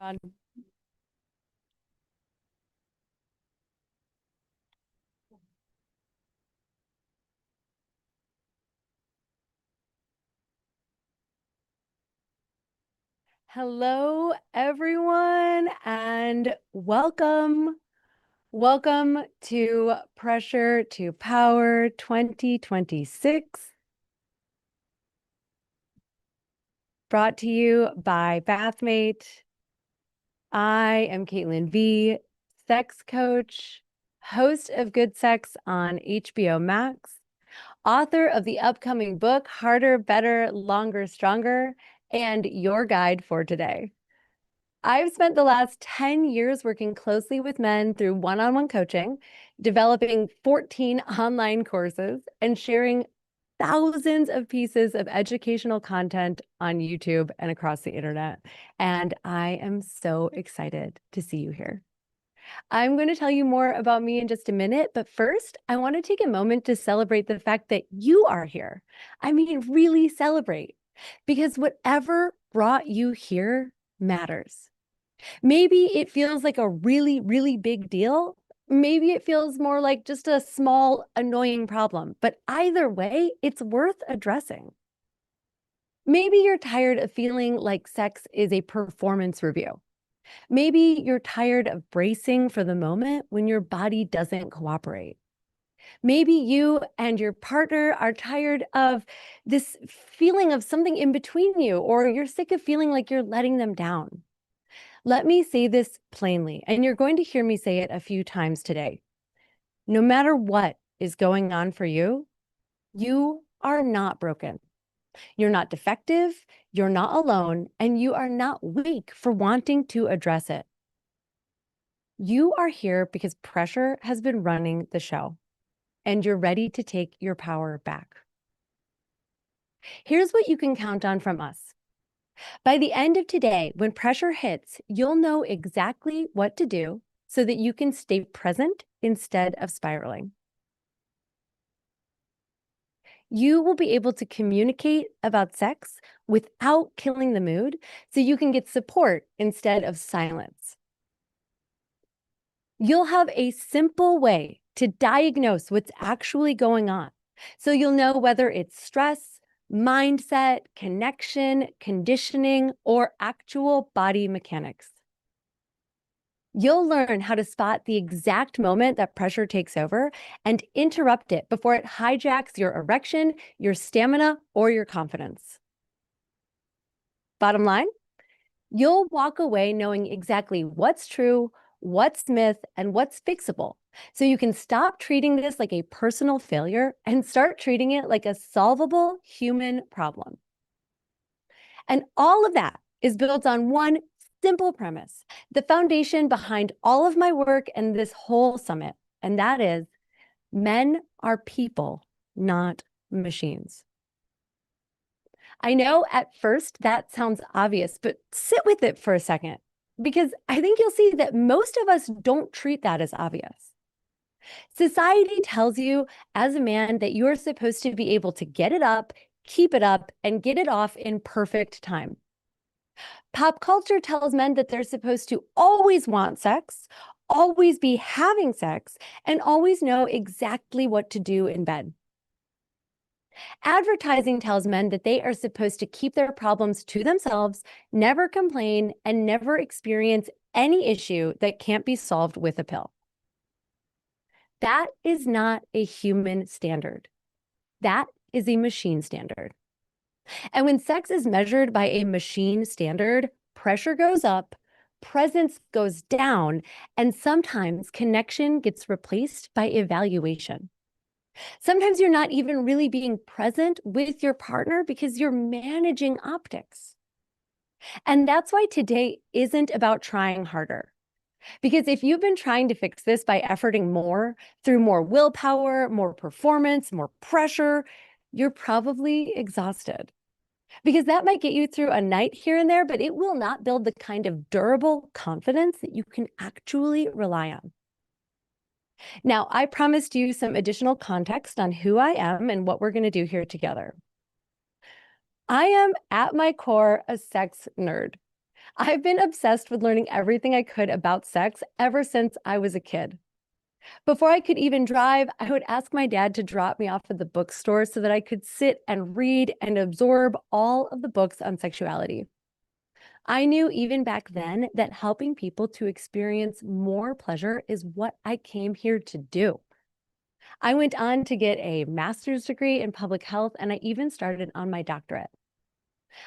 on. Hello, everyone, and welcome. Welcome to Pressure to Power 2026, brought to you by Bathmate. I am Caitlin V, sex coach, host of Good Sex on HBO Max, author of the upcoming book, Harder, Better, Longer, Stronger, and your guide for today. I've spent the last 10 years working closely with men through one-on-one coaching, developing 14 online courses, and sharing thousands of pieces of educational content on YouTube and across the internet. And I am so excited to see you here. I'm going to tell you more about me in just a minute, but first, I want to take a moment to celebrate the fact that you are here. I mean, really celebrate, because whatever brought you here matters. Maybe it feels like a really, really big deal. Maybe it feels more like just a small, annoying problem. But either way, it's worth addressing. Maybe you're tired of feeling like sex is a performance review. Maybe you're tired of bracing for the moment when your body doesn't cooperate. Maybe you and your partner are tired of this feeling of something in between you, or you're sick of feeling like you're letting them down. Let me say this plainly, and you're going to hear me say it a few times today. No matter what is going on for you, you are not broken. You're not defective, you're not alone, and you are not weak for wanting to address it. You are here because pressure has been running the show, and you're ready to take your power back. Here's what you can count on from us. By the end of today, when pressure hits, you'll know exactly what to do so that you can stay present instead of spiraling. You will be able to communicate about sex without killing the mood, so you can get support instead of silence. You'll have a simple way to diagnose what's actually going on, so you'll know whether it's stress, mindset, connection, conditioning, or actual body mechanics. You'll learn how to spot the exact moment that pressure takes over and interrupt it before it hijacks your erection, your stamina, or your confidence. Bottom line, you'll walk away knowing exactly what's true, what's myth, and what's fixable. So you can stop treating this like a personal failure and start treating it like a solvable human problem. And all of that is built on one simple premise, the foundation behind all of my work and this whole summit, and that is men are people, not machines. I know at first that sounds obvious, but sit with it for a second, because I think you'll see that most of us don't treat that as obvious. Society tells you as a man that you're supposed to be able to get it up, keep it up, and get it off in perfect time. Pop culture tells men that they're supposed to always want sex, always be having sex, and always know exactly what to do in bed. Advertising tells men that they are supposed to keep their problems to themselves, never complain, and never experience any issue that can't be solved with a pill. That is not a human standard. That is a machine standard. And when sex is measured by a machine standard, pressure goes up, presence goes down, and sometimes connection gets replaced by evaluation. Sometimes you're not even really being present with your partner because you're managing optics. And that's why today isn't about trying harder. Because if you've been trying to fix this by efforting more through more willpower, more performance, more pressure, you're probably exhausted. Because that might get you through a night here and there, but it will not build the kind of durable confidence that you can actually rely on. Now, I promised you some additional context on who I am and what we're going to do here together. I am, at my core, a sex nerd. I've been obsessed with learning everything I could about sex ever since I was a kid. Before I could even drive, I would ask my dad to drop me off at the bookstore so that I could sit and read and absorb all of the books on sexuality. I knew even back then that helping people to experience more pleasure is what I came here to do. I went on to get a master's degree in public health, and I even started on my doctorate.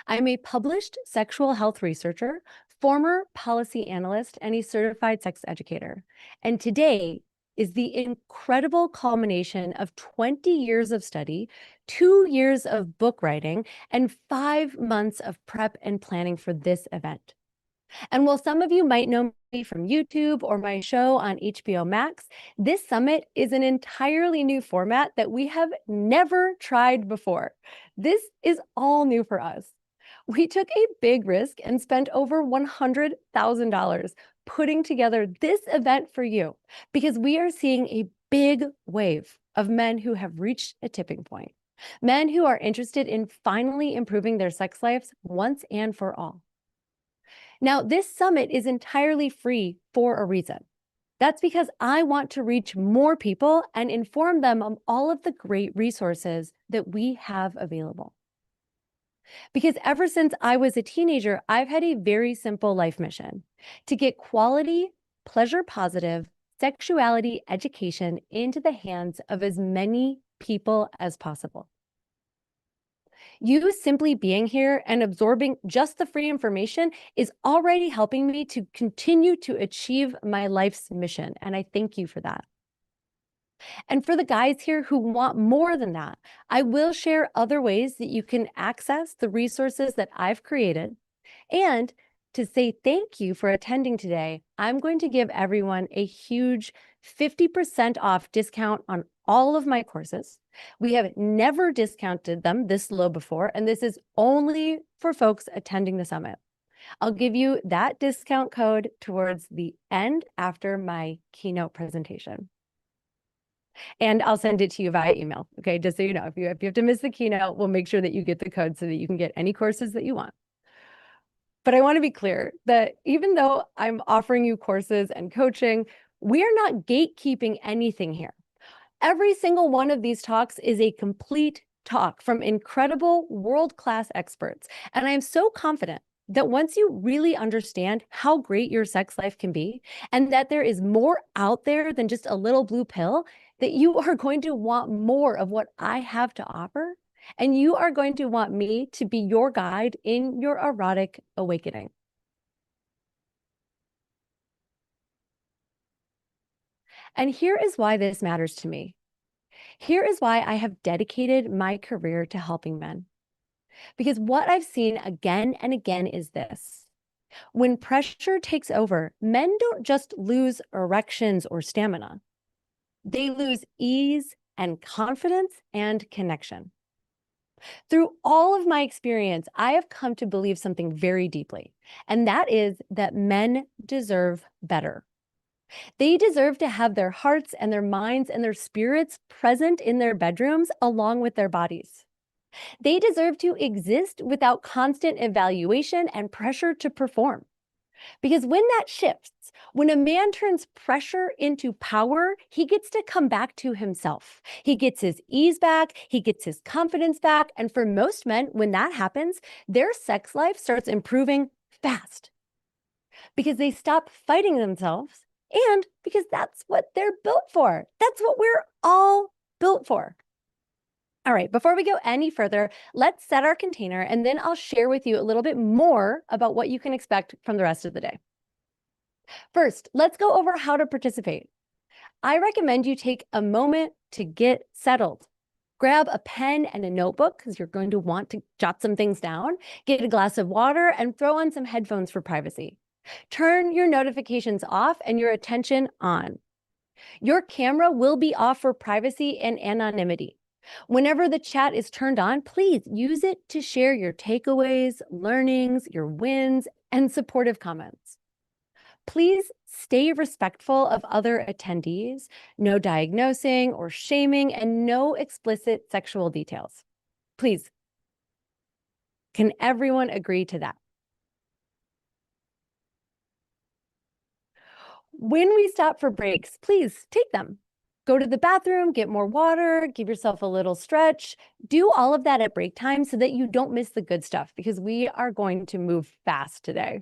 I'm a published sexual health researcher, former policy analyst, and a certified sex educator. And today is the incredible culmination of 20 years of study, 2 years of book writing, and 5 months of prep and planning for this event. And while some of you might know me from YouTube or my show on HBO Max, this summit is an entirely new format that we have never tried before. This is all new for us. We took a big risk and spent over $100,000 putting together this event for you because we are seeing a big wave of men who have reached a tipping point, men who are interested in finally improving their sex lives once and for all. Now, this summit is entirely free for a reason. That's because I want to reach more people and inform them of all of the great resources that we have available. Because ever since I was a teenager, I've had a very simple life mission: to get quality, pleasure-positive sexuality education into the hands of as many people as possible. You simply being here and absorbing just the free information is already helping me to continue to achieve my life's mission, and I thank you for that. And for the guys here who want more than that, I will share other ways that you can access the resources that I've created. And to say thank you for attending today, I'm going to give everyone a huge 50% off discount on all of my courses. We have never discounted them this low before, and this is only for folks attending the summit. I'll give you that discount code towards the end after my keynote presentation. And I'll send it to you via email, okay? Just so you know, if you have to miss the keynote, we'll make sure that you get the code so that you can get any courses that you want. But I want to be clear that even though I'm offering you courses and coaching, we are not gatekeeping anything here. Every single one of these talks is a complete talk from incredible world-class experts. And I am so confident that once you really understand how great your sex life can be, and that there is more out there than just a little blue pill, that you are going to want more of what I have to offer, and you are going to want me to be your guide in your erotic awakening. And here is why this matters to me. Here is why I have dedicated my career to helping men. Because what I've seen again and again is this: when pressure takes over, men don't just lose erections or stamina. They lose ease and confidence and connection. Through all of my experience, I have come to believe something very deeply, and that is that men deserve better. They deserve to have their hearts and their minds and their spirits present in their bedrooms along with their bodies. They deserve to exist without constant evaluation and pressure to perform. Because when that shifts, when a man turns pressure into power, he gets to come back to himself. He gets his ease back, he gets his confidence back. And for most men, when that happens, their sex life starts improving fast because they stop fighting themselves, and because that's what they're built for. That's what we're all built for. All right, before we go any further, let's set our container, and then I'll share with you a little bit more about what you can expect from the rest of the day. First, let's go over how to participate. I recommend you take a moment to get settled. Grab a pen and a notebook because you're going to want to jot some things down. Get a glass of water and throw on some headphones for privacy. Turn your notifications off and your attention on. Your camera will be off for privacy and anonymity. Whenever the chat is turned on, please use it to share your takeaways, learnings, your wins, and supportive comments. Please stay respectful of other attendees, no diagnosing or shaming, and no explicit sexual details. Please. Can everyone agree to that? When we stop for breaks, please take them. Go to the bathroom, get more water, give yourself a little stretch. Do all of that at break time so that you don't miss the good stuff, because we are going to move fast today.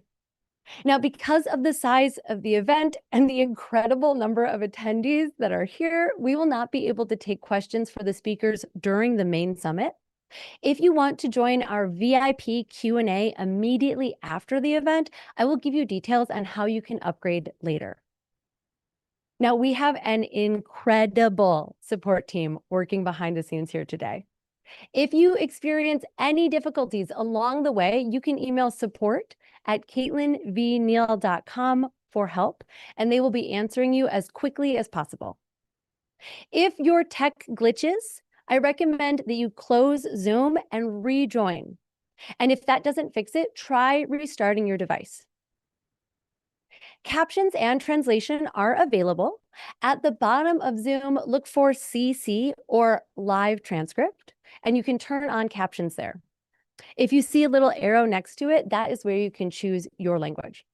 Now, because of the size of the event and the incredible number of attendees that are here, we will not be able to take questions for the speakers during the main summit. If you want to join our VIP Q&A immediately after the event, I will give you details on how you can upgrade later. Now, we have an incredible support team working behind the scenes here today. If you experience any difficulties along the way, you can email support@caitlinvneal.com for help, and they will be answering you as quickly as possible. If your tech glitches, I recommend that you close Zoom and rejoin. And if that doesn't fix it, try restarting your device. Captions and translation are available. At the bottom of Zoom, look for CC or live transcript, and you can turn on captions there. If you see a little arrow next to it, that is where you can choose your language.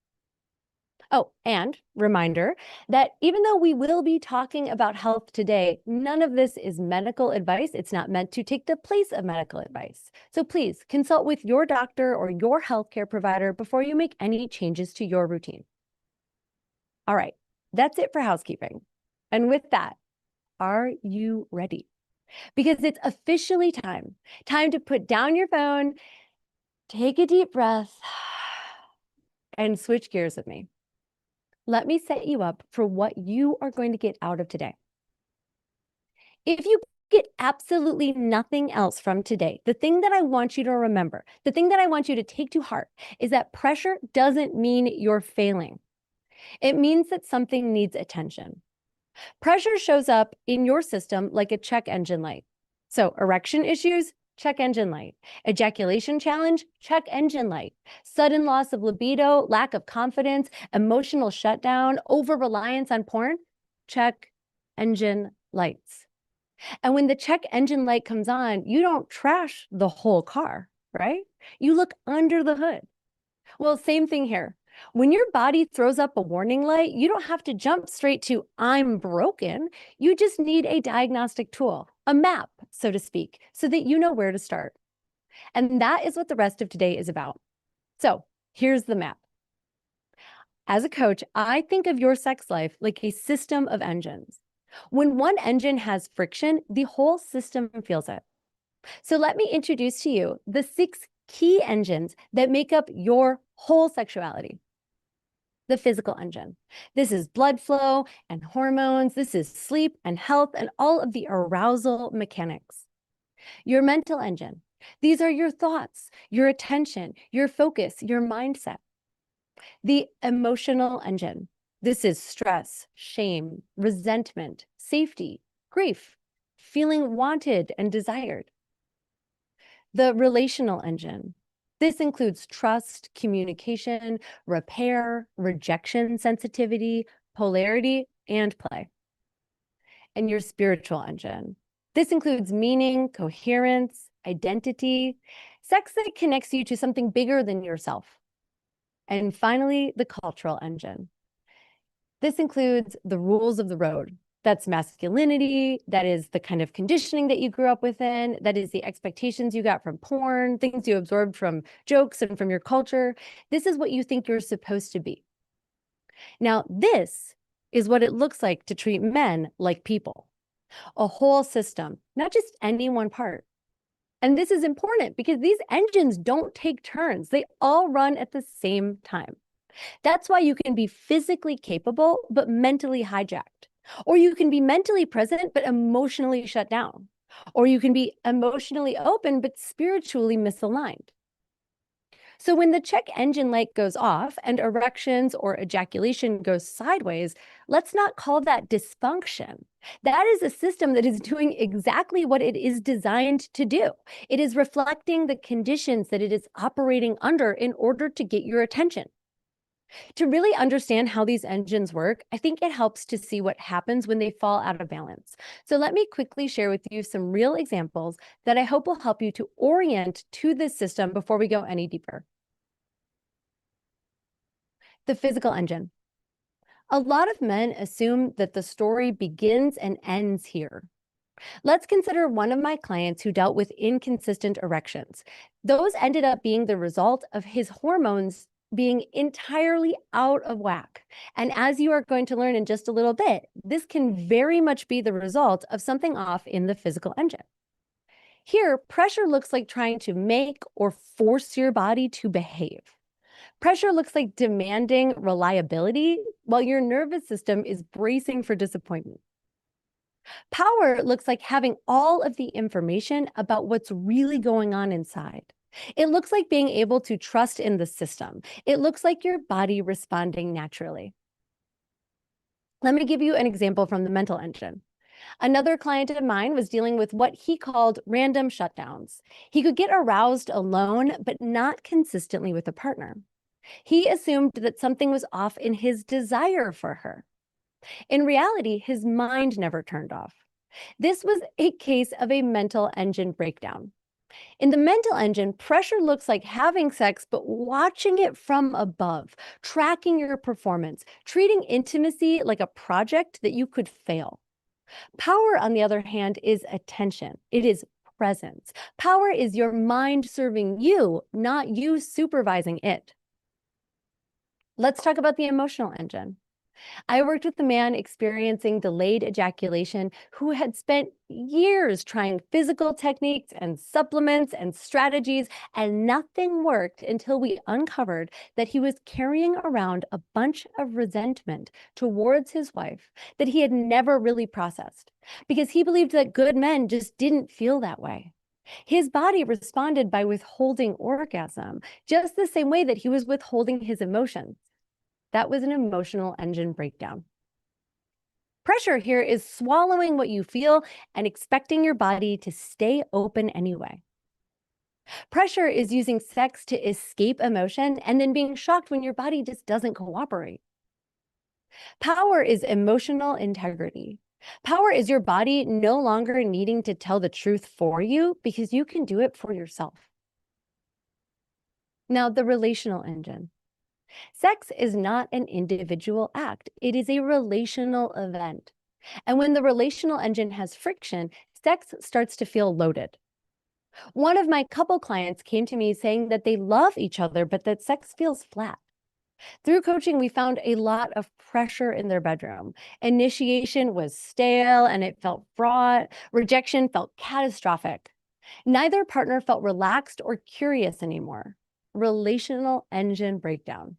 Oh, and reminder that even though we will be talking about health today, none of this is medical advice. It's not meant to take the place of medical advice. So please consult with your doctor or your healthcare provider before you make any changes to your routine. All right, that's it for housekeeping. And with that, are you ready? Because it's officially time to put down your phone, take a deep breath, and switch gears with me. Let me set you up for what you are going to get out of today. If you get absolutely nothing else from today, the thing that I want you to remember, the thing that I want you to take to heart is that pressure doesn't mean you're failing. It means that something needs attention. Pressure shows up in your system like a check engine light. So erection issues, check engine light. Ejaculation challenge, check engine light. Sudden loss of libido, lack of confidence, emotional shutdown, over-reliance on porn, check engine lights. And when the check engine light comes on, you don't trash the whole car, right? You look under the hood. Well, same thing here. When your body throws up a warning light, you don't have to jump straight to "I'm broken." You just need a diagnostic tool, a map, so to speak, so that you know where to start. And that is what the rest of today is about. So here's the map. As a coach, I think of your sex life like a system of engines. When one engine has friction, the whole system feels it. So let me introduce to you the 6 key engines that make up your whole sexuality. The physical engine. This is blood flow and hormones. This is sleep and health and all of the arousal mechanics. Your mental engine. These are your thoughts, your attention, your focus, your mindset. The emotional engine. This is stress, shame, resentment, safety, grief, feeling wanted and desired. The relational engine. This includes trust, communication, repair, rejection sensitivity, polarity, and play. And your spiritual engine. This includes meaning, coherence, identity, sex that connects you to something bigger than yourself. And finally, the cultural engine. This includes the rules of the road. That's masculinity, that is the kind of conditioning that you grew up within, that is the expectations you got from porn, things you absorbed from jokes and from your culture. This is what you think you're supposed to be. Now, this is what it looks like to treat men like people, a whole system, not just any one part. And this is important because these engines don't take turns. They all run at the same time. That's why you can be physically capable, but mentally hijacked. Or you can be mentally present, but emotionally shut down. Or you can be emotionally open, but spiritually misaligned. So when the check engine light goes off and erections or ejaculation goes sideways, let's not call that dysfunction. That is a system that is doing exactly what it is designed to do. It is reflecting the conditions that it is operating under in order to get your attention. To really understand how these engines work, I think it helps to see what happens when they fall out of balance. So let me quickly share with you some real examples that I hope will help you to orient to this system before we go any deeper. The physical engine. A lot of men assume that the story begins and ends here. Let's consider one of my clients who dealt with inconsistent erections. Those ended up being the result of his hormones being entirely out of whack. And as you are going to learn in just a little bit, this can very much be the result of something off in the physical engine. Here, pressure looks like trying to make or force your body to behave. Pressure looks like demanding reliability while your nervous system is bracing for disappointment. Power looks like having all of the information about what's really going on inside. It looks like being able to trust in the system. It looks like your body responding naturally. Let me give you an example from the mental engine. Another client of mine was dealing with what he called random shutdowns. He could get aroused alone, but not consistently with a partner. He assumed that something was off in his desire for her. In reality, his mind never turned off. This was a case of a mental engine breakdown. In the mental engine, pressure looks like having sex, but watching it from above, tracking your performance, treating intimacy like a project that you could fail. Power, on the other hand, is attention. It is presence. Power is your mind serving you, not you supervising it. Let's talk about the emotional engine. I worked with a man experiencing delayed ejaculation who had spent years trying physical techniques and supplements and strategies, and nothing worked until we uncovered that he was carrying around a bunch of resentment towards his wife that he had never really processed because he believed that good men just didn't feel that way. His body responded by withholding orgasm, just the same way that he was withholding his emotions. That was an emotional engine breakdown. Pressure here is swallowing what you feel and expecting your body to stay open anyway. Pressure is using sex to escape emotion and then being shocked when your body just doesn't cooperate. Power is emotional integrity. Power is your body no longer needing to tell the truth for you because you can do it for yourself. Now, the relational engine. Sex is not an individual act. It is a relational event. And when the relational engine has friction, sex starts to feel loaded. One of my couple clients came to me saying that they love each other, but that sex feels flat. Through coaching, we found a lot of pressure in their bedroom. Initiation was stale and it felt fraught. Rejection felt catastrophic. Neither partner felt relaxed or curious anymore. Relational engine breakdown.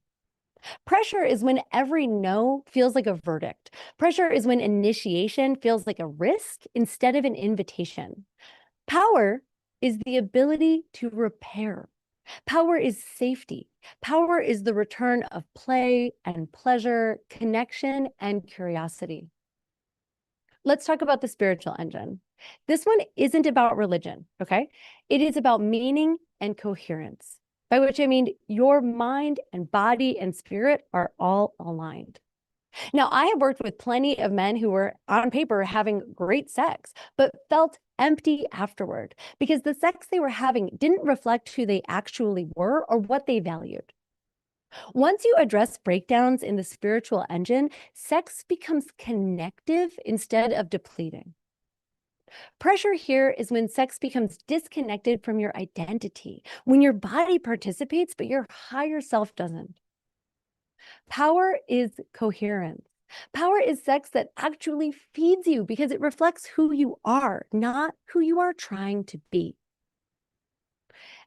Pressure is when every no feels like a verdict. Pressure is when initiation feels like a risk instead of an invitation. Power is the ability to repair. Power is safety. Power is the return of play and pleasure, connection, and curiosity. Let's talk about the spiritual engine. This one isn't about religion, okay? It is about meaning and coherence, by which I mean your mind and body and spirit are all aligned. Now, I have worked with plenty of men who were on paper having great sex, but felt empty afterward because the sex they were having didn't reflect who they actually were or what they valued. Once you address breakdowns in the spiritual engine, sex becomes connective instead of depleting. Pressure here is when sex becomes disconnected from your identity, when your body participates, but your higher self doesn't. Power is coherence. Power is sex that actually feeds you because it reflects who you are, not who you are trying to be.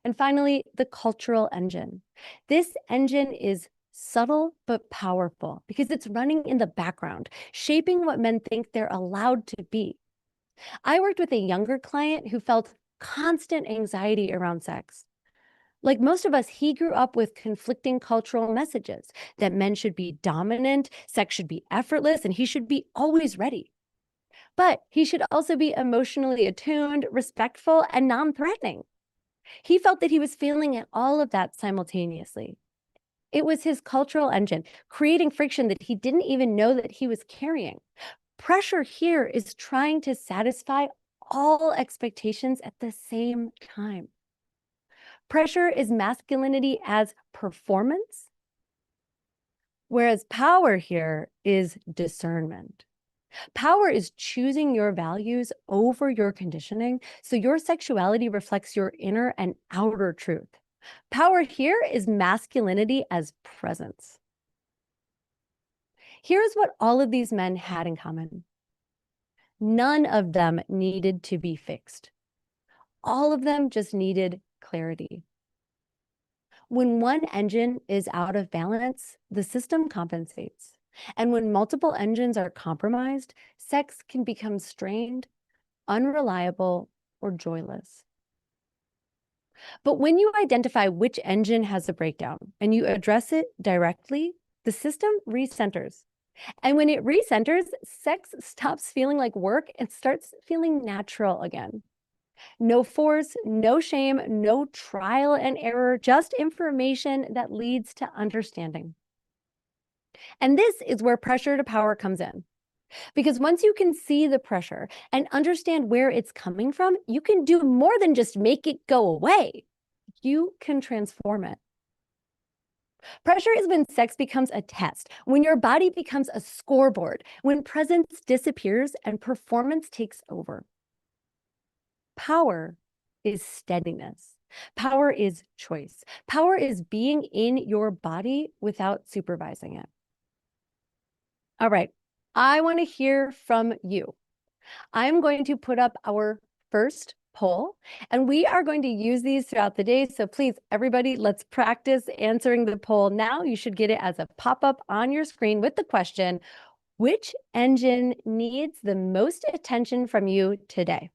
And finally, the cultural engine. This engine is subtle but powerful because it's running in the background, shaping what men think they're allowed to be. I worked with a younger client who felt constant anxiety around sex. Like most of us, he grew up with conflicting cultural messages that men should be dominant, sex should be effortless, and he should be always ready. But he should also be emotionally attuned, respectful, and non-threatening. He felt that he was failing at all of that simultaneously. It was his cultural engine, creating friction that he didn't even know that he was carrying. Pressure here is trying to satisfy all expectations at the same time. Pressure is masculinity as performance, Whereas power here is discernment. Power is choosing your values over your conditioning, so your sexuality reflects your inner and outer truth. Power here is masculinity as presence. Here's what all of these men had in common. None of them needed to be fixed. All of them just needed clarity. When one engine is out of balance, the system compensates. And when multiple engines are compromised, sex can become strained, unreliable, or joyless. But when you identify which engine has a breakdown and you address it directly, the system recenters. And when it recenters, sex stops feeling like work and starts feeling natural again. No force, no shame, no trial and error, just information that leads to understanding. And this is where pressure to power comes in. Because once you can see the pressure and understand where it's coming from, you can do more than just make it go away. You can transform it. Pressure is when sex becomes a test, when your body becomes a scoreboard, when presence disappears and performance takes over. Power is steadiness. Power is choice. Power is being in your body without supervising it. All right, I want to hear from you. I'm going to put up our first poll, and we are going to use these throughout the day. So please, everybody, let's practice answering the poll now. You should get it as a pop-up on your screen with the question, which engine needs the most attention from you today?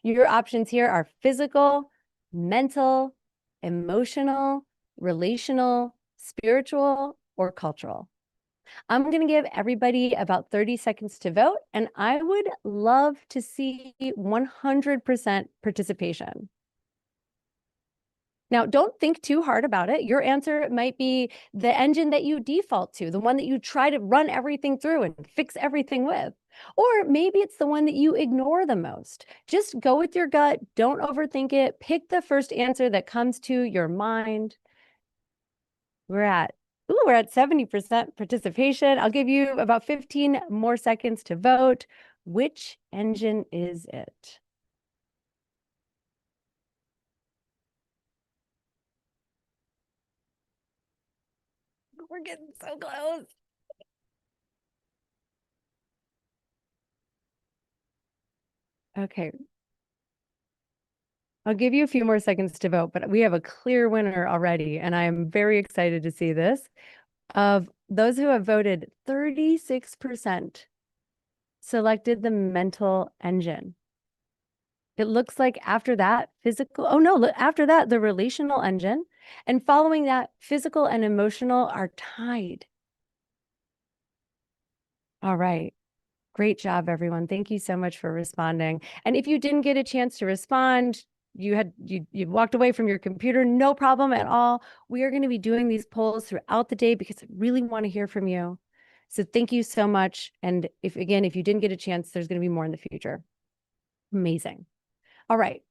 Your options here are physical, mental, emotional, relational, spiritual, or cultural. I'm going to give everybody about 30 seconds to vote, and I would love to see 100% participation. Now, don't think too hard about it. Your answer might be the engine that you default to, the one that you try to run everything through and fix everything with. Or maybe it's the one that you ignore the most. Just go with your gut. Don't overthink it. Pick the first answer that comes to your mind. We're at 70% participation. I'll give you about 15 more seconds to vote. Which engine is it? We're getting so close. Okay. I'll give you a few more seconds to vote, but we have a clear winner already, and I am very excited to see this. Of those who have voted, 36% selected the mental engine. It looks like after that, after that, the relational engine, and following that, physical and emotional are tied. All right. Great job, everyone. Thank you so much for responding. And if you didn't get a chance to respond, you walked away from your computer, no problem at all. We are going to be doing these polls throughout the day because I really want to hear from you. So thank you so much. And if you didn't get a chance, there's going to be more in the future. Amazing. All right.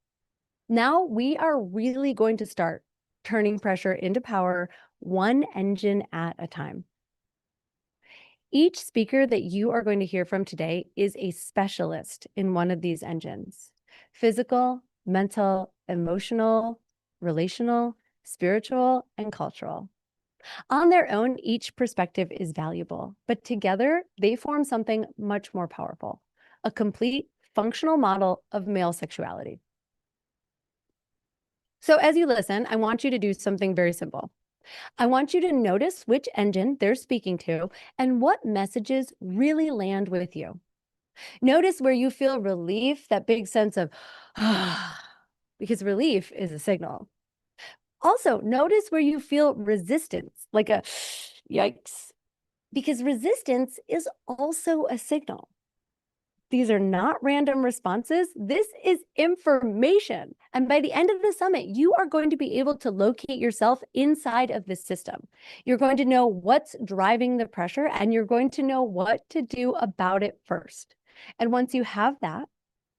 Now we are really going to start turning pressure into power, one engine at a time. Each speaker that you are going to hear from today is a specialist in one of these engines: physical, mental, emotional, relational, spiritual, and cultural. On their own, each perspective is valuable, but together they form something much more powerful: a complete, functional model of male sexuality. So as you listen, I want you to do something very simple. I want you to notice which engine they're speaking to and what messages really land with you. Notice where you feel relief, that big sense of, because relief is a signal. Also, notice where you feel resistance, like a yikes, because resistance is also a signal. These are not random responses. This is information. And by the end of the summit, you are going to be able to locate yourself inside of the system. You're going to know what's driving the pressure, and you're going to know what to do about it first. And once you have that,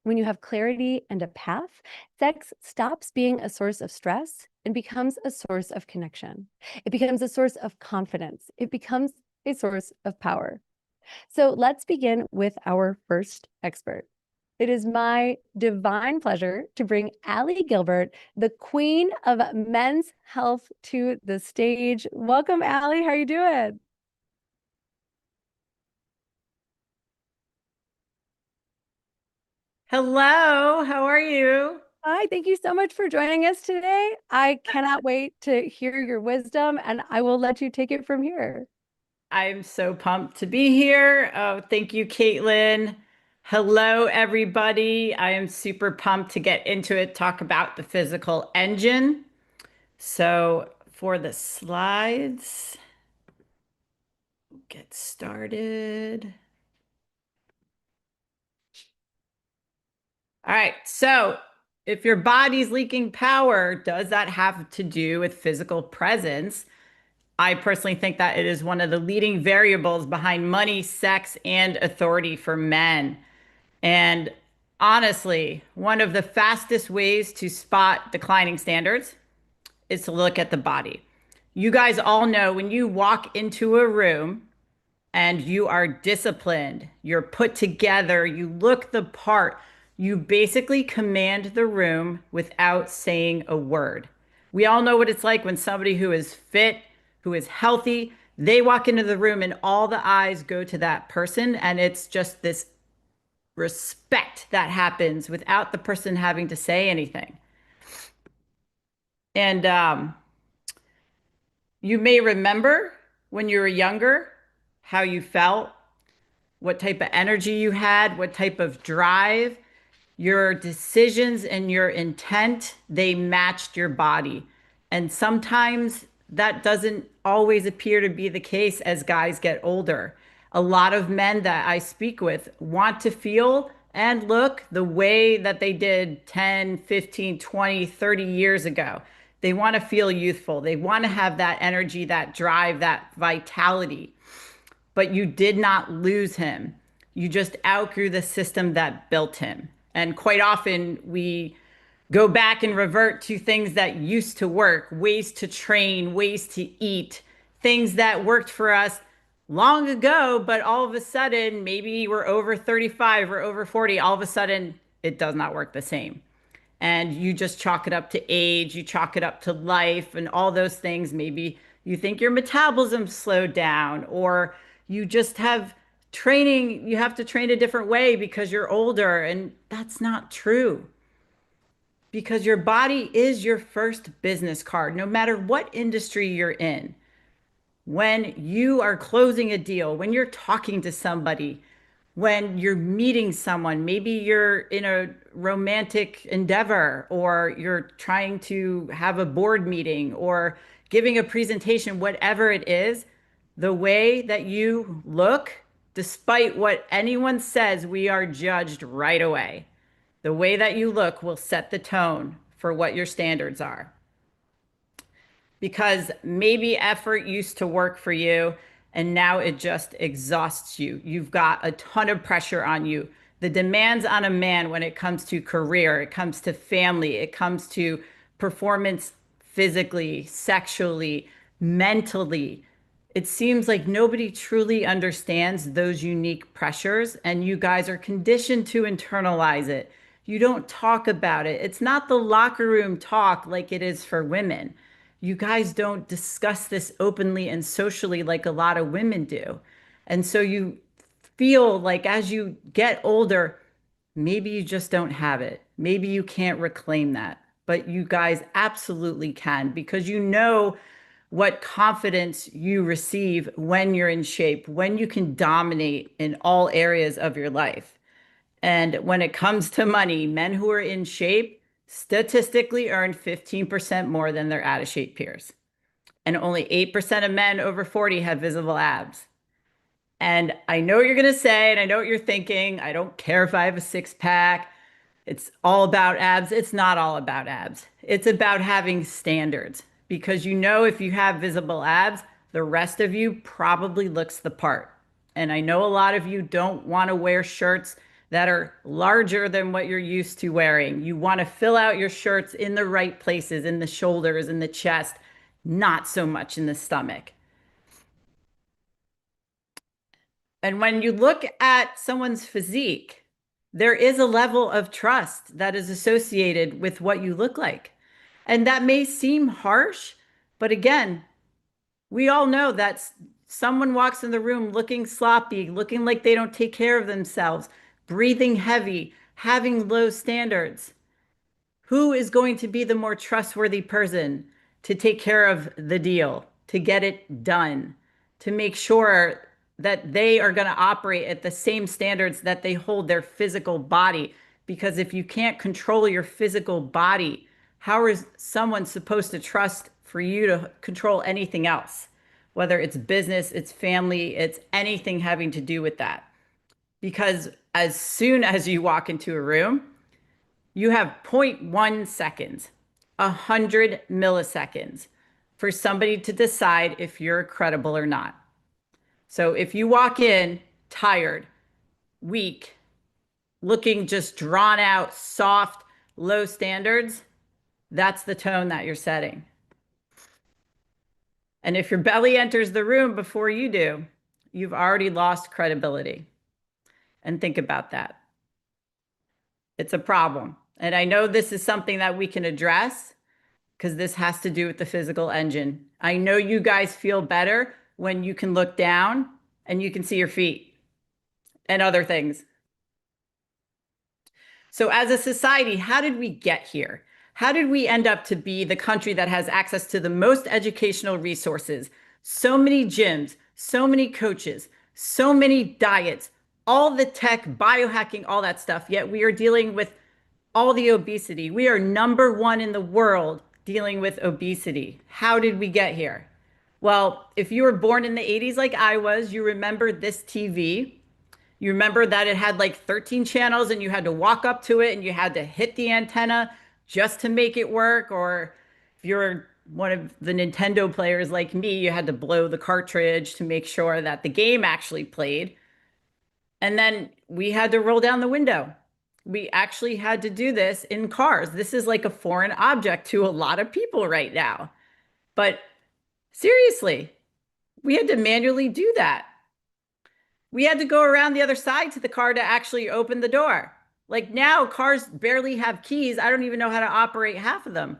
When you have clarity and a path, sex stops being a source of stress and becomes a source of connection. It becomes a source of confidence. It becomes a source of power. So let's begin with our first expert. It is my divine pleasure to bring Allie Gilbert, the queen of men's health, to the stage. Welcome, Allie. How are you doing? Hello, how are you? Hi, thank you so much for joining us today. I cannot wait to hear your wisdom, and I will let you take it from here. I'm so pumped to be here. Oh, thank you, Caitlin. Hello, everybody. I am super pumped to get into it, talk about the physical engine. So, for the slides, get started. All right. So, if your body's leaking power, does that have to do with physical presence? I personally think that it is one of the leading variables behind money, sex, and authority for men. And honestly, one of the fastest ways to spot declining standards is to look at the body. You guys all know when you walk into a room and you are disciplined, you're put together, you look the part, you basically command the room without saying a word. We all know what it's like when somebody who is fit, who is healthy, they walk into the room and all the eyes go to that person. And it's just this respect that happens without the person having to say anything. And you may remember when you were younger how you felt, what type of energy you had, what type of drive, your decisions and your intent, they matched your body. And sometimes that doesn't always appear to be the case as guys get older. A lot of men that I speak with want to feel and look the way that they did 10, 15, 20, 30 years ago. They want to feel youthful. They want to have that energy, that drive, that vitality, but you did not lose him. You just outgrew the system that built him. And quite often we go back and revert to things that used to work, ways to train, ways to eat, things that worked for us long ago, but all of a sudden, maybe we're over 35 or over 40, all of a sudden it does not work the same. And you just chalk it up to age, you chalk it up to life and all those things. Maybe you think your metabolism slowed down, or you just have training, you have to train a different way because you're older. And that's not true, because your body is your first business card, no matter what industry you're in. When you are closing a deal, when you're talking to somebody, when you're meeting someone, maybe you're in a romantic endeavor, or you're trying to have a board meeting or giving a presentation, whatever it is, the way that you look, despite what anyone says, we are judged right away. The way that you look will set the tone for what your standards are, because maybe effort used to work for you and now it just exhausts you. You've got a ton of pressure on you. The demands on a man when it comes to career, it comes to family, it comes to performance physically, sexually, mentally. It seems like nobody truly understands those unique pressures, and you guys are conditioned to internalize it. You don't talk about it. It's not the locker room talk like it is for women. You guys don't discuss this openly and socially like a lot of women do. And so you feel like as you get older, maybe you just don't have it. Maybe you can't reclaim that. But you guys absolutely can, because you know what confidence you receive when you're in shape, when you can dominate in all areas of your life. And when it comes to money, men who are in shape statistically earn 15% more than their out of shape peers. And only 8% of men over 40 have visible abs. And I know what you're going to say, and I know what you're thinking. I don't care if I have a six pack. It's all about abs. It's not all about abs. It's about having standards, because you know if you have visible abs, the rest of you probably looks the part. And I know a lot of you don't want to wear shirts that are larger than what you're used to wearing. You want to fill out your shirts in the right places, in the shoulders, in the chest, not so much in the stomach. And when you look at someone's physique, there is a level of trust that is associated with what you look like. And that may seem harsh, but again, we all know that someone walks in the room looking sloppy, looking like they don't take care of themselves, breathing heavy, having low standards. Who is going to be the more trustworthy person to take care of the deal, to get it done, to make sure that they are going to operate at the same standards that they hold their physical body? Because if you can't control your physical body, how is someone supposed to trust for you to control anything else? Whether it's business, it's family, it's anything having to do with that. Because as soon as you walk into a room, you have zero point 0.1 seconds, 100 milliseconds for somebody to decide if you're credible or not. So if you walk in tired, weak, looking just drawn out, soft, low standards, that's the tone that you're setting. And if your belly enters the room before you do, you've already lost credibility. And think about that. It's a problem. And I know this is something that we can address because this has to do with the physical engine. I know you guys feel better when you can look down and you can see your feet and other things. So as a society, how did we get here? How did we end up to be the country that has access to the most educational resources? So many gyms, so many coaches, so many diets, all the tech, biohacking, all that stuff. Yet we are dealing with all the obesity. We are #1 in the world dealing with obesity. How did we get here? Well, if you were born in the 80s like I was, you remember this TV. You remember that it had like 13 channels and you had to walk up to it and you had to hit the antenna just to make it work. Or if you're one of the Nintendo players like me, you had to blow the cartridge to make sure that the game actually played. And then we had to roll down the window. We actually had to do this in cars. This is like a foreign object to a lot of people right now. But seriously, we had to manually do that. We had to go around the other side to the car to actually open the door. Like now, cars barely have keys. I don't even know how to operate half of them.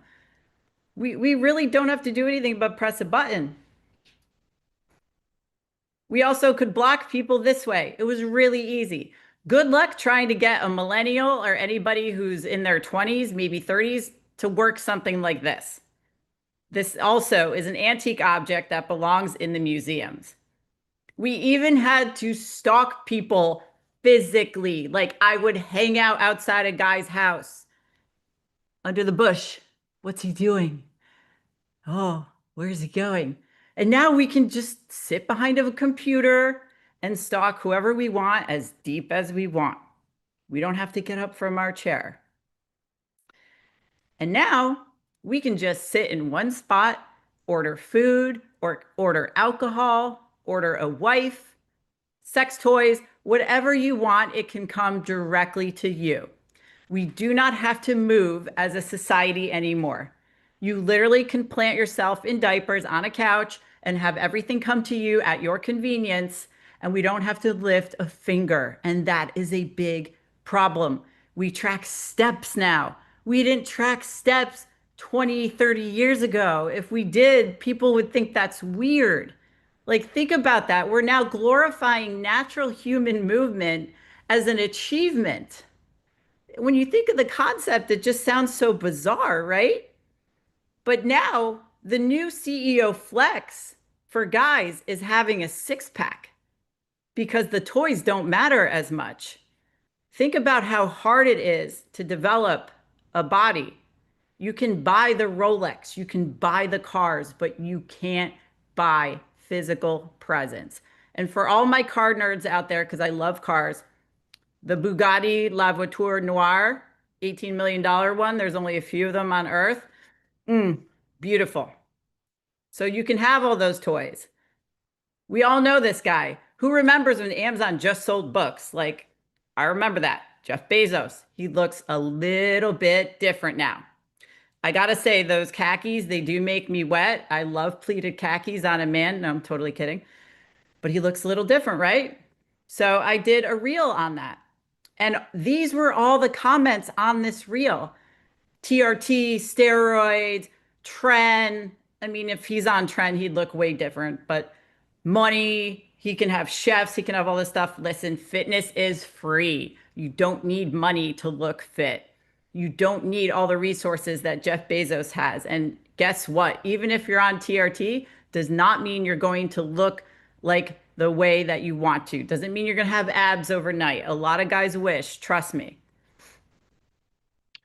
We really don't have to do anything but press a button. We also could block people this way. It was really easy. Good luck trying to get a millennial or anybody who's in their 20s, maybe 30s, to work something like this. This also is an antique object that belongs in the museums. We even had to stalk people physically. Like I would hang out outside a guy's house under the bush. What's he doing? Oh, where's he going? And now we can just sit behind a computer and stalk whoever we want as deep as we want. We don't have to get up from our chair. And now we can just sit in one spot, order food or order alcohol, order a wife, sex toys, whatever you want, it can come directly to you. We do not have to move as a society anymore. You literally can plant yourself in diapers on a couch and have everything come to you at your convenience, and we don't have to lift a finger. And that is a big problem. We track steps now. We didn't track steps 20, 30 years ago. If we did, people would think that's weird. Like, think about that. We're now glorifying natural human movement as an achievement. When you think of the concept, it just sounds so bizarre, right? But now the new CEO flex for guys is having a six pack because the toys don't matter as much. Think about how hard it is to develop a body. You can buy the Rolex, you can buy the cars, but you can't buy physical presence. And for all my car nerds out there, because I love cars, the Bugatti La Voiture Noire, $18 million one, there's only a few of them on Earth. Beautiful. So you can have all those toys. We all know this guy. Who remembers when Amazon just sold books? Like I remember that. Jeff Bezos, he looks a little bit different now. I gotta say, those khakis, they do make me wet. I love pleated khakis on a man. No, I'm totally kidding. But he looks a little different, right? So I did a reel on that. And these were all the comments on this reel. TRT, steroids, trend. I mean, if he's on trend, he'd look way different, but money, he can have chefs, he can have all this stuff. Listen, fitness is free. You don't need money to look fit. You don't need all the resources that Jeff Bezos has. And guess what? Even if you're on TRT, does not mean you're going to look like the way that you want to. Doesn't mean you're going to have abs overnight. A lot of guys wish, trust me.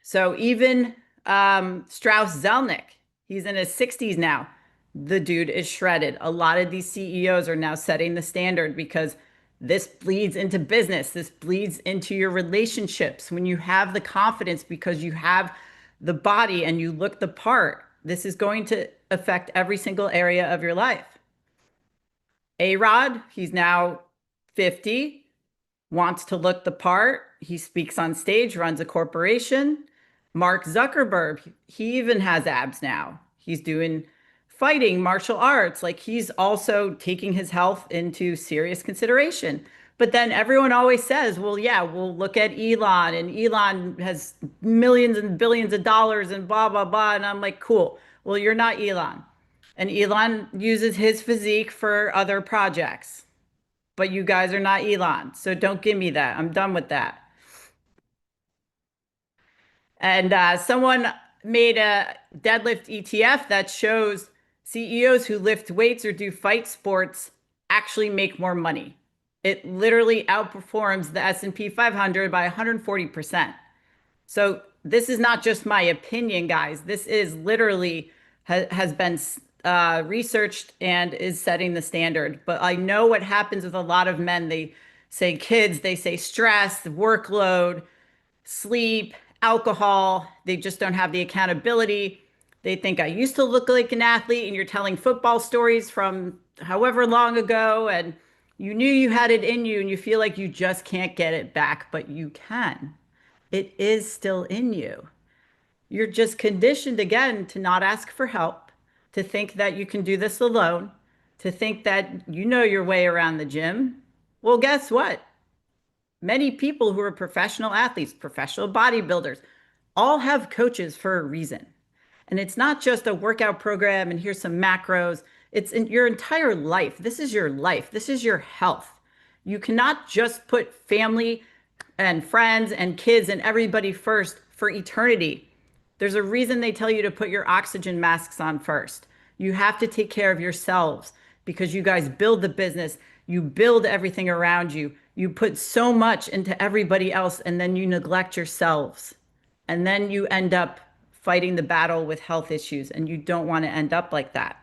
So even Strauss Zelnick, he's in his 60s now. The dude is shredded. A lot of these CEOs are now setting the standard because this bleeds into business. This bleeds into your relationships. When you have the confidence because you have the body and you look the part, this is going to affect every single area of your life. A-Rod, he's now 50, wants to look the part. He speaks on stage, runs a corporation. Mark Zuckerberg, he even has abs now. He's doing fighting, martial arts. Like he's also taking his health into serious consideration. But then everyone always says, well, yeah, we'll look at Elon, and Elon has millions and billions of dollars and blah, blah, blah. And I'm like, cool. Well, you're not Elon. And Elon uses his physique for other projects. But you guys are not Elon. So don't give me that. I'm done with that. And someone made a deadlift ETF that shows CEOs who lift weights or do fight sports actually make more money. It literally outperforms the S&P 500 by 140%. So this is not just my opinion, guys. This is literally has been researched and is setting the standard. But I know what happens with a lot of men. They say kids, they say stress, workload, sleep, alcohol. They just don't have the accountability. They think I used to look like an athlete, and you're telling football stories from however long ago, and you knew you had it in you, and you feel like you just can't get it back, but you can. It is still in you. You're just conditioned again to not ask for help, to think that you can do this alone, to think that you know your way around the gym. Well, guess what? Many people who are professional athletes, professional bodybuilders, all have coaches for a reason. And it's not just a workout program and here's some macros. It's in your entire life. This is your life. This is your health. You cannot just put family and friends and kids and everybody first for eternity. There's a reason they tell you to put your oxygen masks on first. You have to take care of yourselves because you guys build the business, you build everything around you. You put so much into everybody else and then you neglect yourselves. And then you end up fighting the battle with health issues, and you don't want to end up like that.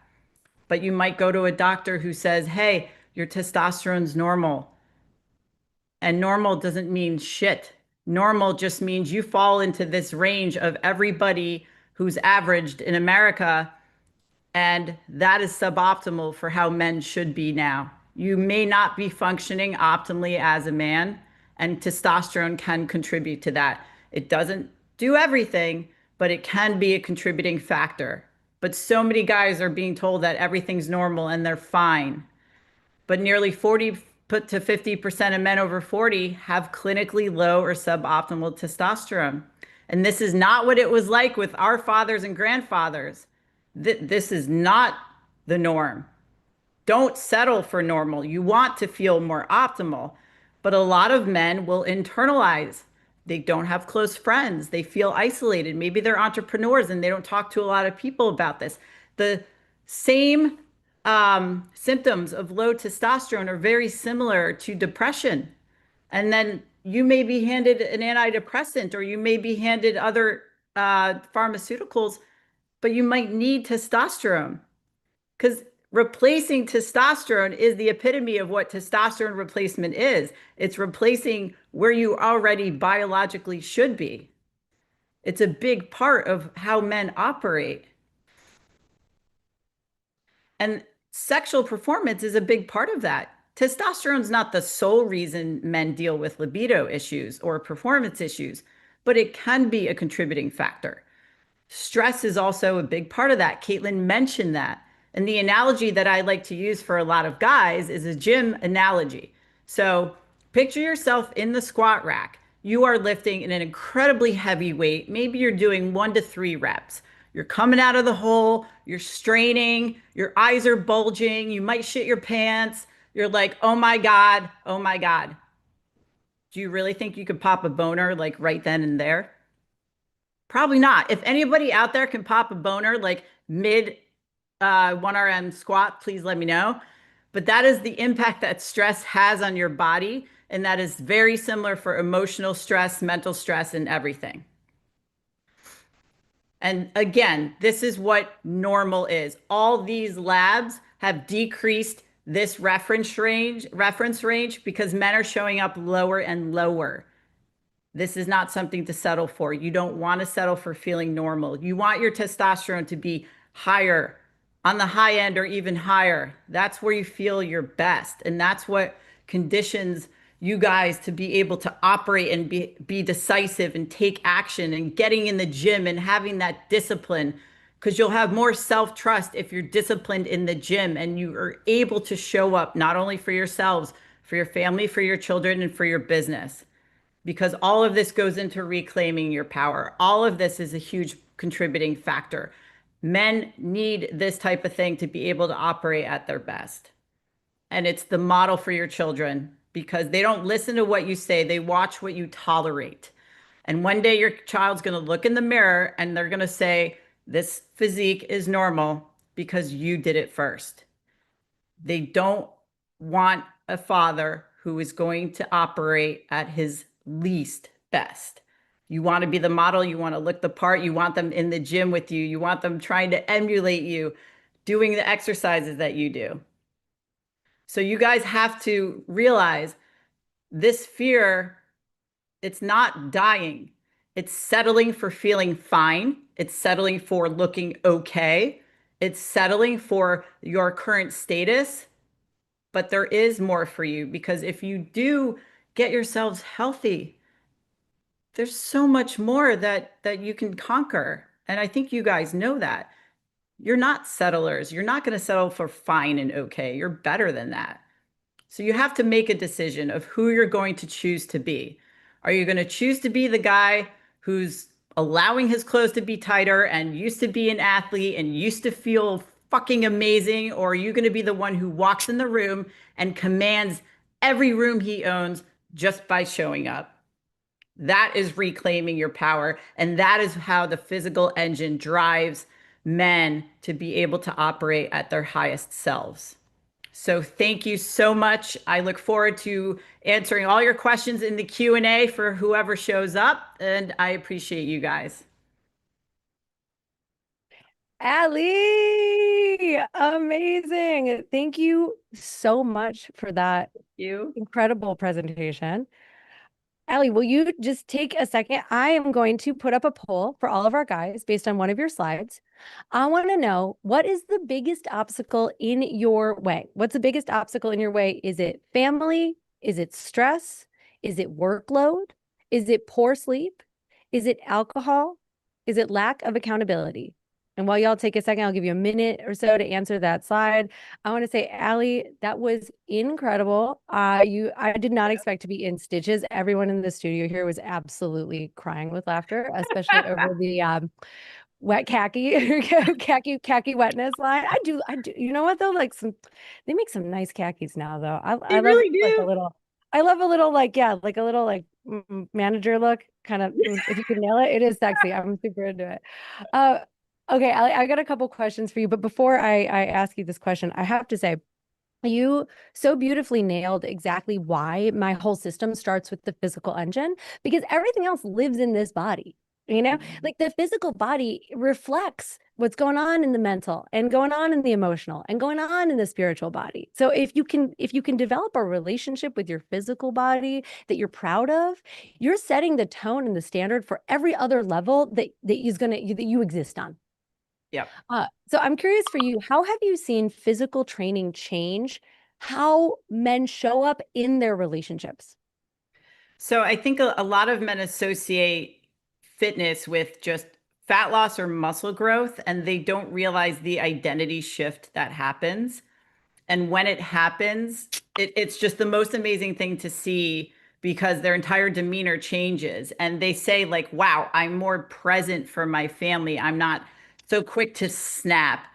But you might go to a doctor who says, hey, your testosterone's normal. And normal doesn't mean shit. Normal just means you fall into this range of everybody who's averaged in America, and that is suboptimal for how men should be now. You may not be functioning optimally as a man, and testosterone can contribute to that. It doesn't do everything, but it can be a contributing factor. But so many guys are being told that everything's normal and they're fine. But nearly 40 to 50% of men over 40 have clinically low or suboptimal testosterone. And this is not what it was like with our fathers and grandfathers. This is not the norm. Don't settle for normal. You want to feel more optimal. But a lot of men will internalize. They don't have close friends. They feel isolated. Maybe they're entrepreneurs and they don't talk to a lot of people about this. The same symptoms of low testosterone are very similar to depression. And then you may be handed an antidepressant or you may be handed other pharmaceuticals, but you might need testosterone because replacing testosterone is the epitome of what testosterone replacement is. It's replacing where you already biologically should be. It's a big part of how men operate. And sexual performance is a big part of that. Testosterone is not the sole reason men deal with libido issues or performance issues, but it can be a contributing factor. Stress is also a big part of that. Caitlin mentioned that. And the analogy that I like to use for a lot of guys is a gym analogy. So picture yourself in the squat rack. You are lifting an incredibly heavy weight. Maybe you're doing 1 to 3 reps. You're coming out of the hole, you're straining, your eyes are bulging, you might shit your pants. You're like, oh my God, oh my God. Do you really think you could pop a boner like right then and there? Probably not. If anybody out there can pop a boner like mid 1RM squat, please let me know. But that is the impact that stress has on your body. And that is very similar for emotional stress, mental stress, and everything. And again, this is what normal is. All these labs have decreased this reference range because men are showing up lower and lower. This is not something to settle for. You don't want to settle for feeling normal. You want your testosterone to be higher, on the high end or even higher. That's where you feel your best. And that's what conditions you guys to be able to operate and be decisive and take action and getting in the gym and having that discipline. Because you'll have more self-trust if you're disciplined in the gym and you are able to show up not only for yourselves, for your family, for your children, and for your business, because all of this goes into reclaiming your power. All of this is a huge contributing factor. Men need this type of thing to be able to operate at their best. And it's the model for your children because they don't listen to what you say, they watch what you tolerate. And one day your child's going to look in the mirror and they're going to say, this physique is normal because you did it first. They don't want a father who is going to operate at his least best. You want to be the model, you want to look the part, you want them in the gym with you, you want them trying to emulate you, doing the exercises that you do. So you guys have to realize this fear, it's not dying. It's settling for feeling fine. It's settling for looking okay. It's settling for your current status. But there is more for you because if you do get yourselves healthy, there's so much more that you can conquer. And I think you guys know that. You're not settlers. You're not going to settle for fine and okay. You're better than that. So you have to make a decision of who you're going to choose to be. Are you going to choose to be the guy who's allowing his clothes to be tighter and used to be an athlete and used to feel fucking amazing? Or are you going to be the one who walks in the room and commands every room he owns just by showing up? That is reclaiming your power. And that is how the physical engine drives men to be able to operate at their highest selves. So thank you so much. I look forward to answering all your questions in the Q&A for whoever shows up, and I appreciate you guys. Allie, amazing. Thank you so much for that You. incredible presentation. Allie, will you just take a second? I am going to put up a poll for all of our guys based on one of your slides. I want to know, what is the biggest obstacle in your way? What's the biggest obstacle in your way? Is it family? Is it stress? Is it workload? Is it poor sleep? Is it alcohol? Is it lack of accountability? And while y'all take a second, I'll give you a minute or so to answer that slide. I want to say, Allie, that was incredible. I did not expect to be in stitches. Everyone in the studio here was absolutely crying with laughter, especially over the wet khaki, khaki wetness line. I do. You know what though? They make some nice khakis now though. They I love really like do. I love a little like, yeah, like a little like manager look kind of, if you can nail it, it is sexy. I'm super into it. Uh, okay. I got a couple questions for you, but before I ask you this question, I have to say, you so beautifully nailed exactly why my whole system starts with the physical engine, because everything else lives in this body. Like the physical body reflects what's going on in the mental and going on in the emotional and going on in the spiritual body. So if you can develop a relationship with your physical body that you're proud of, you're setting the tone and the standard for every other level that you exist on. Yep. So I'm curious for you, how have you seen physical training change how men show up in their relationships. So I think a lot of men associate fitness with just fat loss or muscle growth, and they don't realize the identity shift that happens. And when it happens, it's just the most amazing thing to see because their entire demeanor changes. And they say, like, wow, I'm more present for my family. I'm not so quick to snap,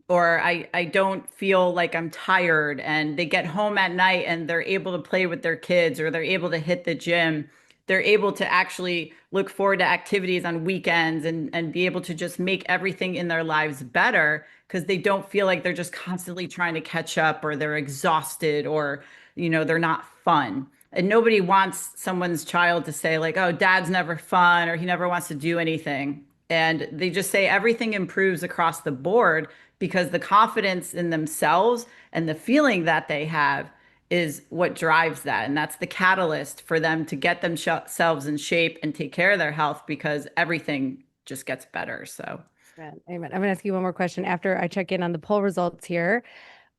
or I don't feel like I'm tired. And they get home at night and they're able to play with their kids, or they're able to hit the gym. They're able to actually look forward to activities on weekends and be able to just make everything in their lives better because they don't feel like they're just constantly trying to catch up, or they're exhausted, or they're not fun. And nobody wants someone's child to say, like, oh, dad's never fun, or he never wants to do anything. And they just say everything improves across the board because the confidence in themselves and the feeling that they have is what drives that. And that's the catalyst for them to get themselves in shape and take care of their health because everything just gets better. So, Amen. Amen. I'm going to ask you one more question after I check in on the poll results here.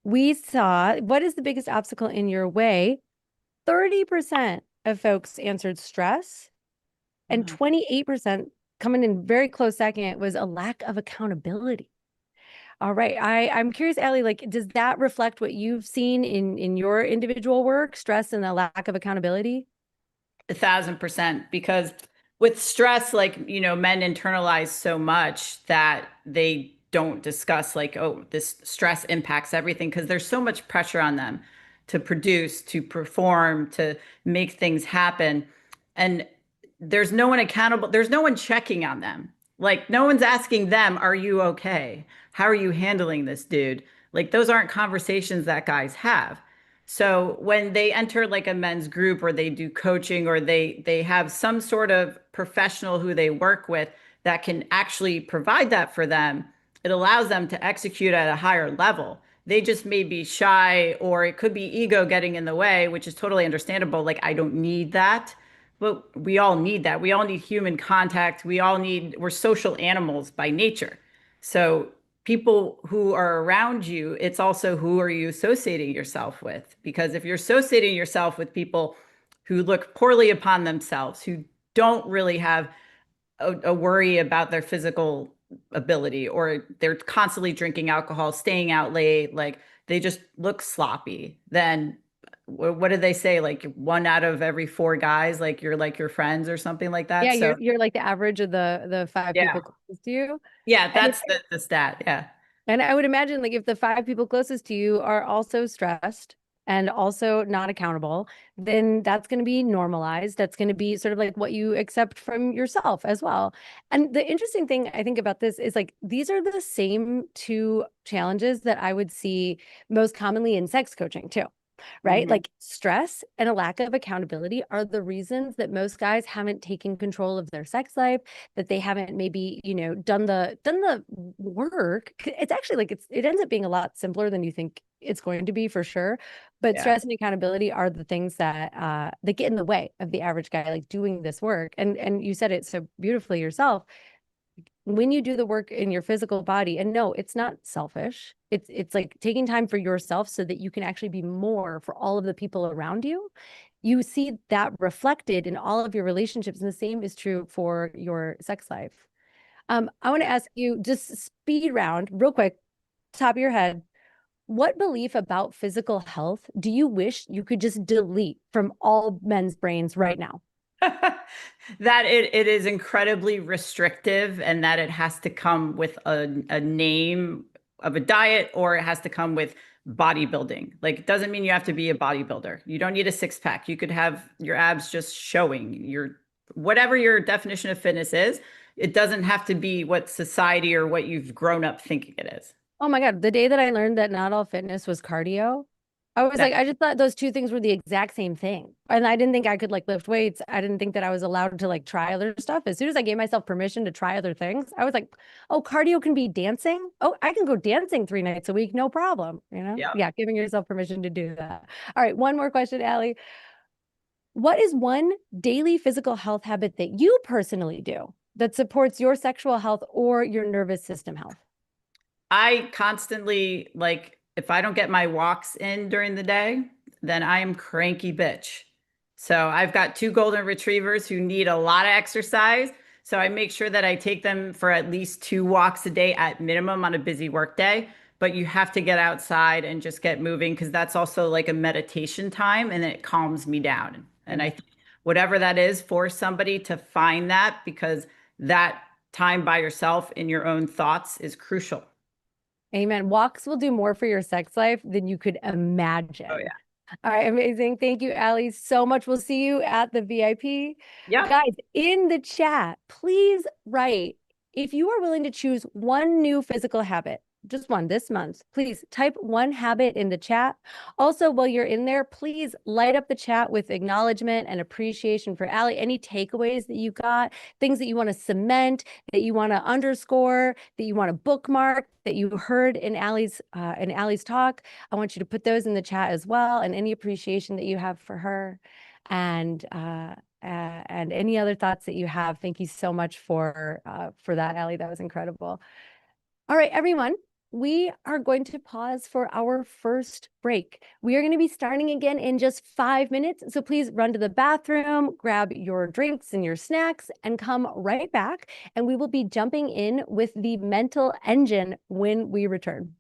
We saw, what is the biggest obstacle in your way? 30% of folks answered stress, and 28% coming in very close second was a lack of accountability. All right. I'm curious, Allie, like, does that reflect what you've seen in your individual work, stress and the lack of accountability? 1,000%, because with stress, like, men internalize so much that they don't discuss, like, oh, this stress impacts everything because there's so much pressure on them to produce, to perform, to make things happen. And there's no one accountable, there's no one checking on them. Like, no one's asking them, are you okay? How are you handling this, dude? Like, those aren't conversations that guys have. So when they enter like a men's group, or they do coaching, or they have some sort of professional who they work with that can actually provide that for them, it allows them to execute at a higher level. They just may be shy, or it could be ego getting in the way, which is totally understandable. Like, I don't need that. But we all need that. We all need human contact. We're social animals by nature. So people who are around you, it's also who are you associating yourself with? Because if you're associating yourself with people who look poorly upon themselves, who don't really have a worry about their physical ability, or they're constantly drinking alcohol, staying out late, like they just look sloppy, then what did they say? Like, one out of every four guys, like, you're like your friends or something like Yeah, that. So you're like the average of the five yeah, people closest to you. yeah, And that's the stat. Yeah. And I would imagine, like, if the five people closest to you are also stressed and also not accountable, then that's going to be normalized. That's going to be sort of like what you accept from yourself as well. And the interesting thing I think about this is, like, these are the same two challenges that I would see most commonly in sex coaching too. Right? Mhm. Like, stress and a lack of accountability are the reasons that most guys haven't taken control of their sex life, that they haven't maybe, done the work. It's actually like it ends up being a lot simpler than you think it's going to be, for sure. But Yeah. stress and accountability are the things that get in the way of the average guy like doing this work. And you said it so beautifully yourself. When you do the work in your physical body, and no, it's not selfish. It's like taking time for yourself so that you can actually be more for all of the people around you. You see that reflected in all of your relationships, and the same is true for your sex life. I want to ask you, just speed round real quick, top of your head. What belief about physical health do you wish you could just delete from all men's brains right now? That it is incredibly restrictive, and that it has to come with a name of a diet, or it has to come with bodybuilding. Like, it doesn't mean you have to be a bodybuilder. You don't need a six pack. You could have your abs just showing your whatever your definition of fitness is. It doesn't have to be what society or what you've grown up thinking it is. Oh my God, the day that I learned that not all fitness was cardio, I was That, like, I just thought those two things were the exact same thing. And I didn't think I could like lift weights. I didn't think that I was allowed to like try other stuff. As soon as I gave myself permission to try other things, I was like, oh, cardio can be dancing. Oh, I can go dancing 3 nights a week, no problem. yeah. Yeah, giving yourself permission to do that. All right, one more question, Allie. What is one daily physical health habit that you personally do that supports your sexual health or your nervous system health? I constantly, like, if I don't get my walks in during the day, then I am cranky bitch. So I've got two golden retrievers who need a lot of exercise. So I make sure that I take them for at least 2 walks a day at minimum on a busy work day. But you have to get outside and just get moving because that's also like a meditation time and it calms me down. And I Amen. think whatever that is for somebody to find that because that time by yourself in your own thoughts is crucial. Amen. Walks will do more for your sex life than you could Oh imagine. yeah. All right, amazing. Thank you, Allie, so much. We'll see you at the VIP. Yep. Guys, in the chat, please write if you are willing to choose one new physical habit, just one this month, please type one habit in the chat. Also, while you're in there, please light up the chat with acknowledgement and appreciation for Allie. Any takeaways that you got, things that you want to cement, that you want to underscore, that you want to bookmark, that you heard in Allie's talk. I want you to put those in the chat as well, and any appreciation that you have for her, and any other thoughts that you have. Thank you so much for that, Allie. That was incredible. All right, everyone. We are going to pause for our first break. We are going to be starting again in just 5 minutes. So please run to the bathroom, grab your drinks and your snacks, and come right back. And we will be jumping in with the mental engine when we return.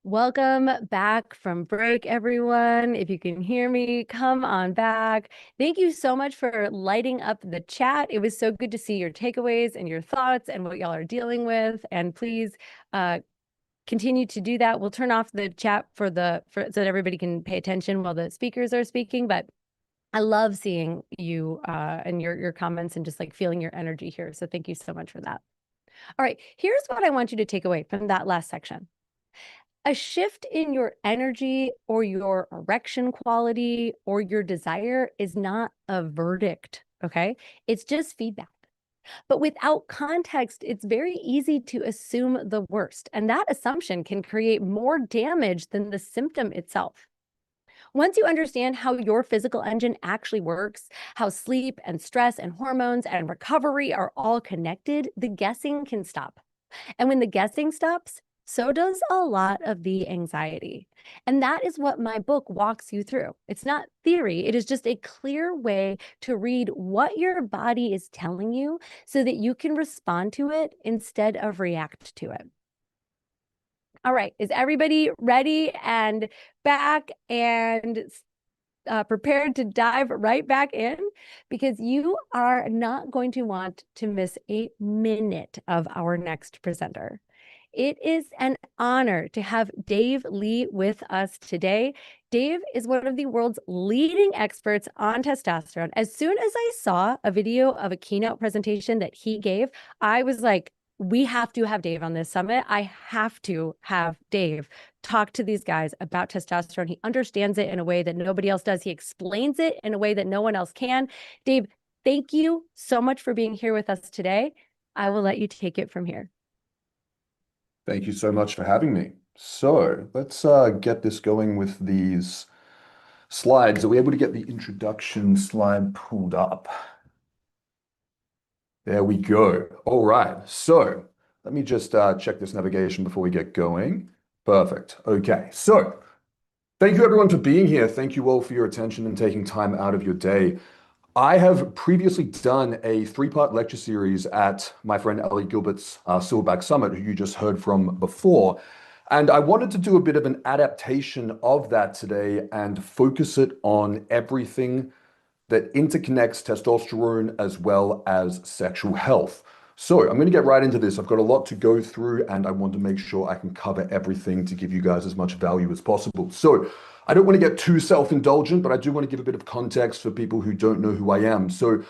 Welcome back from break, everyone. If you can hear me, come on back. Thank you so much for lighting up the chat. It was so good to see your takeaways and your thoughts and what y'all are dealing with. And please continue to do that. We'll turn off the chat so that everybody can pay attention while the speakers are speaking. But I love seeing you and your comments and just like feeling your energy here. So thank you so much for that. All right, here's what I want you to take away from that last section. A shift in your energy or your erection quality or your desire is not a verdict, okay? It's just feedback. But without context, it's very easy to assume the worst, and that assumption can create more damage than the symptom itself. Once you understand how your physical engine actually works, how sleep and stress and hormones and recovery are all connected, the guessing can stop. And when the guessing stops, so does a lot of the anxiety. And that is what my book walks you through. It's not theory, it is just a clear way to read what your body is telling you so that you can respond to it instead of react to it. All right, is everybody ready and back and prepared to dive right back in? Because you are not going to want to miss a minute of our next presenter. It is an honor to have Dave Lee with us today. Dave is one of the world's leading experts on testosterone. As soon as I saw a video of a keynote presentation that he gave, I was like, we have to have Dave on this summit. I have to have Dave talk to these guys about testosterone. He understands it in a way that nobody else does. He explains it in a way that no one else can. Dave, thank you so much for being here with us today. I will let you take it from here. Thank you so much for having me. So let's get this going with these slides. Are we able to get the introduction slide pulled up? There we go. All right. So let me just check this navigation before we get going. Perfect. Okay. So thank you everyone for being here. Thank you all for your attention and taking time out of your day. I have previously done a 3-part lecture series at my friend Ellie Gilbert's Silverback Summit, who you just heard from before. And I wanted to do a bit of an adaptation of that today and focus it on everything that interconnects testosterone as well as sexual health. So I'm going to get right into this. I've got a lot to go through and I want to make sure I can cover everything to give you guys as much value as possible. So I don't want to get too self-indulgent, but I do want to give a bit of context for people who don't know who I am. So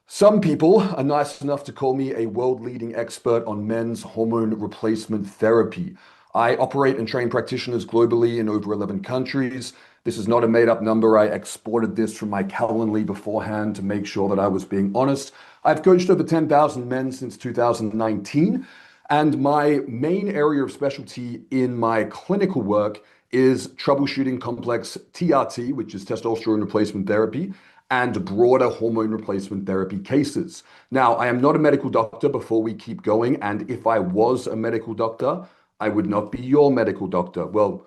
some people are nice enough to call me a world-leading expert on men's hormone replacement therapy. I operate and train practitioners globally in over 11 countries. This is not a made-up number. I exported this from my Calendly beforehand to make sure that I was being honest. I've coached over 10,000 men since 2019, and my main area of specialty in my clinical work is troubleshooting complex TRT, which is testosterone replacement therapy, and broader hormone replacement therapy cases. Now, I am not a medical doctor before we keep going, and if I was a medical doctor, I would not be your medical doctor. Well,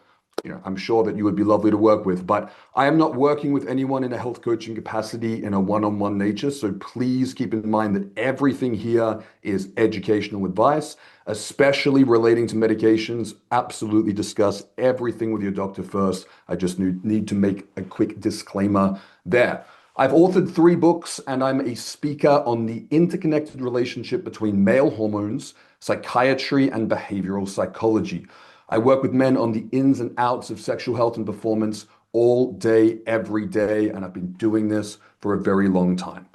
I'm sure that you would be lovely to work with, but I am not working with anyone in a health coaching capacity in a one-on-one nature. So please keep in mind that everything here is educational advice, especially relating to medications. Absolutely discuss everything with your doctor first. I just need to make a quick disclaimer there. I've authored 3 books and I'm a speaker on the interconnected relationship between male hormones, psychiatry, and behavioral psychology. I work with men on the ins and outs of sexual health and performance all day, every day, and I've been doing this for a very long time.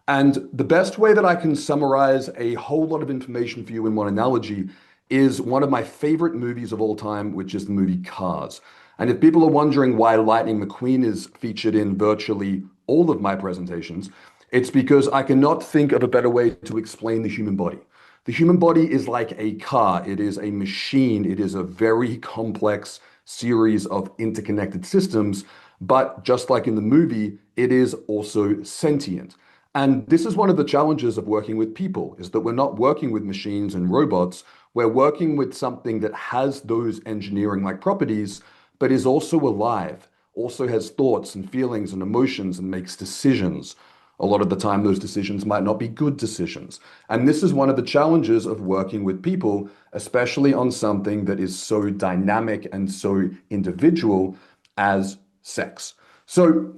And the best way that I can summarize a whole lot of information for you in one analogy is one of my favorite movies of all time, which is the movie Cars. And if people are wondering why Lightning McQueen is featured in virtually all of my presentations, it's because I cannot think of a better way to explain the human body. The human body is like a car. It is a machine. It is a very complex series of interconnected systems. But just like in the movie, it is also sentient. And this is one of the challenges of working with people, is that we're not working with machines and robots. We're working with something that has those engineering-like properties, but is also alive, also has thoughts and feelings and emotions and makes decisions. A lot of the time, those decisions might not be good decisions. And this is one of the challenges of working with people, especially on something that is so dynamic and so individual as sex. So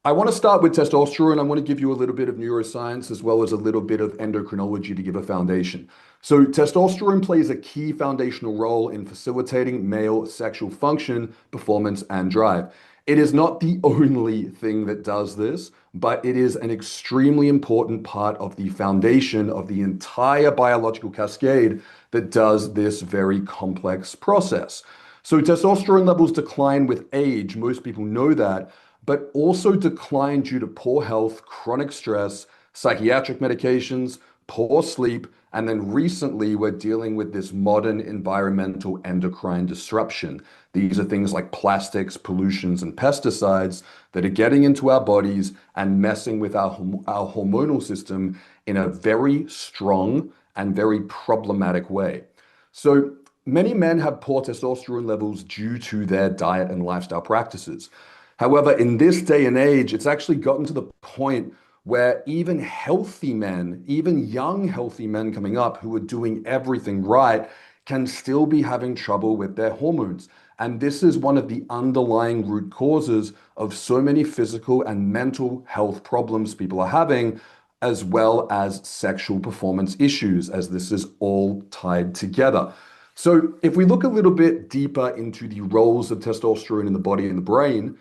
I want to start with testosterone. I want to give you a little bit of neuroscience as well as a little bit of endocrinology to give a foundation. So testosterone plays a key foundational role in facilitating male sexual function, performance, and drive. It is not the only thing that does this, but it is an extremely important part of the foundation of the entire biological cascade that does this very complex process. So testosterone levels decline with age. Most people know that, but also decline due to poor health, chronic stress, psychiatric medications, poor sleep, and then recently we're dealing with this modern environmental endocrine disruption. These are things like plastics, pollutions, and pesticides that are getting into our bodies and messing with our hormonal system in a very strong and very problematic way. So many men have poor testosterone levels due to their diet and lifestyle practices. However, in this day and age, it's actually gotten to the point where even healthy men, even young healthy men coming up who are doing everything right, can still be having trouble with their hormones. And this is one of the underlying root causes of so many physical and mental health problems people are having, as well as sexual performance issues, as this is all tied together. So if we look a little bit deeper into the roles of testosterone in the body and the brain,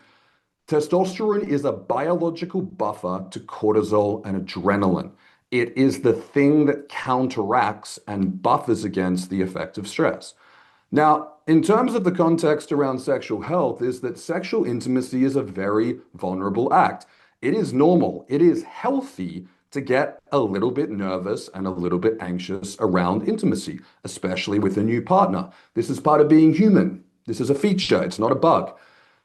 testosterone is a biological buffer to cortisol and adrenaline. It is the thing that counteracts and buffers against the effect of stress. Now, in terms of the context around sexual health, is that sexual intimacy is a very vulnerable act. It is normal, it is healthy to get a little bit nervous and a little bit anxious around intimacy, especially with a new partner. This is part of being human. This is a feature, it's not a bug.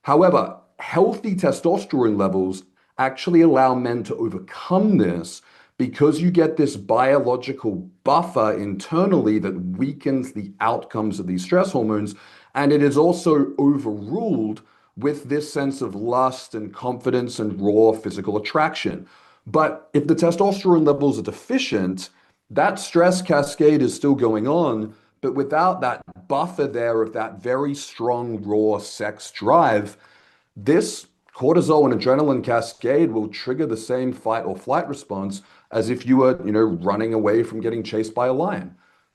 However, healthy testosterone levels actually allow men to overcome this because you get this biological buffer internally that weakens the outcomes of these stress hormones. And it is also overruled with this sense of lust and confidence and raw physical attraction. But if the testosterone levels are deficient, that stress cascade is still going on, but without that buffer there of that very strong raw sex drive, this cortisol and adrenaline cascade will trigger the same fight or flight response as if you were, running away from getting chased by a lion.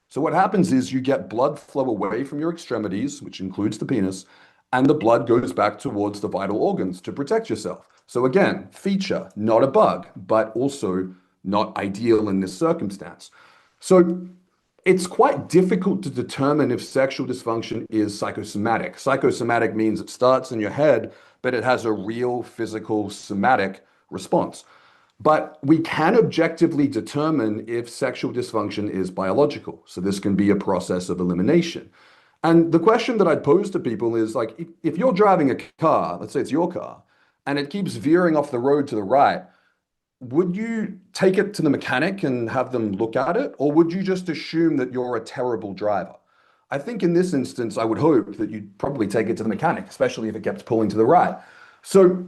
So what happens is you get blood flow away from your extremities, which includes the penis, and the blood goes back towards the vital organs to protect yourself. So again, feature, not a bug, but also not ideal in this circumstance. So it's quite difficult to determine if sexual dysfunction is psychosomatic. Psychosomatic means it starts in your head, but it has a real physical somatic response. But we can objectively determine if sexual dysfunction is biological. So this can be a process of elimination. And the question that I'd pose to people is like, if you're driving a car, let's say it's your car, and it keeps veering off the road to the right, would you take it to the mechanic and have them look at it? Or would you just assume that you're a terrible driver? I think in this instance, I would hope that you'd probably take it to the mechanic, especially if it kept pulling to the right. So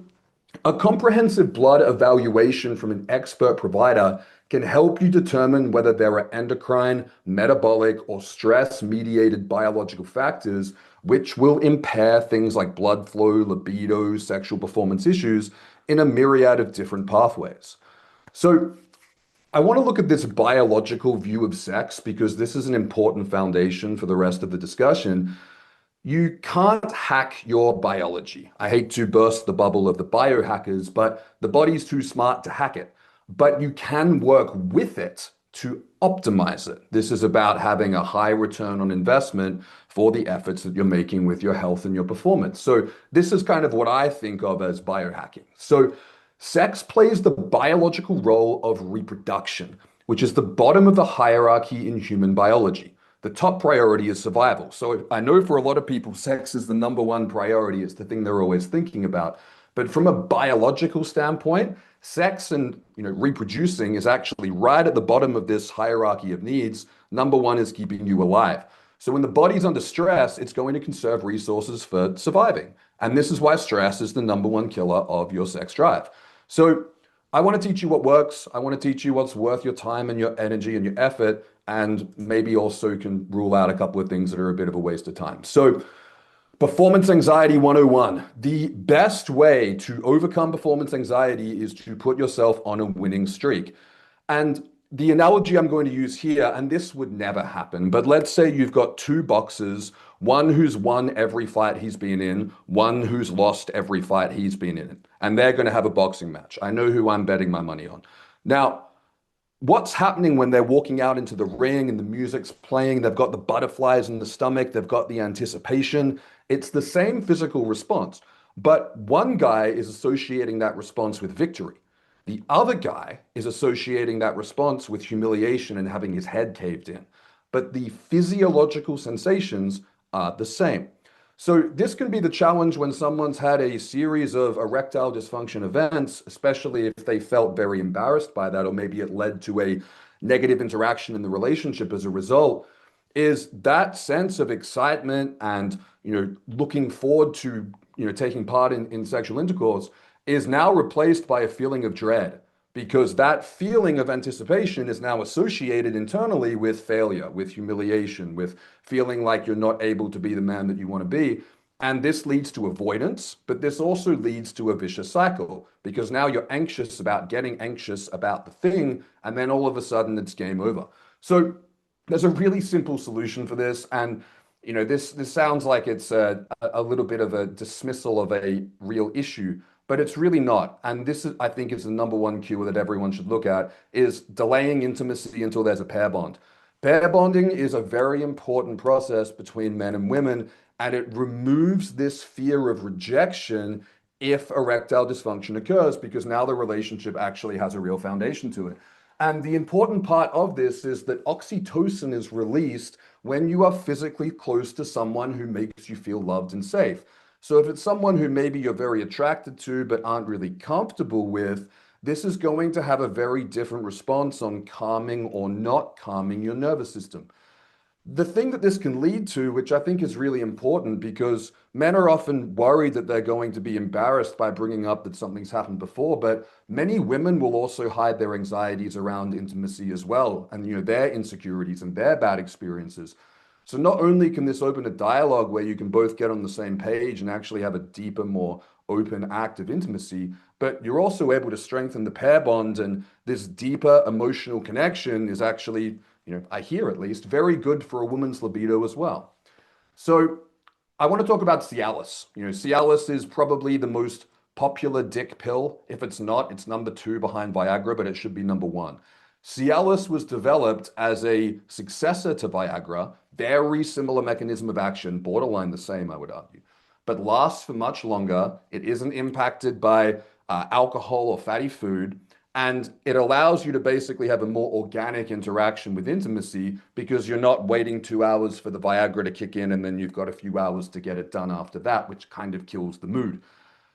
a comprehensive blood evaluation from an expert provider can help you determine whether there are endocrine, metabolic, or stress-mediated biological factors which will impair things like blood flow, libido, sexual performance issues in a myriad of different pathways. So I want to look at this biological view of sex because this is an important foundation for the rest of the discussion. You can't hack your biology. I hate to burst the bubble of the biohackers, but the body's too smart to hack it. But you can work with it to optimize it. This is about having a high return on investment for the efforts that you're making with your health and your performance. So this is kind of what I think of as biohacking. So sex plays the biological role of reproduction, which is the bottom of the hierarchy in human biology. The top priority is survival. So I know for a lot of people, sex is the number one priority. It's the thing they're always thinking about. But from a biological standpoint, sex and reproducing is actually right at the bottom of this hierarchy of needs. Number one is keeping you alive. So when the body's under stress, it's going to conserve resources for surviving. And this is why stress is the number one killer of your sex drive. So I want to teach you what works. I want to teach you what's worth your time and your energy and your effort, and maybe also can rule out a couple of things that are a bit of a waste of time. So, Performance Anxiety 101. The best way to overcome performance anxiety is to put yourself on a winning streak. And the analogy I'm going to use here, and this would never happen, but let's say you've got two boxers, one who's won every fight he's been in, one who's lost every fight he's been in, and they're going to have a boxing match. I know who I'm betting my money on. Now, what's happening when they're walking out into the ring and the music's playing? They've got the butterflies in the stomach, they've got the anticipation. It's the same physical response, but one guy is associating that response with victory. The other guy is associating that response with humiliation and having his head caved in. But the physiological sensations are the same. So this can be the challenge when someone's had a series of erectile dysfunction events, especially if they felt very embarrassed by that, or maybe it led to a negative interaction in the relationship as a result, is that sense of excitement and, looking forward to, taking part in sexual intercourse is now replaced by a feeling of dread, because that feeling of anticipation is now associated internally with failure, with humiliation, with feeling like you're not able to be the man that you want to be. And this leads to avoidance, but this also leads to a vicious cycle, because now you're anxious about getting anxious about the thing, and then all of a sudden it's game over. So there's a really simple solution for this. And this sounds like it's a little bit of a dismissal of a real issue, but it's really not. And this is, I think, is the number one cue that everyone should look at, is delaying intimacy until there's a pair bond. Pair bonding is a very important process between men and women, and it removes this fear of rejection if erectile dysfunction occurs, because now the relationship actually has a real foundation to it. And the important part of this is that oxytocin is released when you are physically close to someone who makes you feel loved and safe. So if it's someone who maybe you're very attracted to but aren't really comfortable with, this is going to have a very different response on calming or not calming your nervous system. The thing that this can lead to, which I think is really important, because men are often worried that they're going to be embarrassed by bringing up that something's happened before, but many women will also hide their anxieties around intimacy as well, and their insecurities and their bad experiences. So not only can this open a dialogue where you can both get on the same page and actually have a deeper, more open act of intimacy, but you're also able to strengthen the pair bond, and this deeper emotional connection is actually, I hear at least, very good for a woman's libido as well. So I want to talk about Cialis. Cialis is probably the most popular dick pill. If it's not, it's number 2 behind Viagra, but it should be number 1. Cialis was developed as a successor to Viagra, very similar mechanism of action, borderline the same, I would argue, but lasts for much longer. It isn't impacted by alcohol or fatty food, and it allows you to basically have a more organic interaction with intimacy, because you're not waiting 2 hours for the Viagra to kick in and then you've got a few hours to get it done after that, which kind of kills the mood.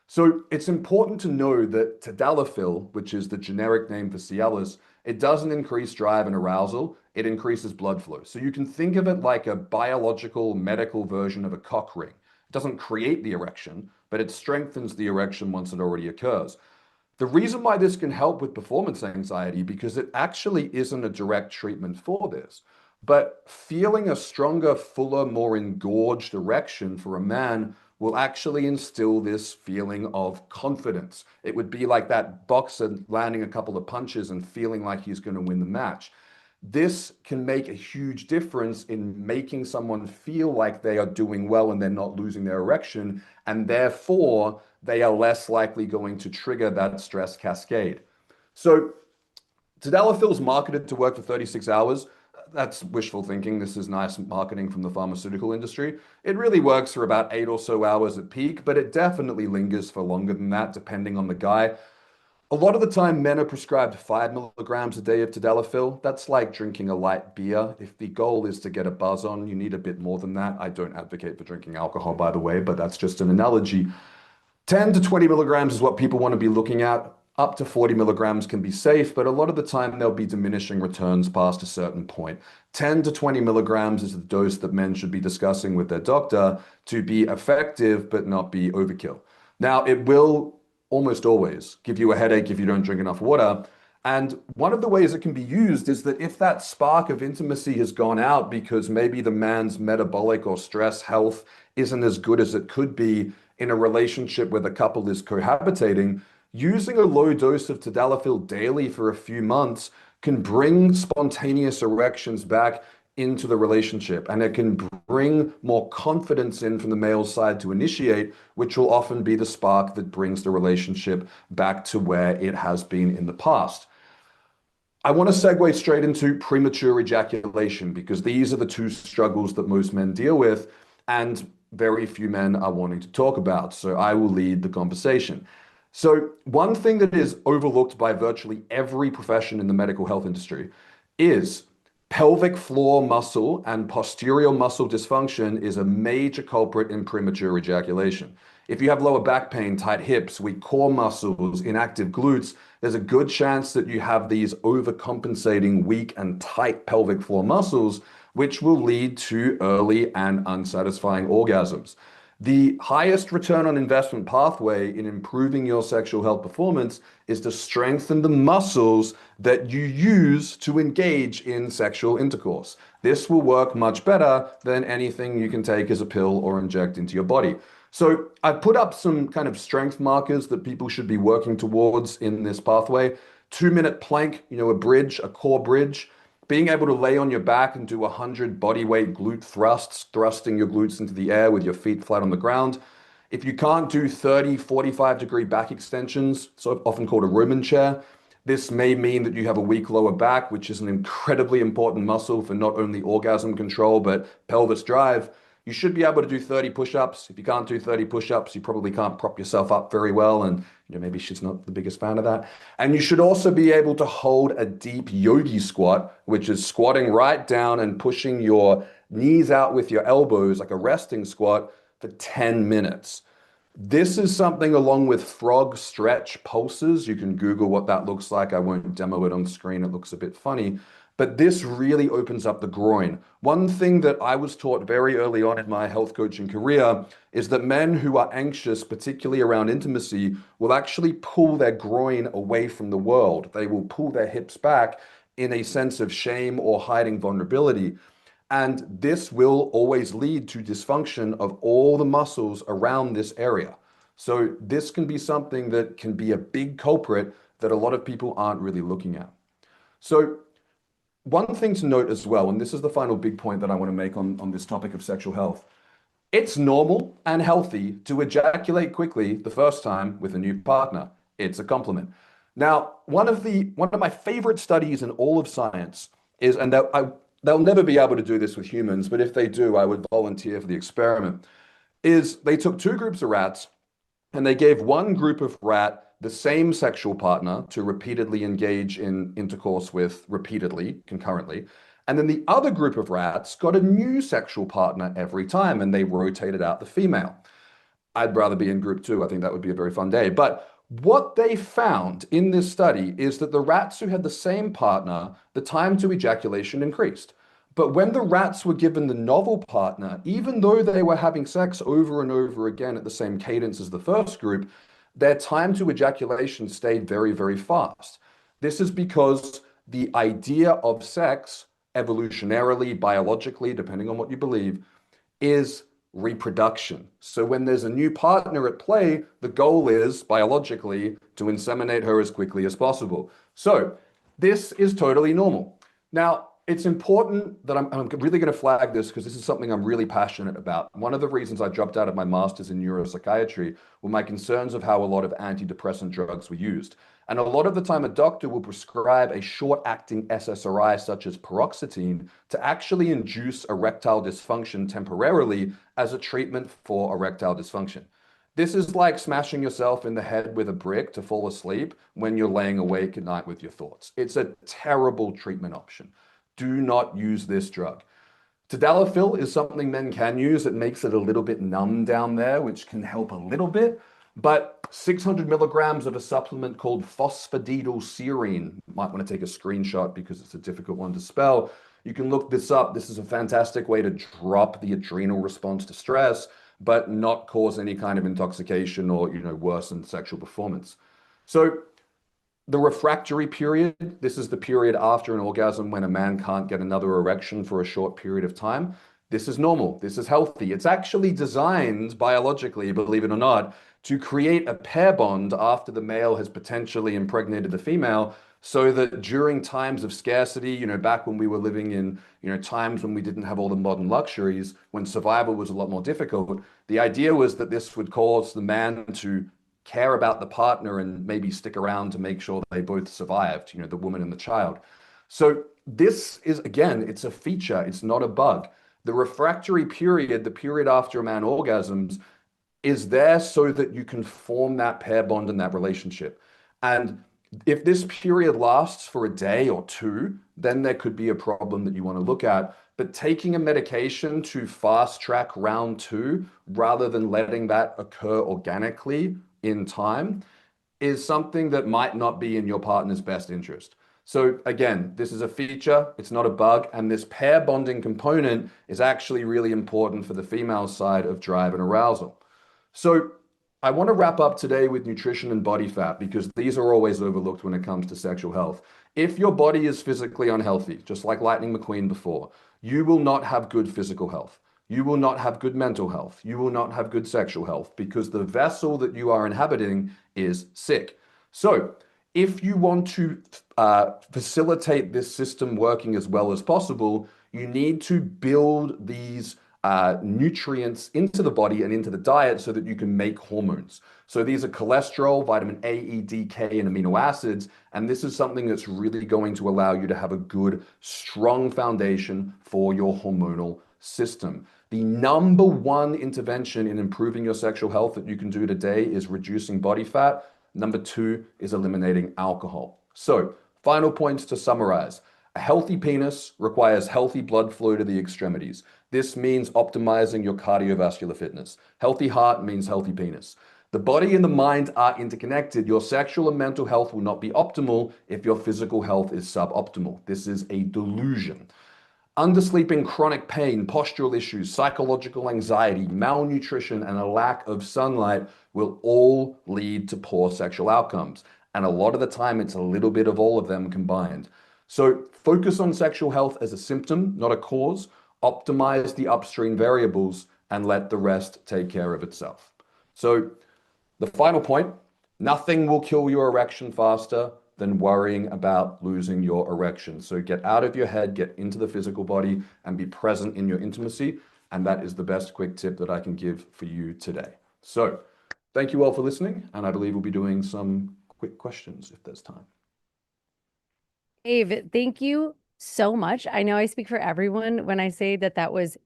So it's important to know that tadalafil, which is the generic name for Cialis, it doesn't increase drive and arousal, it increases blood flow. So you can think of it like a biological medical version of a cock ring. It doesn't create the erection, but it strengthens the erection once it already occurs. The reason why this can help with performance anxiety, because it actually isn't a direct treatment for this, but feeling a stronger, fuller, more engorged erection for a man will actually instill this feeling of confidence. It would be like that boxer landing a couple of punches and feeling like he's going to win the match. This can make a huge difference in making someone feel like they are doing well and they're not losing their erection, and therefore they are less likely going to trigger that stress cascade. So tadalafil is marketed to work for 36 hours. That's wishful thinking. This is nice marketing from the pharmaceutical industry. It really works for about 8 or so hours at peak, but it definitely lingers for longer than that, depending on the guy. A lot of the time, men are prescribed 5 milligrams a day of tadalafil. That's like drinking a light beer. If the goal is to get a buzz on, you need a bit more than that. I don't advocate for drinking alcohol, by the way, but that's just an analogy. 10 to 20 milligrams is what people want to be looking at. Up to 40 milligrams can be safe, but a lot of the time there'll be diminishing returns past a certain point. 10 to 20 milligrams is the dose that men should be discussing with their doctor to be effective, but not be overkill. Now, it will almost always give you a headache if you don't drink enough water. And one of the ways it can be used is that if that spark of intimacy has gone out because maybe the man's metabolic or stress health isn't as good as it could be in a relationship where the couple is cohabitating, using a low dose of tadalafil daily for a few months can bring spontaneous erections back into the relationship, and it can bring more confidence in from the male side to initiate, which will often be the spark that brings the relationship back to where it has been in the past. I want to segue straight into premature ejaculation because these are the two struggles that most men deal with and very few men are wanting to talk about. So I will lead the conversation. So one thing that is overlooked by virtually every profession in the medical health industry is pelvic floor muscle and posterior muscle dysfunction is a major culprit in premature ejaculation. If you have lower back pain, tight hips, weak core muscles, inactive glutes, there's a good chance that you have these overcompensating weak and tight pelvic floor muscles, which will lead to early and unsatisfying orgasms. The highest return on investment pathway in improving your sexual health performance is to strengthen the muscles that you use to engage in sexual intercourse. This will work much better than anything you can take as a pill or inject into your body. So I've put up some kind of strength markers that people should be working towards in this pathway. 2-minute plank, a bridge, a core bridge. Being able to lay on your back and do 100 body weight glute thrusts, thrusting your glutes into the air with your feet flat on the ground. If you can't do 30, 45-degree back extensions, so often called a Roman chair, this may mean that you have a weak lower back, which is an incredibly important muscle for not only orgasm control, but pelvis drive. You should be able to do 30 push-ups. If you can't do 30 push-ups, you probably can't prop yourself up very well. And maybe she's not the biggest fan of that. And you should also be able to hold a deep yogi squat, which is squatting right down and pushing your knees out with your elbows like a resting squat for 10 minutes. This is something along with frog stretch pulses. You can Google what that looks like. I won't demo it on screen. It looks a bit funny. But this really opens up the groin. One thing that I was taught very early on in my health coaching career is that men who are anxious, particularly around intimacy, will actually pull their groin away from the world. They will pull their hips back in a sense of shame or hiding vulnerability. And this will always lead to dysfunction of all the muscles around this area. So this can be something that can be a big culprit that a lot of people aren't really looking at. So one thing to note as well, and this is the final big point that I want to make on this topic of sexual health. It's normal and healthy to ejaculate quickly the first time with a new partner. It's a compliment. Now, one of my favorite studies in all of science is, and they'll never be able to do this with humans, but if they do, I would volunteer for the experiment, is they took two groups of rats and they gave one group of rat the same sexual partner to repeatedly engage in intercourse with repeatedly, concurrently. And then the other group of rats got a new sexual partner every time and they rotated out the female. I'd rather be in group two. I think that would be a very fun day. But what they found in this study is that the rats who had the same partner, the time to ejaculation increased. But when the rats were given the novel partner, even though they were having sex over and over again at the same cadence as the first group, their time to ejaculation stayed very, very fast. This is because the idea of sex, evolutionarily, biologically, depending on what you believe, is reproduction. So when there's a new partner at play, the goal is, biologically, to inseminate her as quickly as possible. So this is totally normal. Now, it's important that I'm really going to flag this because this is something I'm really passionate about. One of the reasons I dropped out of my master's in neuropsychiatry were my concerns of how a lot of antidepressant drugs were used. And a lot of the time, a doctor will prescribe a short-acting SSRI such as paroxetine to actually induce erectile dysfunction temporarily as a treatment for erectile dysfunction. This is like smashing yourself in the head with a brick to fall asleep when you're laying awake at night with your thoughts. It's a terrible treatment option. Do not use this drug. Tadalafil is something men can use. It makes it a little bit numb down there, which can help a little bit. But 600 milligrams of a supplement called phosphatidylserine, might want to take a screenshot because it's a difficult one to spell. You can look this up. This is a fantastic way to drop the adrenal response to stress. but not cause any kind of intoxication or, worsen sexual performance. So the refractory period, this is the period after an orgasm when a man can't get another erection for a short period of time. This is normal. This is healthy. It's actually designed biologically, believe it or not, to create a pair bond after the male has potentially impregnated the female, so that during times of scarcity, back when we were living in, times when we didn't have all the modern luxuries, when survival was a lot more difficult, the idea was that this would cause the man to care about the partner and maybe stick around to make sure they both survived, the woman and the child. So this is, again, it's a feature, it's not a bug. The refractory period, the period after a man orgasms, is there so that you can form that pair bond in that relationship. And if this period lasts for a day or two, then there could be a problem that you want to look at. But taking a medication to fast track round two, rather than letting that occur organically in time, is something that might not be in your partner's best interest. So again, this is a feature, it's not a bug, and this pair bonding component is actually really important for the female side of drive and arousal. So I want to wrap up today with nutrition and body fat, because these are always overlooked when it comes to sexual health. If your body is physically unhealthy, just like Lightning McQueen before, you will not have good physical health. You will not have good mental health. You will not have good sexual health, because the vessel that you are inhabiting is sick. So if you want to facilitate this system working as well as possible, you need to build these nutrients into the body and into the diet so that you can make hormones. So these are cholesterol, vitamin A, E, D, K, and amino acids. And this is something that's really going to allow you to have a good, strong foundation for your hormonal system. The number one intervention in improving your sexual health that you can do today is reducing body fat. Number two is eliminating alcohol. So, final points to summarize. A healthy penis requires healthy blood flow to the extremities. This means optimizing your cardiovascular fitness. Healthy heart means healthy penis. The body and the mind are interconnected. Your sexual and mental health will not be optimal if your physical health is suboptimal. This is a delusion. Undersleeping, chronic pain, postural issues, psychological anxiety, malnutrition, and a lack of sunlight will all lead to poor sexual outcomes. And a lot of the time, it's a little bit of all of them combined. So focus on sexual health as a symptom, not a cause. Optimize the upstream variables and let the rest take care of itself. So the final point, nothing will kill your erection faster than worrying about losing your erection. So get out of your head, get into the physical body, and be present in your intimacy. And that is the best quick tip that I can give for you today. So thank you all for listening. And I believe we'll be doing some quick questions if there's time. Dave, thank you so much. I know I speak for everyone when I say that that was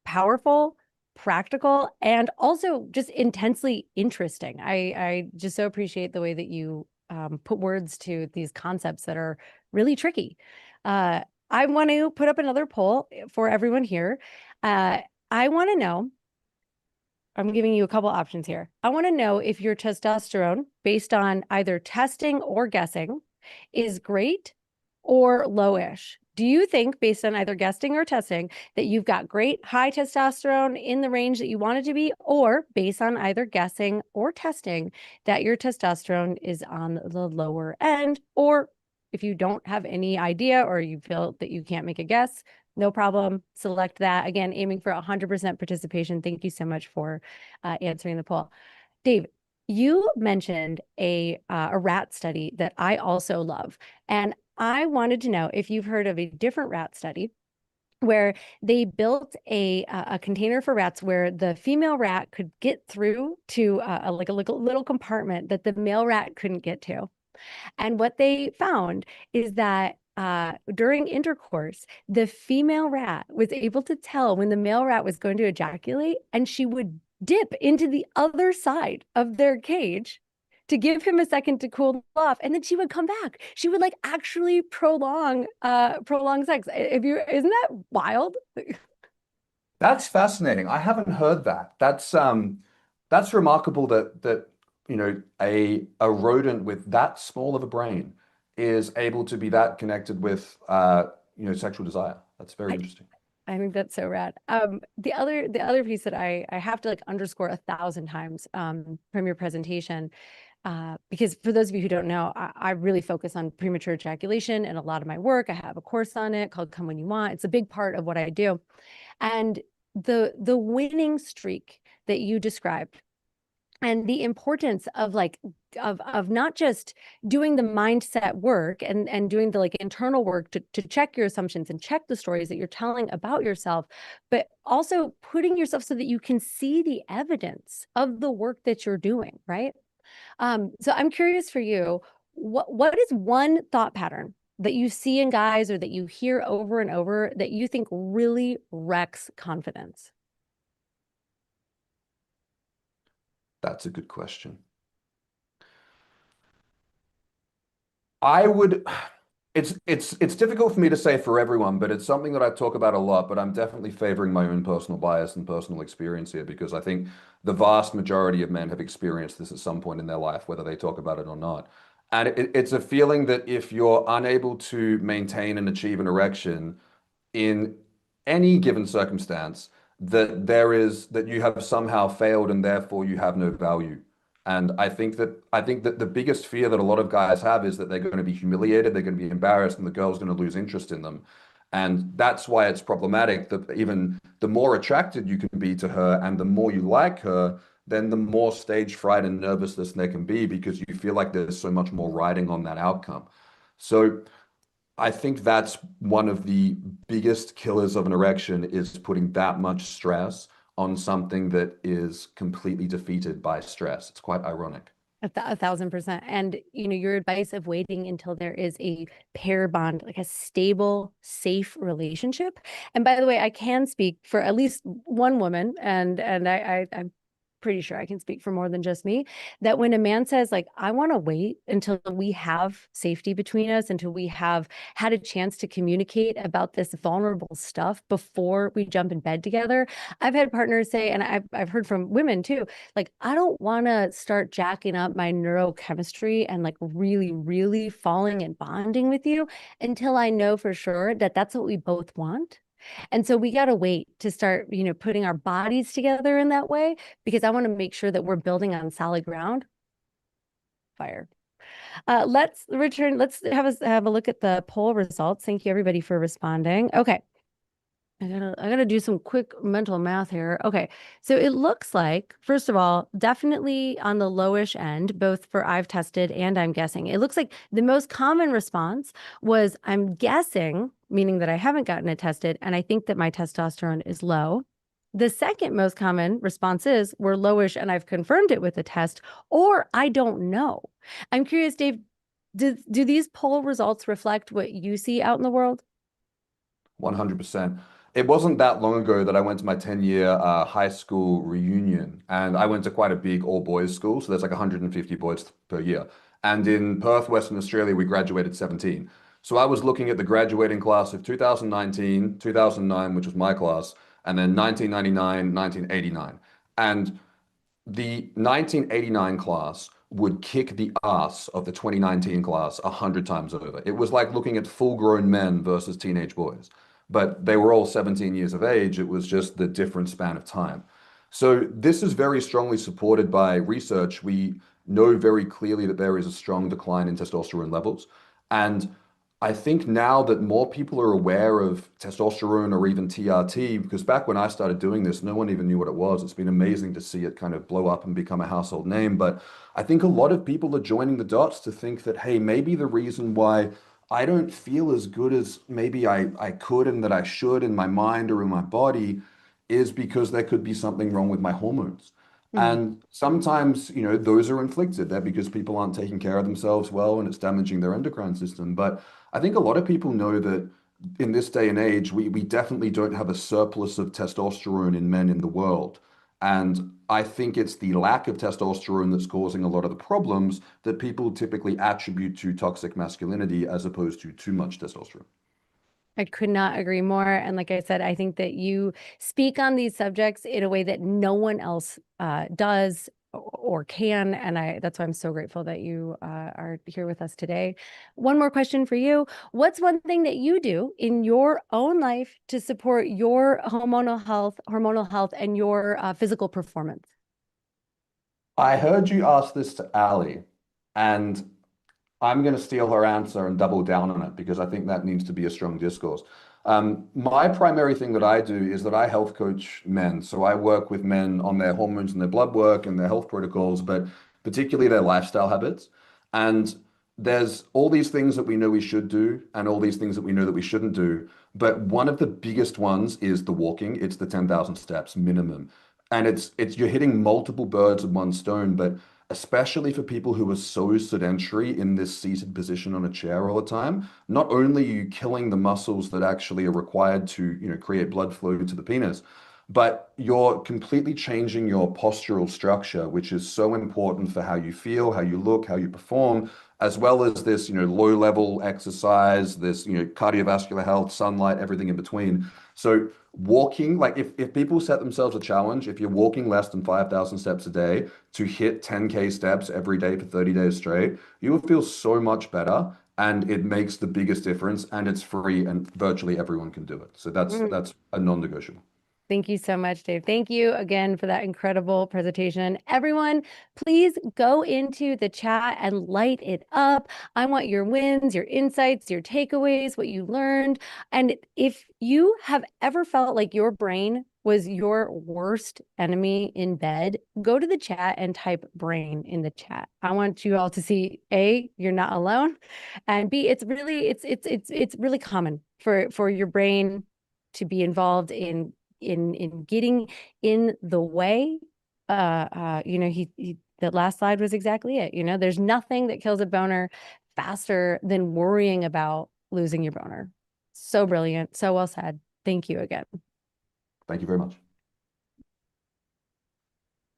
powerful, practical, and also just intensely interesting. I just so appreciate the way that you put words to these concepts that are really tricky. I want to put up another poll for everyone here. I want to know, I'm giving you a couple options here. I want to know if your testosterone, based on either testing or guessing, is great or lowish. Do you think, based on either guessing or testing, that you've got great high testosterone in the range that you want it to be, or based on either guessing or testing, that your testosterone is on the lower end? Or if you don't have any idea or you feel that you can't make a guess, no problem. Select that. Again, aiming for 100% participation. Thank you so much for answering the poll. Dave, you mentioned a rat study that I also love. And I wanted to know if you've heard of a different rat study where they built a container for rats where the female rat could get through to a little compartment that the male rat couldn't get to. And what they found is that during intercourse, the female rat was able to tell when the male rat was going to ejaculate, and she would dip into the other side of their cage to give him a second to cool off, and then she would come back. She would like actually prolong sex. Isn't that wild? That's fascinating. I haven't heard that. That's remarkable that a rodent with that small of a brain is able to be that connected with sexual desire. That's very interesting. I think that's so rad. The other piece that I have to like underscore 1,000 times from your presentation, because for those of you who don't know, I really focus on premature ejaculation and a lot of my work. I have a course on it called Come When You Want. It's a big part of what I do. And the winning streak that you described and the importance of like of not just doing the mindset work and doing the like internal work to check your assumptions and check the stories that you're telling about yourself, but also putting yourself so that you can see the evidence of the work that you're doing, right? So I'm curious for you, what is one thought pattern that you see in guys or that you hear over and over that you think really wrecks confidence? That's a good question. I would, it's difficult for me to say for everyone, but it's something that I talk about a lot, but I'm definitely favoring my own personal bias and personal experience here because I think the vast majority of men have experienced this at some point in their life, whether they talk about it or not. And it's a feeling that if you're unable to maintain and achieve an erection in any given circumstance, that you have somehow failed and therefore you have no value. And I think that the biggest fear that a lot of guys have is that they're going to be humiliated, they're going to be embarrassed, and the girl's going to lose interest in them. And that's why it's problematic that even the more attracted you can be to her and the more you like her, then the more stage fright and nervousness there can be because you feel like there's so much more riding on that outcome. So I think that's one of the biggest killers of an erection is putting that much stress on something that is completely defeated by stress. It's quite ironic. 1,000%. And you know, your advice of waiting until there is a pair bond, like a stable, safe relationship. And by the way, I can speak for at least one woman, and I'm pretty sure I can speak for more than just me, that when a man says like, I want to wait until we have safety between us, until we have had a chance to communicate about this vulnerable stuff before we jump in bed together. I've had partners say, and I've heard from women too, like, I don't want to start jacking up my neurochemistry and like really, really falling and bonding with you until I know for sure that that's what we both want. And so we got to wait to start, you know, putting our bodies together in that way, because I want to make sure that we're building on solid ground. Fire. Let's return. Let's have a look at the poll results. Thank you everybody for responding. Okay. I gotta do some quick mental math here. Okay, so it looks like, first of all, definitely on the lowish end, both for I've tested and I'm guessing. It looks like the most common response was I'm guessing, meaning that I haven't gotten it tested, and I think that my testosterone is low. The second most common responses were lowish, and I've confirmed it with a test, or I don't know. I'm curious, Dave, do these poll results reflect what you see out in the world? 100%. It wasn't that long ago that I went to my 10-year high school reunion, and I went to quite a big all-boys school, so there's like 150 boys per year. And in Perth, Western Australia, we graduated 17. So I was looking at the graduating class of 2019, 2009, which was my class, and then 1999, 1989. And the 1989 class would kick the ass of the 2019 class 100 times over. It was like looking at full-grown men versus teenage boys, but they were all 17 years of age. It was just the different span of time. So this is very strongly supported by research. We know very clearly that there is a strong decline in testosterone levels. And I think now that more people are aware of testosterone or even TRT, because back when I started doing this, no one even knew what it was. It's been amazing to see it kind of blow up and become a household name. But I think a lot of people are joining the dots to think that, hey, maybe the reason why I don't feel as good as maybe I could and that I should in my mind or in my body is because there could be something wrong with my hormones. And sometimes, those are inflicted. They're because people aren't taking care of themselves well and it's damaging their endocrine system. But I think a lot of people know that in this day and age, we definitely don't have a surplus of testosterone in men in the world. And I think it's the lack of testosterone that's causing a lot of the problems that people typically attribute to toxic masculinity as opposed to too much testosterone. I could not agree more. And like I said, I think that you speak on these subjects in a way that no one else does. or can. And that's why I'm so grateful that you are here with us today. One more question for you. What's one thing that you do in your own life to support your hormonal health, and your physical performance? I heard you ask this to Ali, and I'm going to steal her answer and double down on it because I think that needs to be a strong discourse. My primary thing that I do is that I health coach men. So I work with men on their hormones and their blood work and their health protocols, but particularly their lifestyle habits. And there's all these things that we know we should do and all these things that we know that we shouldn't do. But one of the biggest ones is the walking. It's the 10,000 steps minimum. And it's you're hitting multiple birds with one stone, but especially for people who are so sedentary in this seated position on a chair all the time, not only are you killing the muscles that actually are required to, create blood flow to the penis, but you're completely changing your postural structure, which is so important for how you feel, how you look, how you perform, as well as this, low level exercise, this, cardiovascular health, sunlight, everything in between. So walking, like if people set themselves a challenge, if you're walking less than 5,000 steps a day to hit 10K steps every day for 30 days straight, you will feel so much better. And it makes the biggest difference, and it's free, and virtually everyone can do it. So that's a non-negotiable. Thank you so much, Dave. Thank you again for that incredible presentation. Everyone, please go into the chat and light it up. I want your wins, your insights, your takeaways, what you learned. And if you have ever felt like your brain was your worst enemy in bed, go to the chat and type brain in the chat. I want you all to see, A, you're not alone, and B, it's really common for your brain to be involved in getting in the way. The last slide was exactly it. There's nothing that kills a boner faster than worrying about losing your boner. So brilliant. So well said. Thank you again. Thank you very much.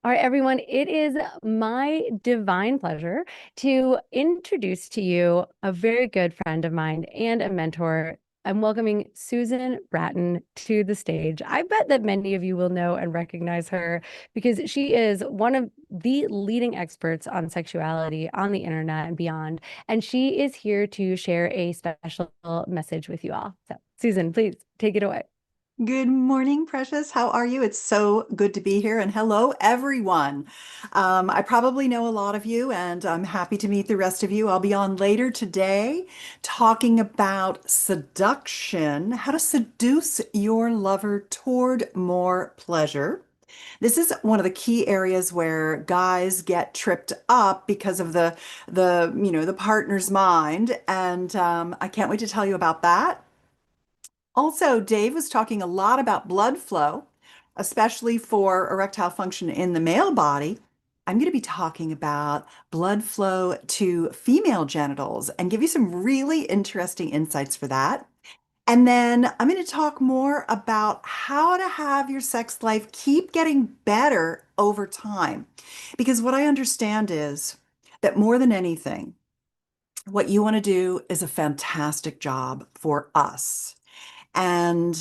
All right, everyone, it is my divine pleasure to introduce to you a very good friend of mine and a mentor. I'm welcoming Susan Bratton to the stage. I bet that many of you will know and recognize her because she is one of the leading experts on sexuality on the internet and beyond. And she is here to share a special message with you all. So, Susan, please take it away. Good morning, Precious. How are you? It's so good to be here. And hello, everyone. I probably know a lot of you, and I'm happy to meet the rest of you. I'll be on later today talking about seduction, how to seduce your lover toward more pleasure. This is one of the key areas where guys get tripped up because of the partner's mind. And I can't wait to tell you about that. Also, Dave was talking a lot about blood flow, especially for erectile function in the male body. I'm going to be talking about blood flow to female genitals and give you some really interesting insights for that. And then I'm going to talk more about how to have your sex life keep getting better over time. Because what I understand is that more than anything, what you want to do is a fantastic job for us. And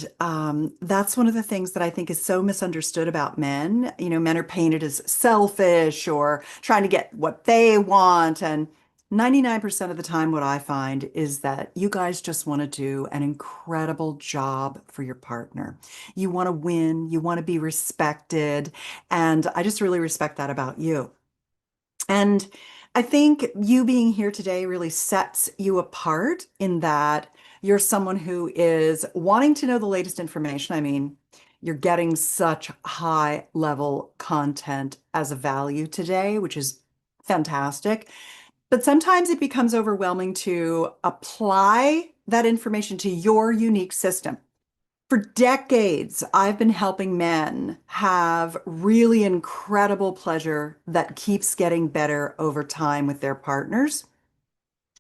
that's one of the things that I think is so misunderstood about men. Men are painted as selfish or trying to get what they want. And 99% of the time, what I find is that you guys just want to do an incredible job for your partner. You want to win, you want to be respected. And I just really respect that about you. And I think you being here today really sets you apart in that you're someone who is wanting to know the latest information. I mean, you're getting such high level content as a value today, which is fantastic. But sometimes it becomes overwhelming to apply that information to your unique system. For decades, I've been helping men have really incredible pleasure that keeps getting better over time with their partners.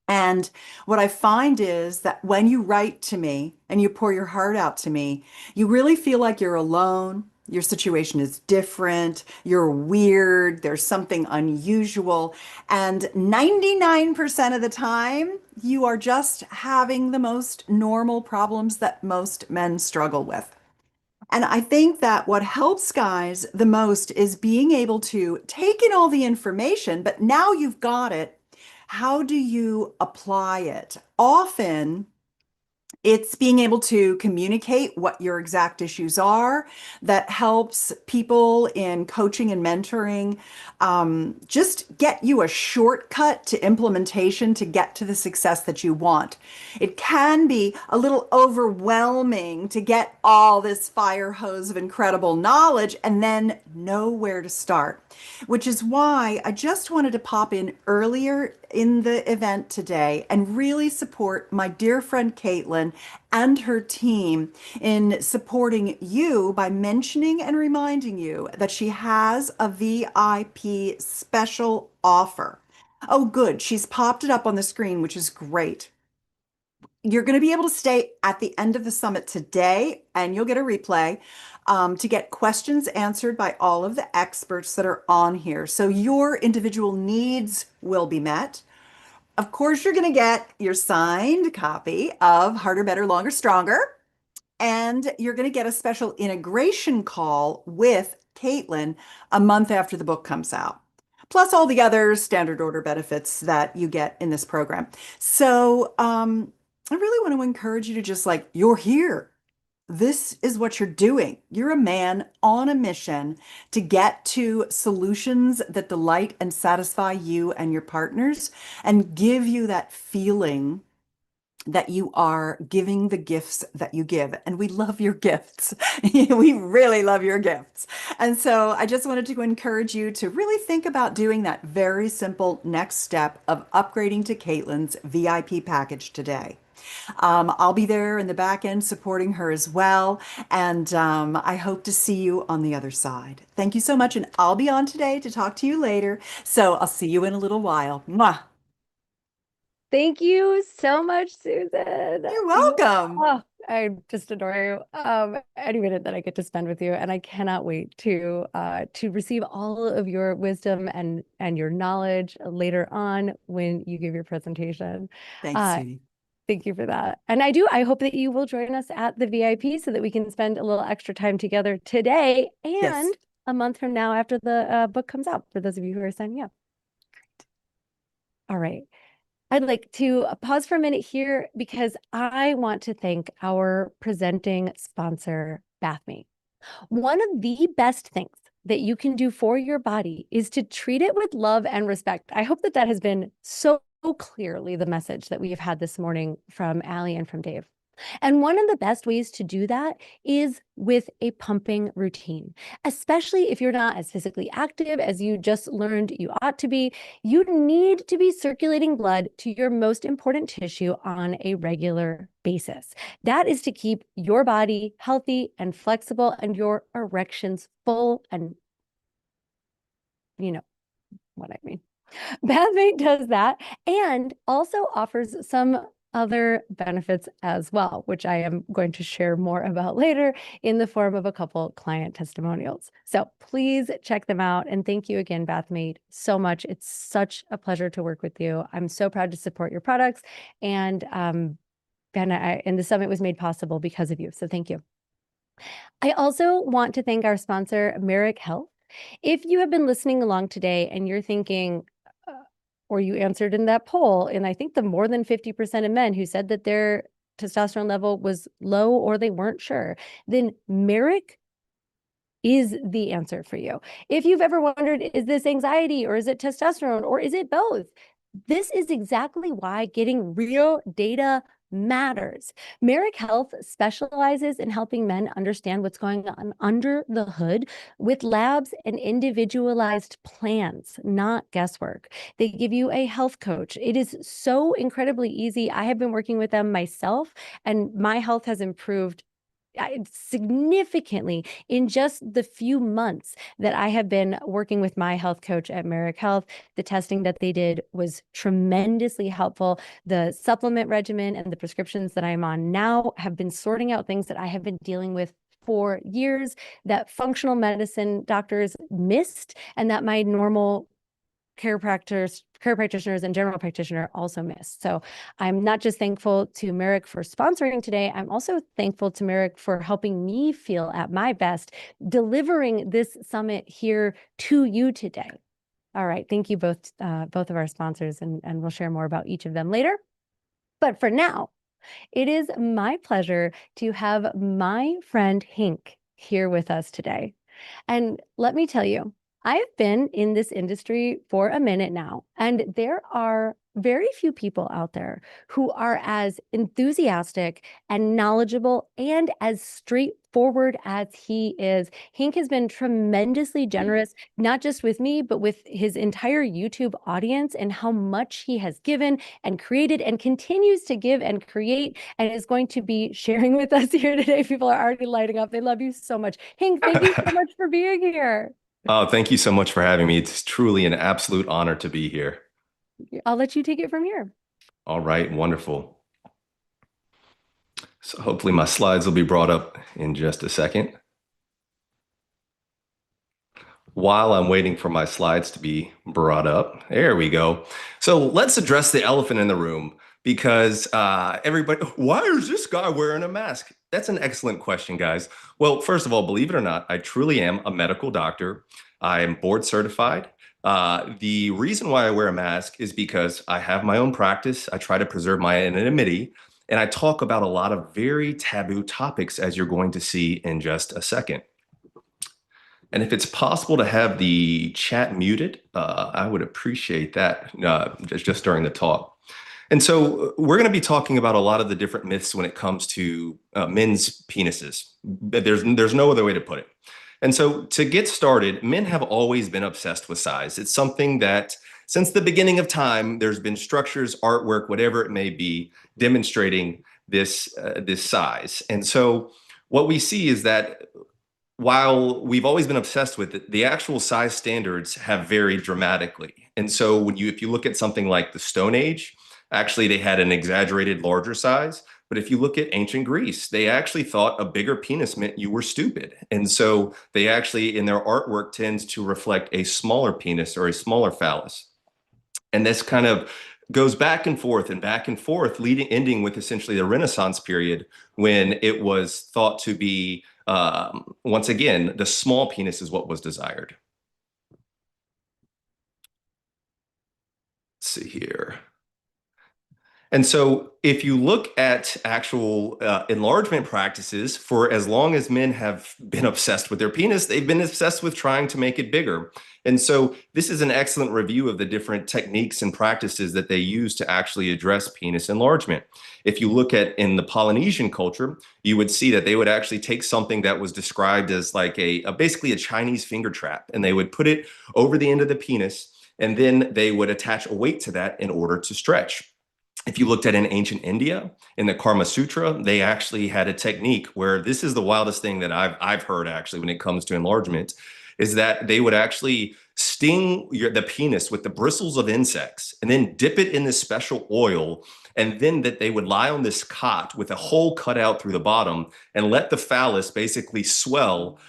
And what I find is that when you write to me and you pour your heart out to me, you really feel like you're alone. Your situation is different. You're weird. There's something unusual. And 99% of the time, you are just having the most normal problems that most men struggle with. And I think that what helps guys the most is being able to take in all the information, but now you've got it. How do you apply it? Often, it's being able to communicate what your exact issues are that helps people in coaching and mentoring just get you a shortcut to implementation to get to the success that you want. It can be a little overwhelming to get all this fire hose of incredible knowledge and then know where to start, which is why I just wanted to pop in earlier in the event today and really support my dear friend Caitlin and her team in supporting you by mentioning and reminding you that she has a VIP special offer. Oh, good. She's popped it up on the screen, which is great. You're going to be able to stay at the end of the summit today, and you'll get a replay to get questions answered by all of the experts that are on here. So your individual needs will be met. Of course, you're going to get your signed copy of Harder, Better, Longer, Stronger. And you're going to get a special integration call with Caitlin a month after the book comes out, plus all the other standard order benefits that you get in this program. So I really want to encourage you to just like, you're here. This is what you're doing. You're a man on a mission to get to solutions that delight and satisfy you and your partners and give you that feeling that you are giving the gifts that you give. And we love your gifts. We really love your gifts. And so I just wanted to encourage you to really think about doing that very simple next step of upgrading to Caitlin's VIP package today. I'll be there in the back end supporting her as well. And I hope to see you on the other side. Thank you so much. And I'll be on today to talk to you later. So I'll see you in a little while. Mwah. Thank you so much, Susan. You're welcome. Oh, I just adore you. Any minute that I get to spend with you, and I cannot wait to receive all of your wisdom and your knowledge later on when you give your presentation. Thanks, sweetie. Thank you for that. And I hope that you will join us at the VIP so that we can spend a little extra time together today and Yes. a month from now after the book comes out, for those of you who are signing up. All right. I'd like to pause for a minute here because I want to thank our presenting sponsor, BathMate. One of the best things that you can do for your body is to treat it with love and respect. I hope that has been so clearly the message that we have had this morning from Allie and from Dave. And one of the best ways to do that is with a pumping routine, especially if you're not as physically active as you just learned you ought to be. You need to be circulating blood to your most important tissue on a regular basis. That is to keep your body healthy and flexible and your erections full, and you know what I mean. BathMate does that and also offers some other benefits as well, which I am going to share more about later in the form of a couple client testimonials. So please check them out. And thank you again, BathMate, so much. It's such a pleasure to work with you. I'm so proud to support your products. And the summit was made possible because of you. So thank you. I also want to thank our sponsor, Merrick Health. If you have been listening along today and you're thinking, or you answered in that poll, and I think the more than 50% of men who said that their testosterone level was low or they weren't sure, then Merrick is the answer for you. If you've ever wondered, is this anxiety or is it testosterone or is it both? This is exactly why getting real data matters. Merrick Health specializes in helping men understand what's going on under the hood with labs and individualized plans, not guesswork. They give you a health coach. It is so incredibly easy. I have been working with them myself, and my health has improved significantly in just the few months that I have been working with my health coach at Merrick Health. The testing that they did was tremendously helpful. The supplement regimen and the prescriptions that I'm on now have been sorting out things that I have been dealing with for years that functional medicine doctors missed and that my normal chiropractors career practitioners and general practitioner also miss. So I'm not just thankful to Merrick for sponsoring today, I'm also thankful to Merrick for helping me feel at my best, delivering this summit here to you today. All right, thank you both of our sponsors, and we'll share more about each of them later. But for now, it is my pleasure to have my friend Hank here with us today. And let me tell you, I've been in this industry for a minute now, and there are very few people out there who are as enthusiastic and knowledgeable and as straightforward as he is. Hank has been tremendously generous, not just with me, but with his entire YouTube audience, and how much he has given and created and continues to give and create, and is going to be sharing with us here today. People are already lighting up. They love you so much. Hank, thank you so much for being here. Oh, thank you so much for having me. It's truly an absolute honor to be here. I'll let you take it from here. All right, wonderful. So hopefully my slides will be brought up in just a second. While I'm waiting for my slides to be brought up, there we go. So let's address the elephant in the room, because everybody, why is this guy wearing a mask? That's an excellent question, guys. Well, first of all, believe it or not, I truly am a medical doctor. I am board certified. The reason why I wear a mask is because I have my own practice. I try to preserve my anonymity, and I talk about a lot of very taboo topics, as you're going to see in just a second. And if it's possible to have the chat muted, I would appreciate that just during the talk. And so we're going to be talking about a lot of the different myths when it comes to men's penises. There's no other way to put it. And so to get started, men have always been obsessed with size. It's something that since the beginning of time, there's been structures, artwork, whatever it may be, demonstrating this size. And so what we see is that while we've always been obsessed with it, the actual size standards have varied dramatically. And so if you look at something like the Stone Age, actually they had an exaggerated larger size. But if you look at ancient Greece, they actually thought a bigger penis meant you were stupid. And so they actually, in their artwork, tends to reflect a smaller penis or a smaller phallus. And this kind of goes back and forth, ending with essentially the Renaissance period, when it was thought to be, once again, the small penis is what was desired. Let's see here. And so if you look at actual enlargement practices, for as long as men have been obsessed with their penis, they've been obsessed with trying to make it bigger. And so this is an excellent review of the different techniques and practices that they use to actually address penis enlargement. If you look at in the Polynesian culture, you would see that they would actually take something that was described as like basically a Chinese finger trap, and they would put it over the end of the penis, and then they would attach a weight to that in order to stretch. If you looked at in ancient India, in the Karma Sutra, they actually had a technique where this is the wildest thing that I've heard actually when it comes to enlargement, is that they would actually sting the penis with the bristles of insects and then dip it in this special oil, and then that they would lie on this cot with a hole cut out through the bottom and let the phallus basically swell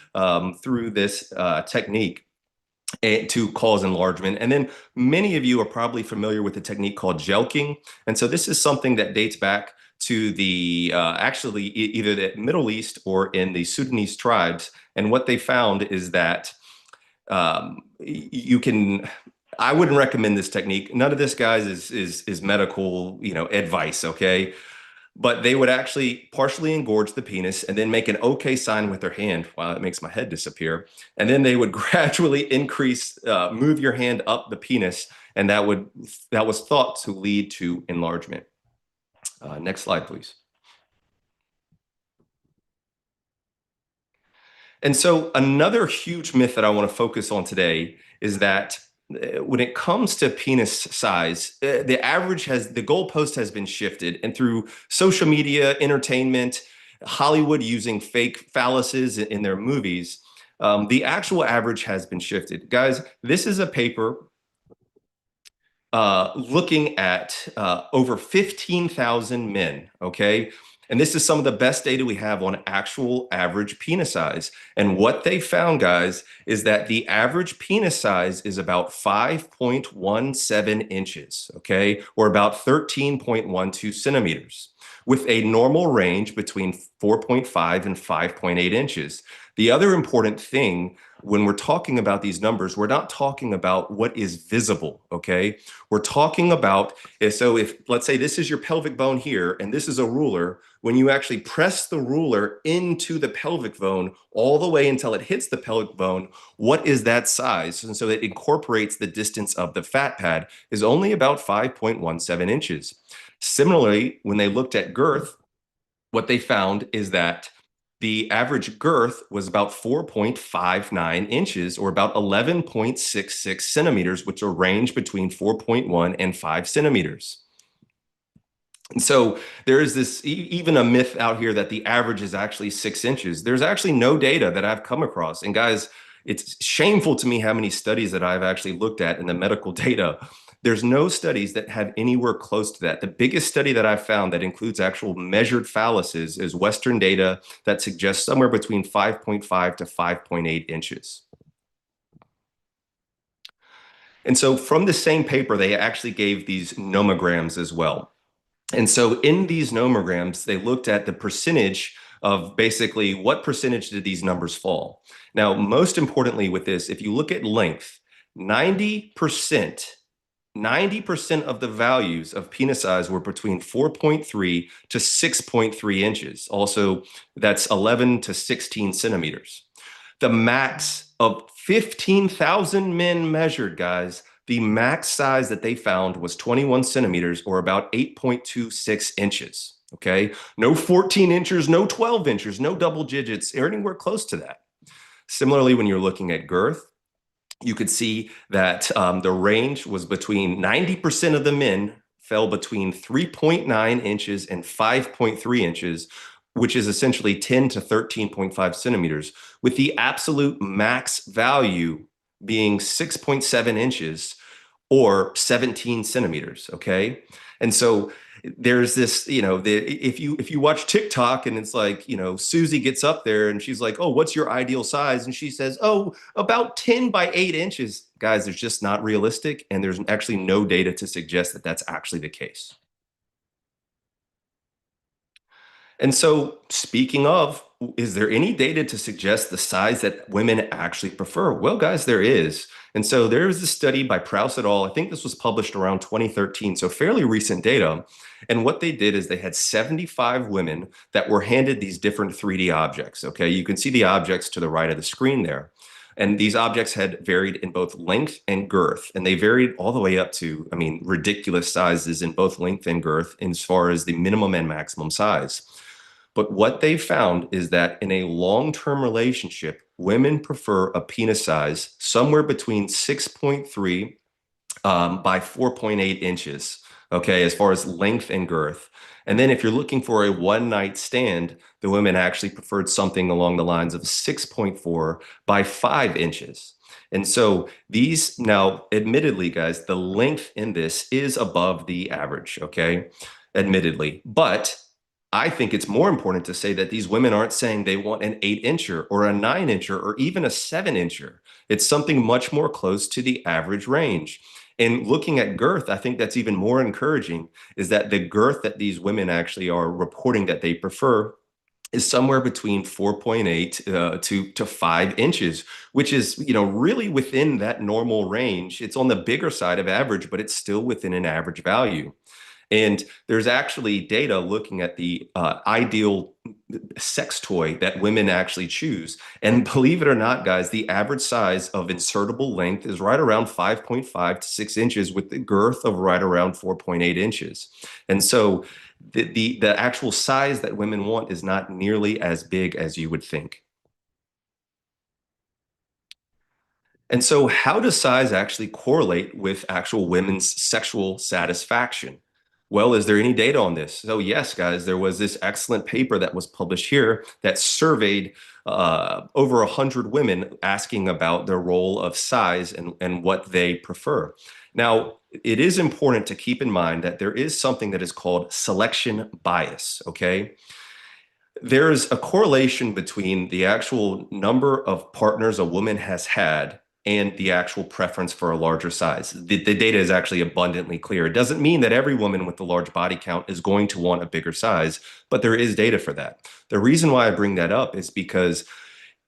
through this technique to cause enlargement. And then many of you are probably familiar with a technique called jelqing. And so this is something that dates back to the actually either the Middle East or in the Sudanese tribes. And what they found is that I wouldn't recommend this technique. None of this, guys, is medical, advice, okay? But they would actually partially engorge the penis and then make an okay sign with their hand. Wow, it makes my head disappear. And then they would gradually move your hand up the penis, and that was thought to lead to enlargement. Next slide, please. And so another huge myth that I want to focus on today is that when it comes to penis size, the goalpost has been shifted, and through social media, entertainment, Hollywood using fake phalluses in their movies, the actual average has been shifted. Guys, this is a paper looking at over 15,000 men, okay? And this is some of the best data we have on actual average penis size. And what they found, guys, is that the average penis size is about 5.17 inches, okay, or about 13.12 centimeters, with a normal range between 4.5 and 5.8 inches. The other important thing when we're talking about these numbers, we're not talking about what is visible, okay? We're talking about, so if, let's say this is your pelvic bone here, and this is a ruler, when you actually press the ruler into the pelvic bone all the way until it hits the pelvic bone, what is that size? And so it incorporates the distance of the fat pad is only about 5.17 inches. Similarly, when they looked at girth, what they found is that the average girth was about 4.59 inches or about 11.66 centimeters, which are range between 4.1 and 5 centimeters. And so there is this even a myth out here that the average is actually 6 inches. There's actually no data that I've come across. And guys, it's shameful to me how many studies that I've actually looked at in the medical data. There's no studies that have anywhere close to that. The biggest study that I've found that includes actual measured phalluses is Western data that suggests somewhere between 5.5 to 5.8 inches. And so from the same paper, they actually gave these nomograms as well. And so in these nomograms, they looked at the percentage of basically what percentage did these numbers fall. Now, most importantly with this, if you look at length, 90% of the values of penis size were between 4.3 to 6.3 inches. Also, that's 11 to 16 centimeters. The max of 15,000 men measured, guys, the max size that they found was 21 centimeters or about 8.26 inches. Okay. No 14 inches, no 12 inches, no double digits, or anywhere close to that. Similarly, when you're looking at girth, you could see that the range was between 90% of the men fell between 3.9 inches and 5.3 inches, which is essentially 10 to 13.5 centimeters, with the absolute max value being 6.7 inches or 17 centimeters. Okay. And so there's this, if you watch TikTok and it's like, Susie gets up there and she's like, oh, what's your ideal size? And she says, oh, about 10 by 8 inches. Guys, there's just not realistic. And there's actually no data to suggest that that's actually the case. And so, speaking of, is there any data to suggest the size that women actually prefer? Well, guys, there is. And so there was a study by Prouse et al. I think this was published around 2013, so fairly recent data. And what they did is they had 75 women that were handed these different 3D objects. Okay, you can see the objects to the right of the screen there. And these objects had varied in both length and girth. And they varied all the way up to, ridiculous sizes in both length and girth as far as the minimum and maximum size. But what they found is that in a long-term relationship, women prefer a penis size somewhere between 6.3 by 4.8 inches, okay, as far as length and girth. And then if you're looking for a one-night stand, the women actually preferred something along the lines of 6.4 by 5 inches. And so these now, admittedly, guys, the length in this is above the average, okay, admittedly. But I think it's more important to say that these women aren't saying they want an 8-incher or a 9-incher or even a 7-incher. It's something much more close to the average range. And looking at girth, I think that's even more encouraging, is that the girth that these women actually are reporting that they prefer is somewhere between 4.8 to 5 inches, which is, really within that normal range. It's on the bigger side of average, but it's still within an average value. And there's actually data looking at the ideal sex toy that women actually choose. And believe it or not, guys, the average size of insertable length is right around 5.5 to 6 inches with the girth of right around 4.8 inches. And so the actual size that women want is not nearly as big as you would think. And so how does size actually correlate with actual women's sexual satisfaction? Well, is there any data on this? So yes, guys, there was this excellent paper that was published here that surveyed over 100 women asking about their role of size and what they prefer. Now, it is important to keep in mind that there is something that is called selection bias, okay? There is a correlation between the actual number of partners a woman has had and the actual preference for a larger size. The data is actually abundantly clear. It doesn't mean that every woman with a large body count is going to want a bigger size, but there is data for that. The reason why I bring that up is because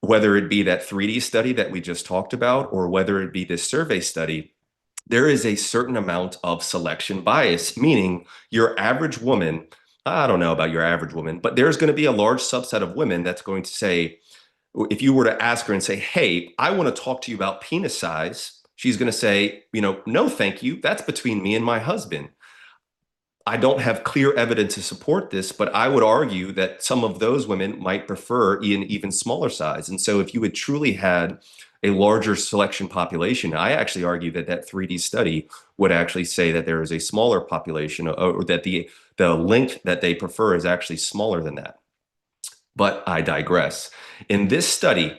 whether it be that 3D study that we just talked about, or whether it be this survey study, there is a certain amount of selection bias, meaning your average woman, I don't know about your average woman, but there's going to be a large subset of women that's going to say, if you were to ask her and say, hey, I want to talk to you about penis size, she's going to say, no, thank you. That's between me and my husband. I don't have clear evidence to support this, but I would argue that some of those women might prefer an even smaller size. And so if you had truly had a larger selection population, I actually argue that that 3D study would actually say that there is a smaller population, or that the length that they prefer is actually smaller than that. But I digress. In this study,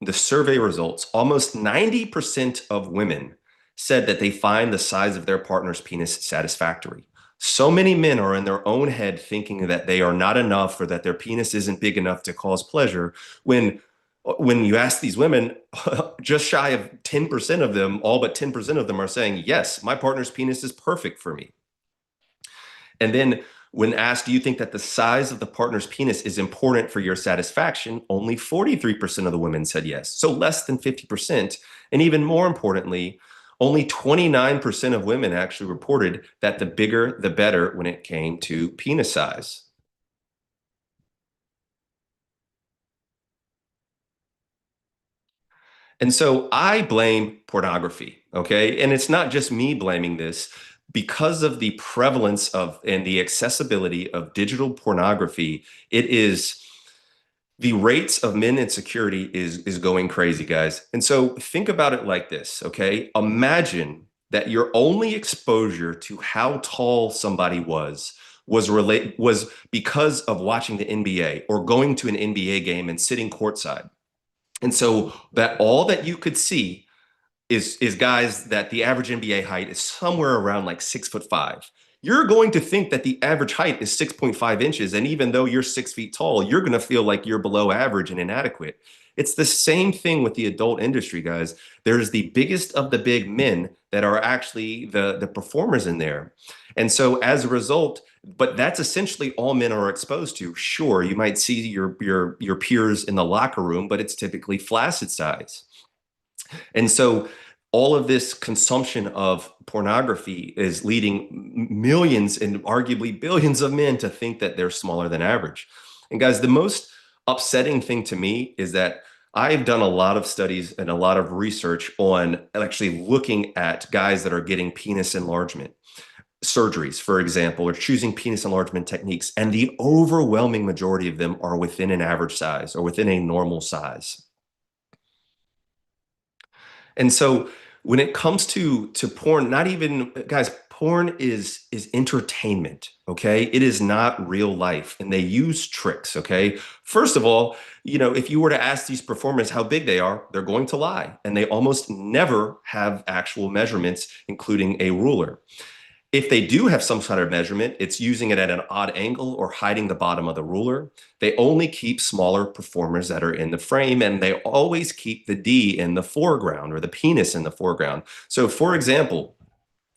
the survey results, almost 90% of women said that they find the size of their partner's penis satisfactory. So many men are in their own head thinking that they are not enough, or that their penis isn't big enough to cause pleasure. When you ask these women, just shy of 10% of them, all but 10% of them are saying, yes, my partner's penis is perfect for me. And then when asked, do you think that the size of the partner's penis is important for your satisfaction? Only 43% of the women said yes. So less than 50%. And even more importantly, only 29% of women actually reported that the bigger, the better when it came to penis size. And so I blame pornography, okay? And it's not just me blaming this. Because of the prevalence of and the accessibility of digital pornography, the rates of men insecurity is going crazy, guys. And so think about it like this, okay? Imagine that your only exposure to how tall somebody was because of watching the NBA or going to an NBA game and sitting courtside. And so that all that you could see is guys that the average NBA height is somewhere around like 6'5". You're going to think that the average height is 6.5 inches. And even though you're 6 feet tall, you're going to feel like you're below average and inadequate. It's the same thing with the adult industry, guys. There's the biggest of the big men that are actually the performers in there. And so as a result, but that's essentially all men are exposed to. Sure, you might see your peers in the locker room, but it's typically flaccid size. And so all of this consumption of pornography is leading millions and arguably billions of men to think that they're smaller than average. And guys, the most upsetting thing to me is that I've done a lot of studies and a lot of research on actually looking at guys that are getting penis enlargement surgeries, for example, or choosing penis enlargement techniques. And the overwhelming majority of them are within an average size or within a normal size. And so when it comes to porn, not even, guys, porn is entertainment, okay? It is not real life, and they use tricks, okay? First of all, if you were to ask these performers how big they are, they're going to lie, and they almost never have actual measurements, including a ruler. If they do have some sort of measurement, it's using it at an odd angle or hiding the bottom of the ruler. They only keep smaller performers that are in the frame, and they always keep the D in the foreground, or the penis in the foreground. So for example,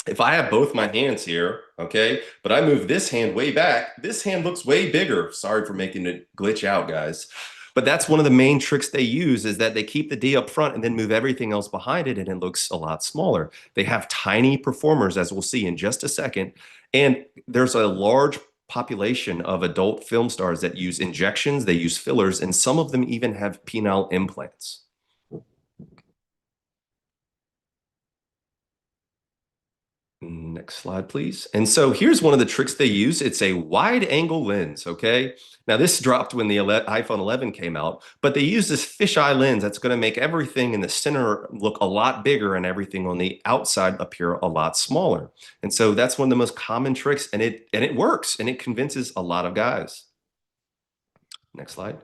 if I have both my hands here, okay, but I move this hand way back, this hand looks way bigger. Sorry for making it glitch out, guys. But that's one of the main tricks they use, is that they keep the D up front and then move everything else behind it, and it looks a lot smaller. They have tiny performers, as we'll see in just a second. And there's a large population of adult film stars that use injections, they use fillers, and some of them even have penile implants. Next slide, please. And so here's one of the tricks they use. It's a wide angle lens, okay? Now this dropped when the iPhone 11 came out, but they use this fisheye lens that's going to make everything in the center look a lot bigger and everything on the outside appear a lot smaller. And so that's one of the most common tricks, and it works, and it convinces a lot of guys. Next slide.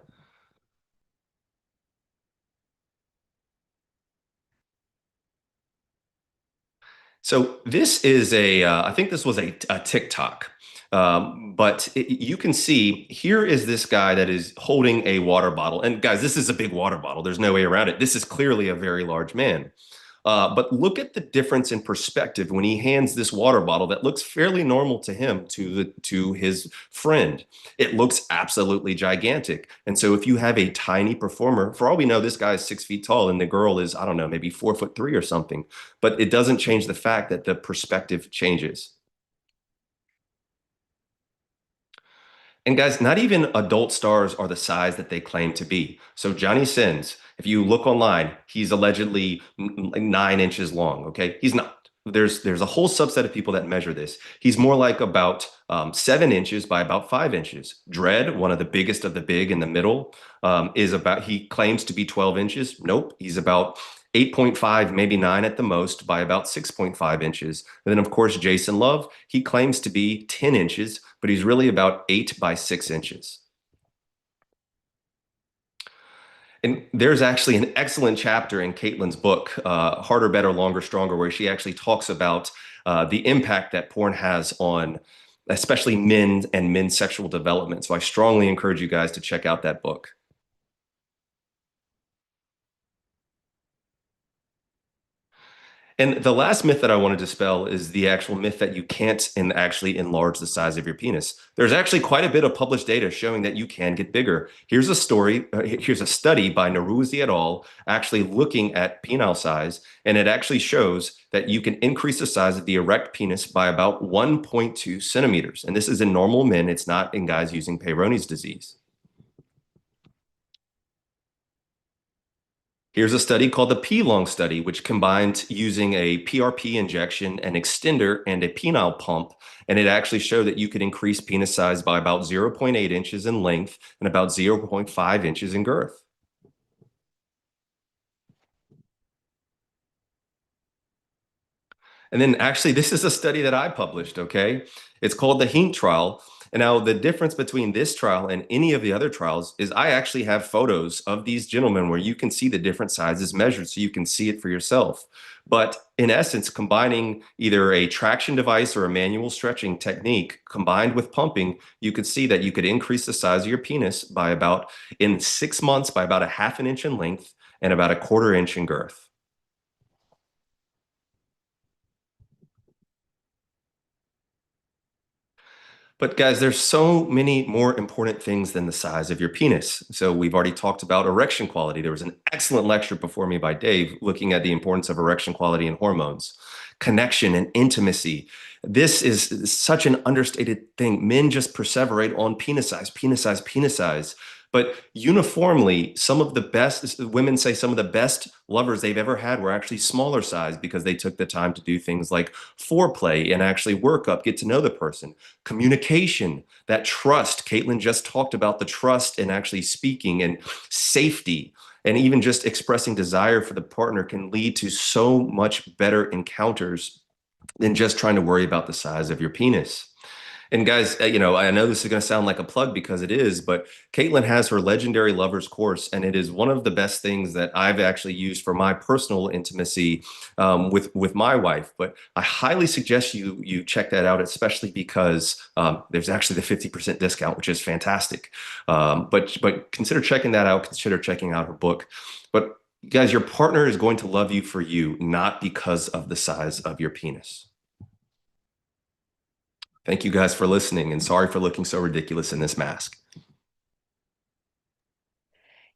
So this is I think this was a TikTok, but you can see here is this guy that is holding a water bottle. And guys, this is a big water bottle. There's no way around it. This is clearly a very large man. But look at the difference in perspective when he hands this water bottle that looks fairly normal to him to his friend. It looks absolutely gigantic. And so if you have a tiny performer, for all we know, this guy is 6 feet tall and the girl is, I don't know, maybe 4'3" or something. But it doesn't change the fact that the perspective changes. And guys, not even adult stars are the size that they claim to be. So Johnny Sins, if you look online, he's allegedly 9 inches long. Okay, he's not. There's a whole subset of people that measure this. He's more like about 7 inches by about 5 inches. Dredd, one of the biggest of the big in the middle, he claims to be 12 inches. Nope, he's about 8.5, maybe 9 at the most, by about 6.5 inches. And then, of course, Jason Love, he claims to be 10 inches, but he's really about 8 by 6 inches. And there's actually an excellent chapter in Caitlin's book, Harder, Better, Longer, Stronger, where she actually talks about the impact that porn has on especially men and men's sexual development. So I strongly encourage you guys to check out that book. And the last myth that I want to dispel is the actual myth that you can't actually enlarge the size of your penis. There's actually quite a bit of published data showing that you can get bigger. Here's a study by Neruzzi et al. Actually looking at penile size, and it actually shows that you can increase the size of the erect penis by about 1.2 centimeters. And this is in normal men. It's not in guys using Peyronie's disease. Here's a study called the P-Long study, which combined using a PRP injection, an extender, and a penile pump. And it actually showed that you could increase penis size by about 0.8 inches in length and about 0.5 inches in girth. And then actually, this is a study that I published, okay? It's called the Hink trial. And now the difference between this trial and any of the other trials is I actually have photos of these gentlemen where you can see the different sizes measured so you can see it for yourself. But in essence, combining either a traction device or a manual stretching technique combined with pumping, you could see that you could increase the size of your penis by about, in 6 months, by about 1/2 inch in length and about 1/4 inch in girth. But guys, there's so many more important things than the size of your penis. So we've already talked about erection quality. There was an excellent lecture before me by Dave looking at the importance of erection quality and hormones, connection and intimacy. This is such an understated thing. Men just perseverate on penis size, penis size, penis size. But uniformly, some of the best women say some of the best lovers they've ever had were actually smaller size because they took the time to do things like foreplay and actually work up, get to know the person. Communication, that trust. Caitlin just talked about the trust in actually speaking, and safety, and even just expressing desire for the partner can lead to so much better encounters than just trying to worry about the size of your penis. And guys, I know this is going to sound like a plug because it is, but Caitlin has her legendary lovers course, and it is one of the best things that I've actually used for my personal intimacy with my wife. But I highly suggest you check that out, especially because there's actually the 50% discount, which is fantastic. But consider checking that out. Consider checking out her book. But guys, your partner is going to love you for you, not because of the size of your penis. Thank you guys for listening, and sorry for looking so ridiculous in this mask.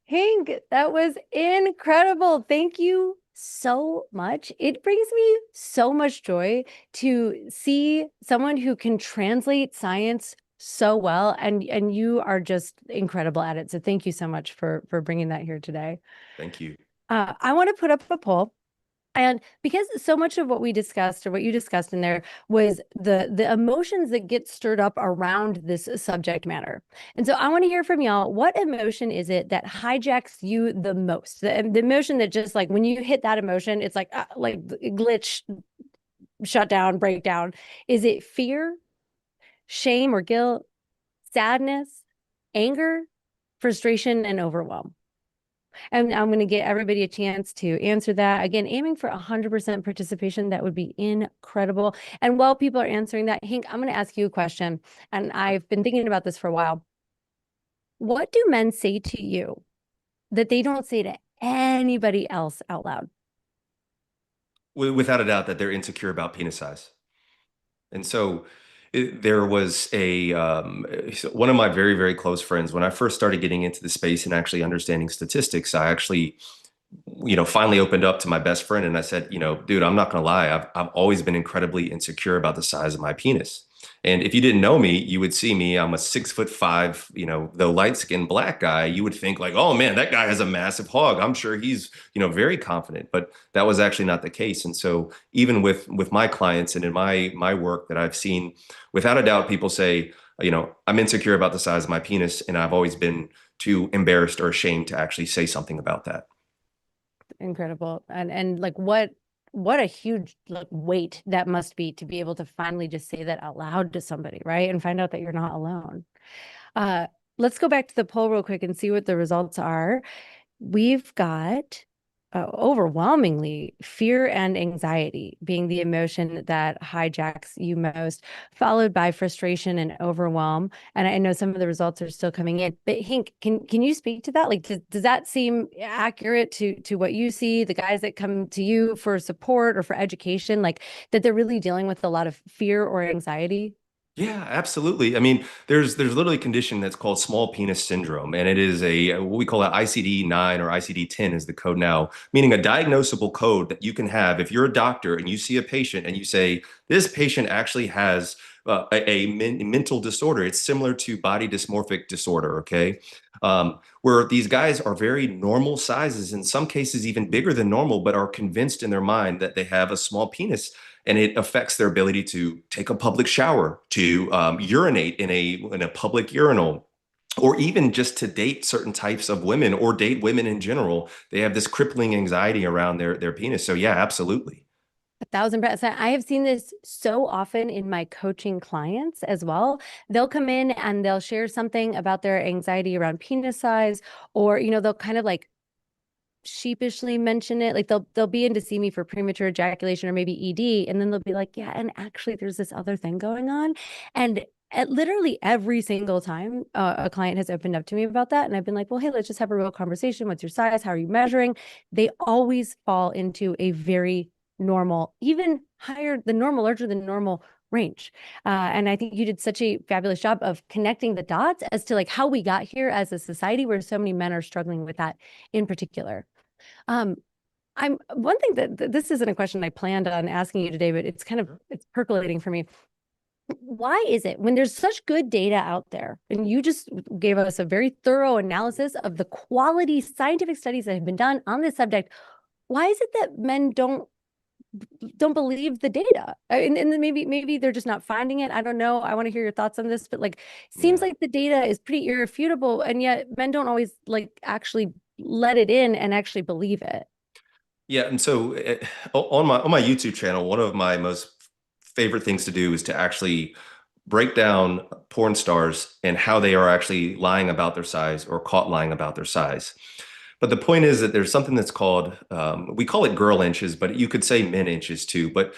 Hank, that was incredible. Thank you so much. It brings me so much joy to see someone who can translate science so well, and you are just incredible at it. So thank you so much for bringing that here today. Thank you. I want to put up a poll. And because so much of what we discussed or what you discussed in there was the emotions that get stirred up around this subject matter. And so I want to hear from y'all, what emotion is it that hijacks you the most? The emotion that just like when you hit that emotion, it's like glitch, shut down, breakdown. Is it fear, shame or guilt, sadness, anger, frustration, and overwhelm? And I'm going to get everybody a chance to answer that. Again, aiming for 100% participation. That would be incredible. And while people are answering that, Hank, I'm going to ask you a question. And I've been thinking about this for a while. What do men say to you that they don't say to anybody else out loud? Without a doubt that they're insecure about penis size. And so there was one of my very, very close friends, when I first started getting into the space and actually understanding statistics, I actually, finally opened up to my best friend and I said, dude, I'm not going to lie. I've always been incredibly insecure about the size of my penis. And if you didn't know me, you would see me. I'm a 6'5", though light-skinned black guy. You would think like, oh man, that guy has a massive hog. I'm sure he's, very confident. But that was actually not the case. And so even with my clients and in my work that I've seen, without a doubt, people say, I'm insecure about the size of my penis, and I've always been too embarrassed or ashamed to actually say something about that. Incredible. And like what a huge like weight that must be to be able to finally just say that out loud to somebody, right? And find out that you're not alone. Let's go back to the poll real quick and see what the results are. We've got overwhelmingly fear and anxiety being the emotion that hijacks you most, followed by frustration and overwhelm. And I know some of the results are still coming in, but Hank, can you speak to that? Like, does that seem accurate to what you see, the guys that come to you for support or for education, like that they're really dealing with a lot of fear or anxiety? Yeah, absolutely. I mean, there's literally a condition that's called small penis syndrome, and it is what we call an ICD-9 or ICD-10 is the code now, meaning a diagnosable code that you can have if you're a doctor and you see a patient and you say, this patient actually has a mental disorder. It's similar to body dysmorphic disorder, okay? Where these guys are very normal sizes, in some cases even bigger than normal, but are convinced in their mind that they have a small penis. And it affects their ability to take a public shower, to urinate in a public urinal, or even just to date certain types of women or date women in general. They have this crippling anxiety around their penis. So yeah, absolutely. 1,000%. I have seen this so often in my coaching clients as well. They'll come in and they'll share something about their anxiety around penis size, or, they'll kind of like sheepishly mention it. Like they'll be in to see me for premature ejaculation or maybe ED. And then they'll be like, yeah, and actually there's this other thing going on. And at literally every single time a client has opened up to me about that. And I've been like, well, hey, let's just have a real conversation. What's your size? How are you measuring? They always fall into a very normal, even higher than normal, larger than normal range. And I think you did such a fabulous job of connecting the dots as to like how we got here as a society where so many men are struggling with that in particular. I'm one thing that this isn't a question I planned on asking you today, but it's it's percolating for me. Why is it when there's such good data out there, and you just gave us a very thorough analysis of the quality scientific studies that have been done on this subject, why is it that men don't believe the data? And maybe they're just not finding it. I don't know. I want to hear your thoughts on this, but like, seems like the data is pretty irrefutable, and yet men don't always like actually let it in and actually believe it. Yeah, and so on my YouTube channel, one of my most favorite things to do is to actually break down porn stars and how they are actually lying about their size or caught lying about their size. But the point is that there's something that's called, we call it girl inches, but you could say men inches too. But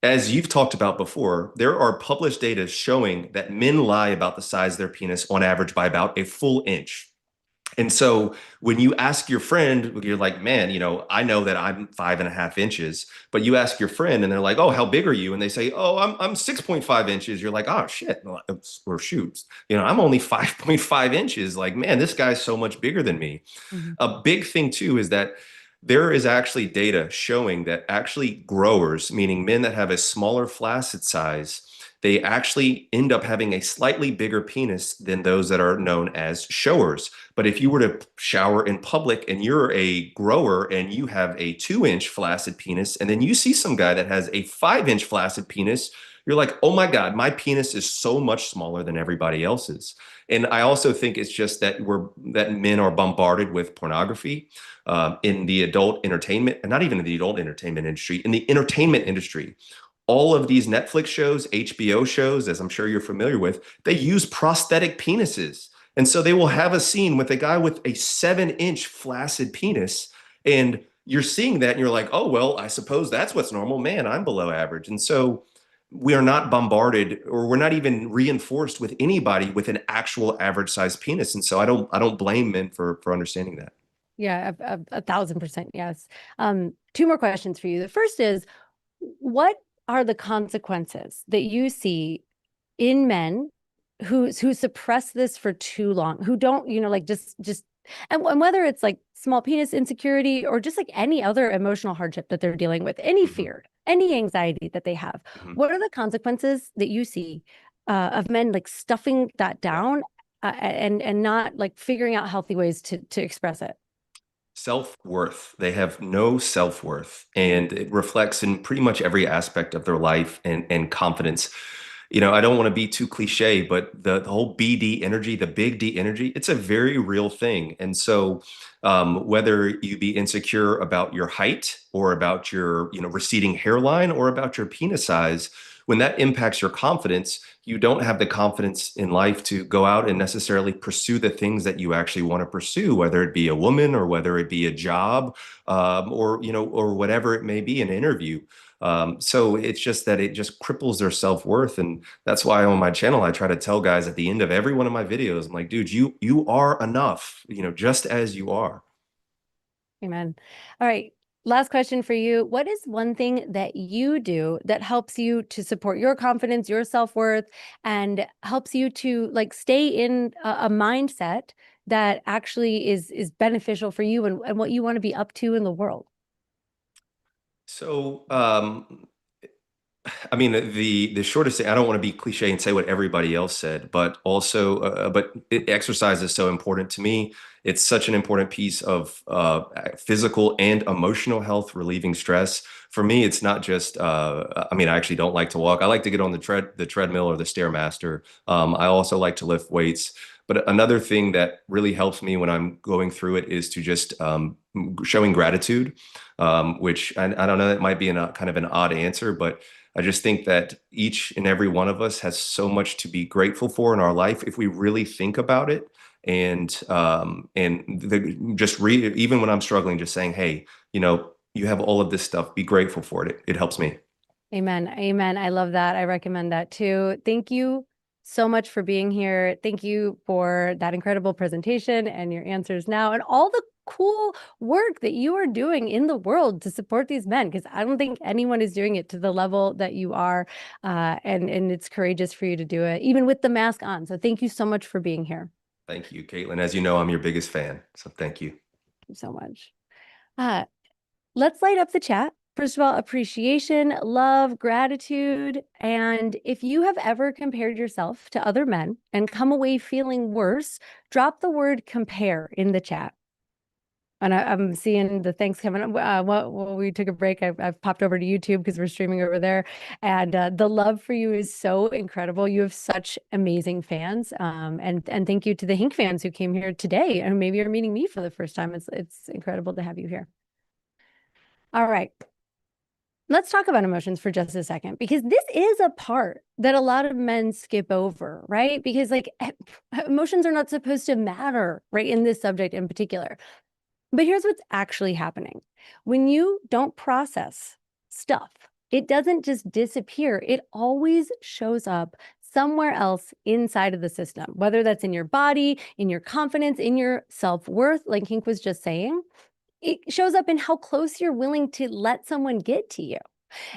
as you've talked about before, there are published data showing that men lie about the size of their penis on average by about a full inch. And so when you ask your friend, you're like, man, I know that I'm 5.5 inches, but you ask your friend and they're like, oh, how big are you? And they say, oh, I'm 6.5 inches. You're like, oh shit, or shoot, I'm only 5.5 inches. Like, man, this guy's so much bigger than me. Mm-hmm. A big thing too is that there is actually data showing that actually growers, meaning men that have a smaller flaccid size, they actually end up having a slightly bigger penis than those that are known as showers. But if you were to shower in public and you're a grower and you have a 2-inch flaccid penis, and then you see some guy that has a 5-inch flaccid penis, you're like, oh my God, my penis is so much smaller than everybody else's. And I also think it's just that men are bombarded with pornography in the adult entertainment, and not even in the adult entertainment industry, in the entertainment industry. All of these Netflix shows, HBO shows, as I'm sure you're familiar with, they use prosthetic penises. And so they will have a scene with a guy with a 7-inch flaccid penis, and you're seeing that and you're like, oh, well, I suppose that's what's normal. Man, I'm below average. And so we are not bombarded, or we're not even reinforced with anybody with an actual average sized penis. And so I don't blame men for understanding that. Yeah, 1,000%. Yes. Two more questions for you. The first is, what are the consequences that you see in men who suppress this for too long, who don't, like just and whether it's like small penis insecurity or just like any other emotional hardship that they're dealing with, any fear, any anxiety that they have, what are the consequences that you see of men like stuffing that down and not like figuring out healthy ways to express it? Self-worth. They have no self-worth, and it reflects in pretty much every aspect of their life and confidence. I don't want to be too cliche, but the whole BD energy, the big D energy, it's a very real thing. And so whether you be insecure about your height or about your, receding hairline or about your penis size, when that impacts your confidence, you don't have the confidence in life to go out and necessarily pursue the things that you actually want to pursue, whether it be a woman or whether it be a job, or whatever it may be, an interview. So it's just that it just cripples their self-worth. And that's why on my channel, I try to tell guys at the end of every one of my videos, I'm like, dude, you are enough, just as you are. Amen. All right. Last question for you. What is one thing that you do that helps you to support your confidence, your self-worth, and helps you to like stay in a mindset that actually is beneficial for you and what you want to be up to in the world? So, I mean, the shortest thing, I don't want to be cliche and say what everybody else said, but also, exercise is so important to me. It's such an important piece of physical and emotional health, relieving stress. For me, it's not just, I mean, I actually don't like to walk. I like to get on the treadmill or the Stairmaster. I also like to lift weights. But another thing that really helps me when I'm going through it is to just showing gratitude, which I don't know, that might be kind of an odd answer, but I just think that each and every one of us has so much to be grateful for in our life if we really think about it. And even when I'm struggling, just saying, hey, you have all of this stuff, be grateful for it. It helps me. Amen. Amen. I love that. I recommend that too. Thank you so much for being here. Thank you for that incredible presentation and your answers now and all the cool work that you are doing in the world to support these men, because I don't think anyone is doing it to the level that you are. And it's courageous for you to do it, even with the mask on. So thank you so much for being here. Thank you, Caitlin. As you know, I'm your biggest fan. So thank you. Thank you so much. Let's light up the chat. First of all, appreciation, love, gratitude. And if you have ever compared yourself to other men and come away feeling worse, drop the word compare in the chat. And I'm seeing the thanks coming up. While we took a break, I've popped over to YouTube because we're streaming over there. And the love for you is so incredible. You have such amazing fans. And thank you to the Hink fans who came here today. And maybe you're meeting me for the first time. It's incredible to have you here. All right. Let's talk about emotions for just a second, because this is a part that a lot of men skip over, right? Because like emotions are not supposed to matter, right, in this subject in particular. But here's what's actually happening. When you don't process stuff, it doesn't just disappear. It always shows up somewhere else inside of the system, whether that's in your body, in your confidence, in your self-worth, like Hink was just saying. It shows up in how close you're willing to let someone get to you.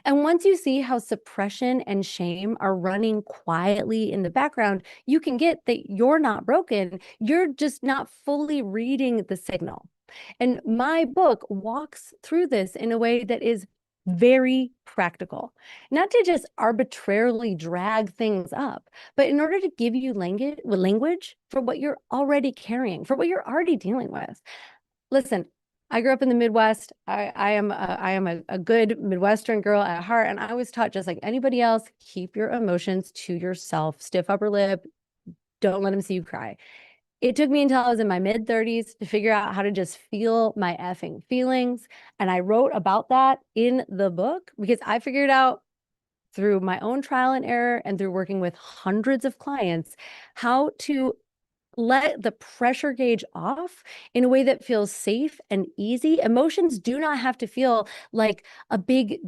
And once you see how suppression and shame are running quietly in the background, you can get that you're not broken. You're just not fully reading the signal. And my book walks through this in a way that is very practical, not to just arbitrarily drag things up, but in order to give you language for what you're already carrying, for what you're already dealing with. Listen, I grew up in the Midwest. I am a good Midwestern girl at heart, and I was taught, just like anybody else, keep your emotions to yourself. Stiff upper lip, don't let them see you cry. It took me until I was in my mid-30s to figure out how to just feel my effing feelings. And I wrote about that in the book because I figured out through my own trial and error and through working with hundreds of clients how to let the pressure gauge off in a way that feels safe and easy. Emotions do not have to feel like a big,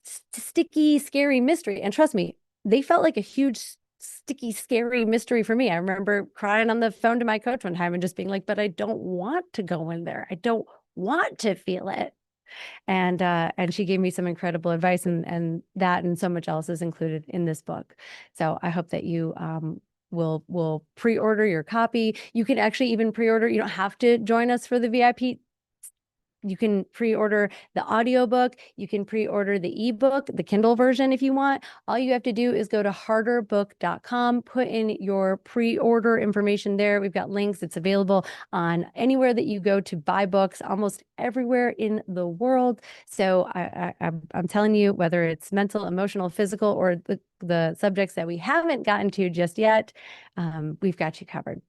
sticky, scary mystery. And trust me, they felt like a huge, sticky, scary mystery for me. I remember crying on the phone to my coach one time and just being like, but I don't want to go in there. I don't want to feel it. And she gave me some incredible advice, and that and so much else is included in this book. So I hope that you will pre-order your copy. You can actually even pre-order. You don't have to join us for the VIP. You can pre-order the audiobook. You can pre-order the ebook, the Kindle version if you want. All you have to do is go to harderbook.com, put in your pre-order information there. We've got links. It's available on anywhere that you go to buy books, almost everywhere in the world. So I'm telling you, whether it's mental, emotional, physical, or the subjects that we haven't gotten to just yet, we've got you covered.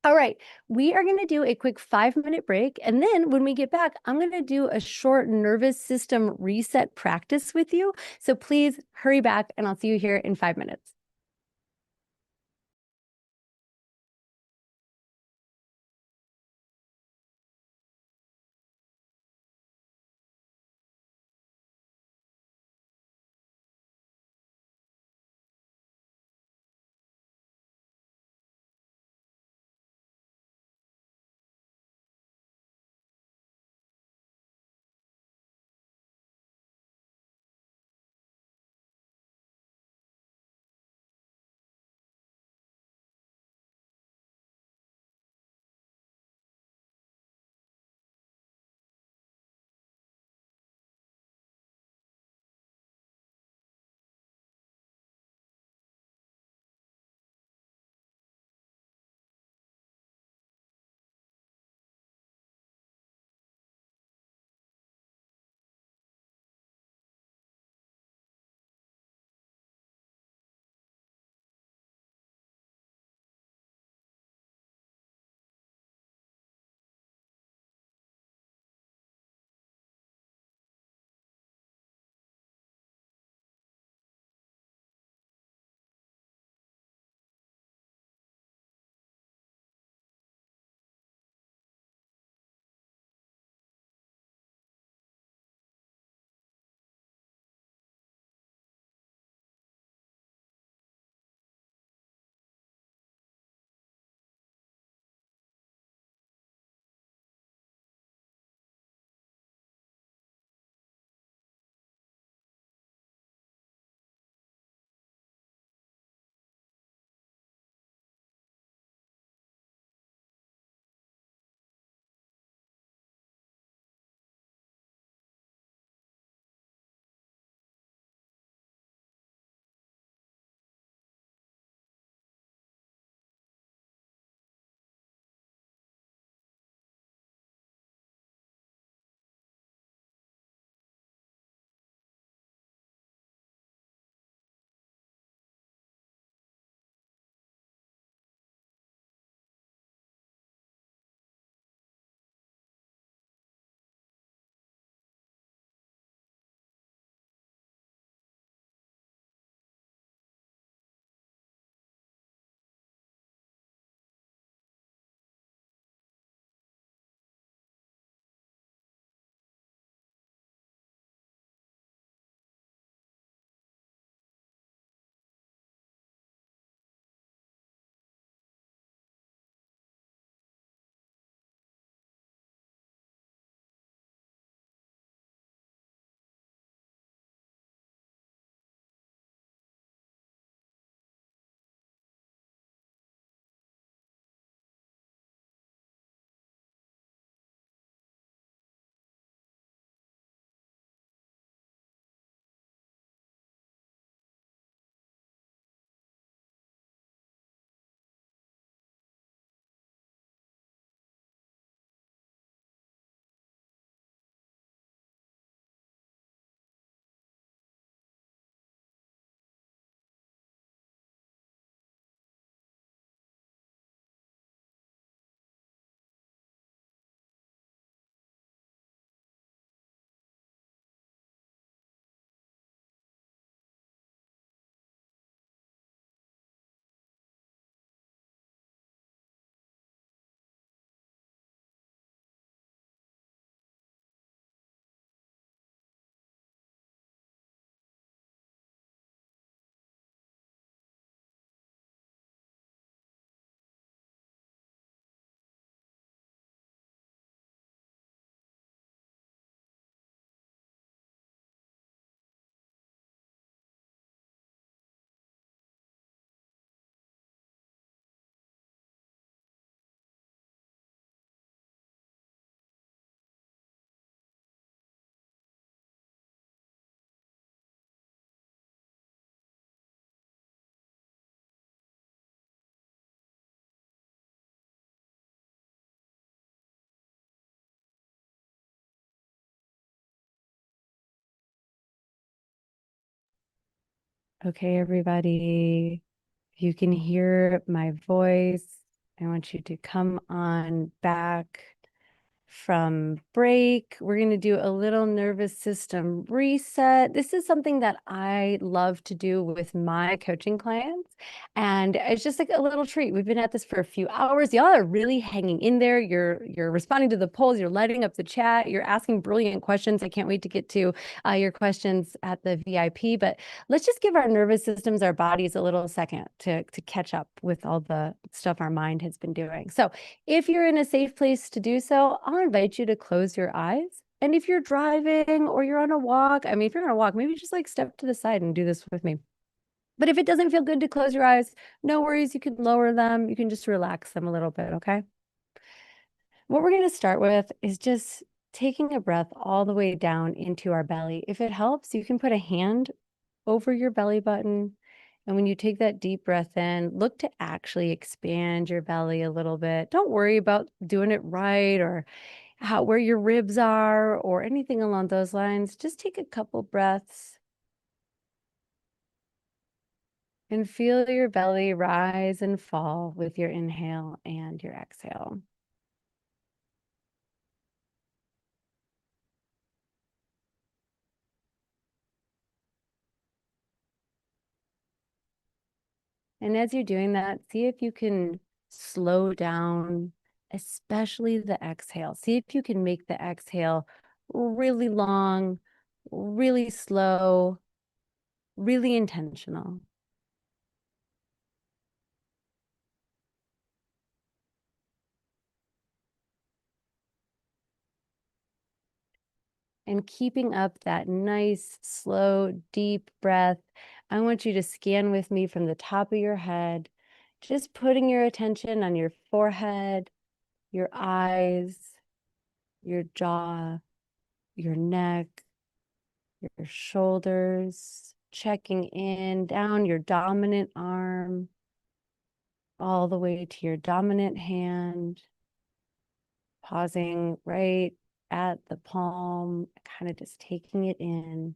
All right, we are going to do a quick 5-minute break. And then when we get back, I'm going to do a short nervous system reset practice with you. So please hurry back, and I'll see you here in 5 minutes. Okay, everybody, if you can hear my voice, I want you to come on back from break. We're going to do a little nervous system reset. This is something that I love to do with my coaching clients. And it's just like a little treat. We've been at this for a few hours. Y'all are really hanging in there. You're responding to the polls. You're lighting up the chat. You're asking brilliant questions. I can't wait to get to your questions at the VIP. But let's just give our nervous systems, our bodies a little second to catch up with all the stuff our mind has been doing. So if you're in a safe place to do so, I'll invite you to close your eyes. And if you're driving or you're on a walk, I mean, if you're on a walk, maybe just like step to the side and do this with me. But if it doesn't feel good to close your eyes, no worries. You can lower them. You can just relax them a little bit, okay? What we're going to start with is just taking a breath all the way down into our belly. If it helps, you can put a hand over your belly button. And when you take that deep breath in, look to actually expand your belly a little bit. Don't worry about doing it right or where your ribs are or anything along those lines. Just take a couple breaths and feel your belly rise and fall with your inhale and your exhale. And as you're doing that, see if you can slow down, especially the exhale. See if you can make the exhale really long, really slow, really intentional. And keeping up that nice, slow, deep breath, I want you to scan with me from the top of your head, just putting your attention on your forehead, your eyes, your jaw, your neck, your shoulders, checking in down your dominant arm, all the way to your dominant hand, pausing right at the palm, kind of just taking it in,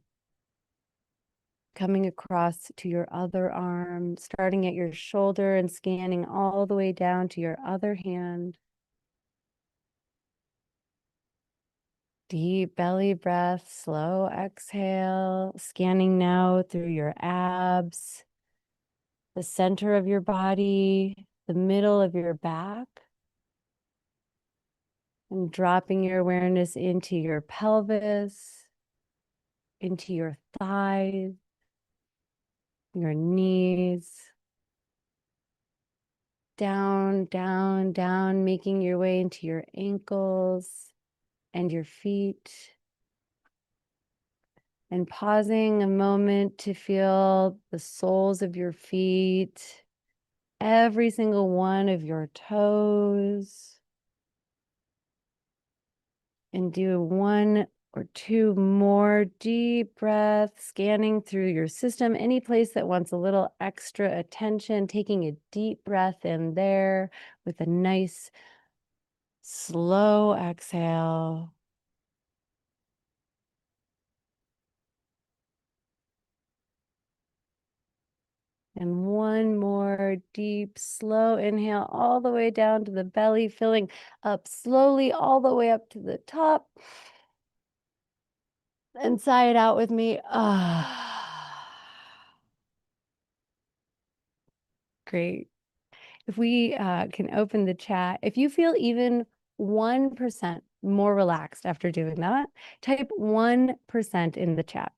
coming across to your other arm, starting at your shoulder and scanning all the way down to your other hand. Deep belly breath, slow exhale, scanning now through your abs, the center of your body, the middle of your back, and dropping your awareness into your pelvis, into your thighs, your knees, down, down, down, making your way into your ankles and your feet. And pausing a moment to feel the soles of your feet, every single one of your toes. And do one or two more deep breaths, scanning through your system, any place that wants a little extra attention, taking a deep breath in there with a nice, slow exhale. And one more deep, slow inhale all the way down to the belly, filling up slowly all the way up to the top. And sigh it out with me. Ah. Great. If we can open the chat, if you feel even 1% more relaxed after doing that, type 1% in the chat.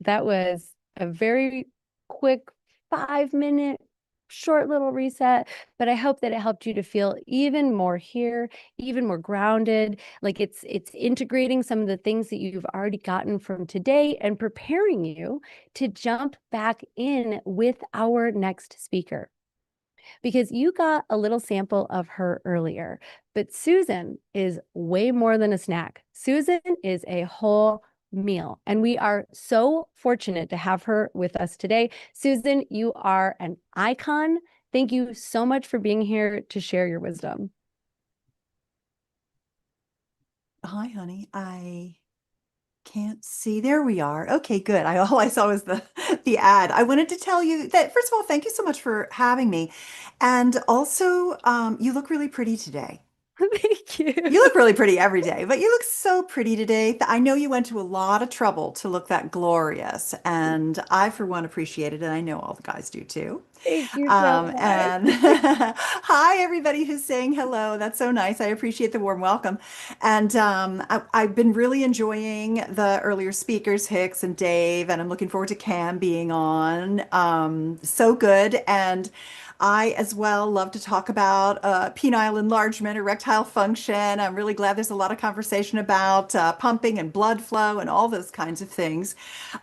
That was a very quick 5-minute short little reset, but I hope that it helped you to feel even more here, even more grounded, like it's integrating some of the things that you've already gotten from today and preparing you to jump back in with our next speaker. Because you got a little sample of her earlier, but Susan is way more than a snack. Susan is a whole meal, and we are so fortunate to have her with us today. Susan, you are an icon. Thank you so much for being here to share your wisdom. Hi, honey. I Can't see. There we are. Okay, good. All I saw was the ad. I wanted to tell you that, first of all, thank you so much for having me. And also, you look really pretty today. Thank You you. look really pretty every day, but you look so pretty today. I know you went to a lot of trouble to look that glorious, and I, for one, appreciate it, and I know all the guys do too. Thank you so much. And hi, everybody who's saying hello. That's so nice. I appreciate the warm welcome. And I've been really enjoying the earlier speakers, Hicks and Dave, and I'm looking forward to Cam being on. So good. And I as well love to talk about penile enlargement, erectile function. I'm really glad there's a lot of conversation about pumping and blood flow and all those kinds of things.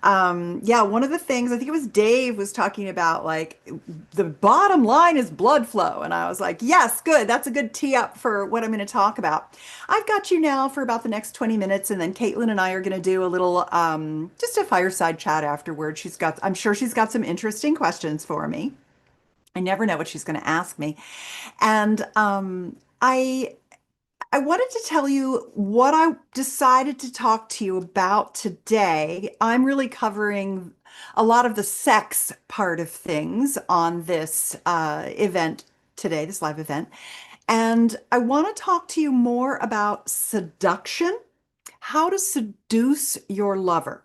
Yeah, one of the things I think it was Dave was talking about, like the bottom line is blood flow. And I was like, yes, good. That's a good tee up for what I'm going to talk about. I've got you now for about the next 20 minutes. And then Caitlin and I are going to do a little, just a fireside chat afterward. I'm sure she's got some interesting questions for me. I never know what she's going to ask me. And I wanted to tell you what I decided to talk to you about today. I'm really covering a lot of the sex part of things on this event today, this live event. And I want to talk to you more about seduction, how to seduce your lover.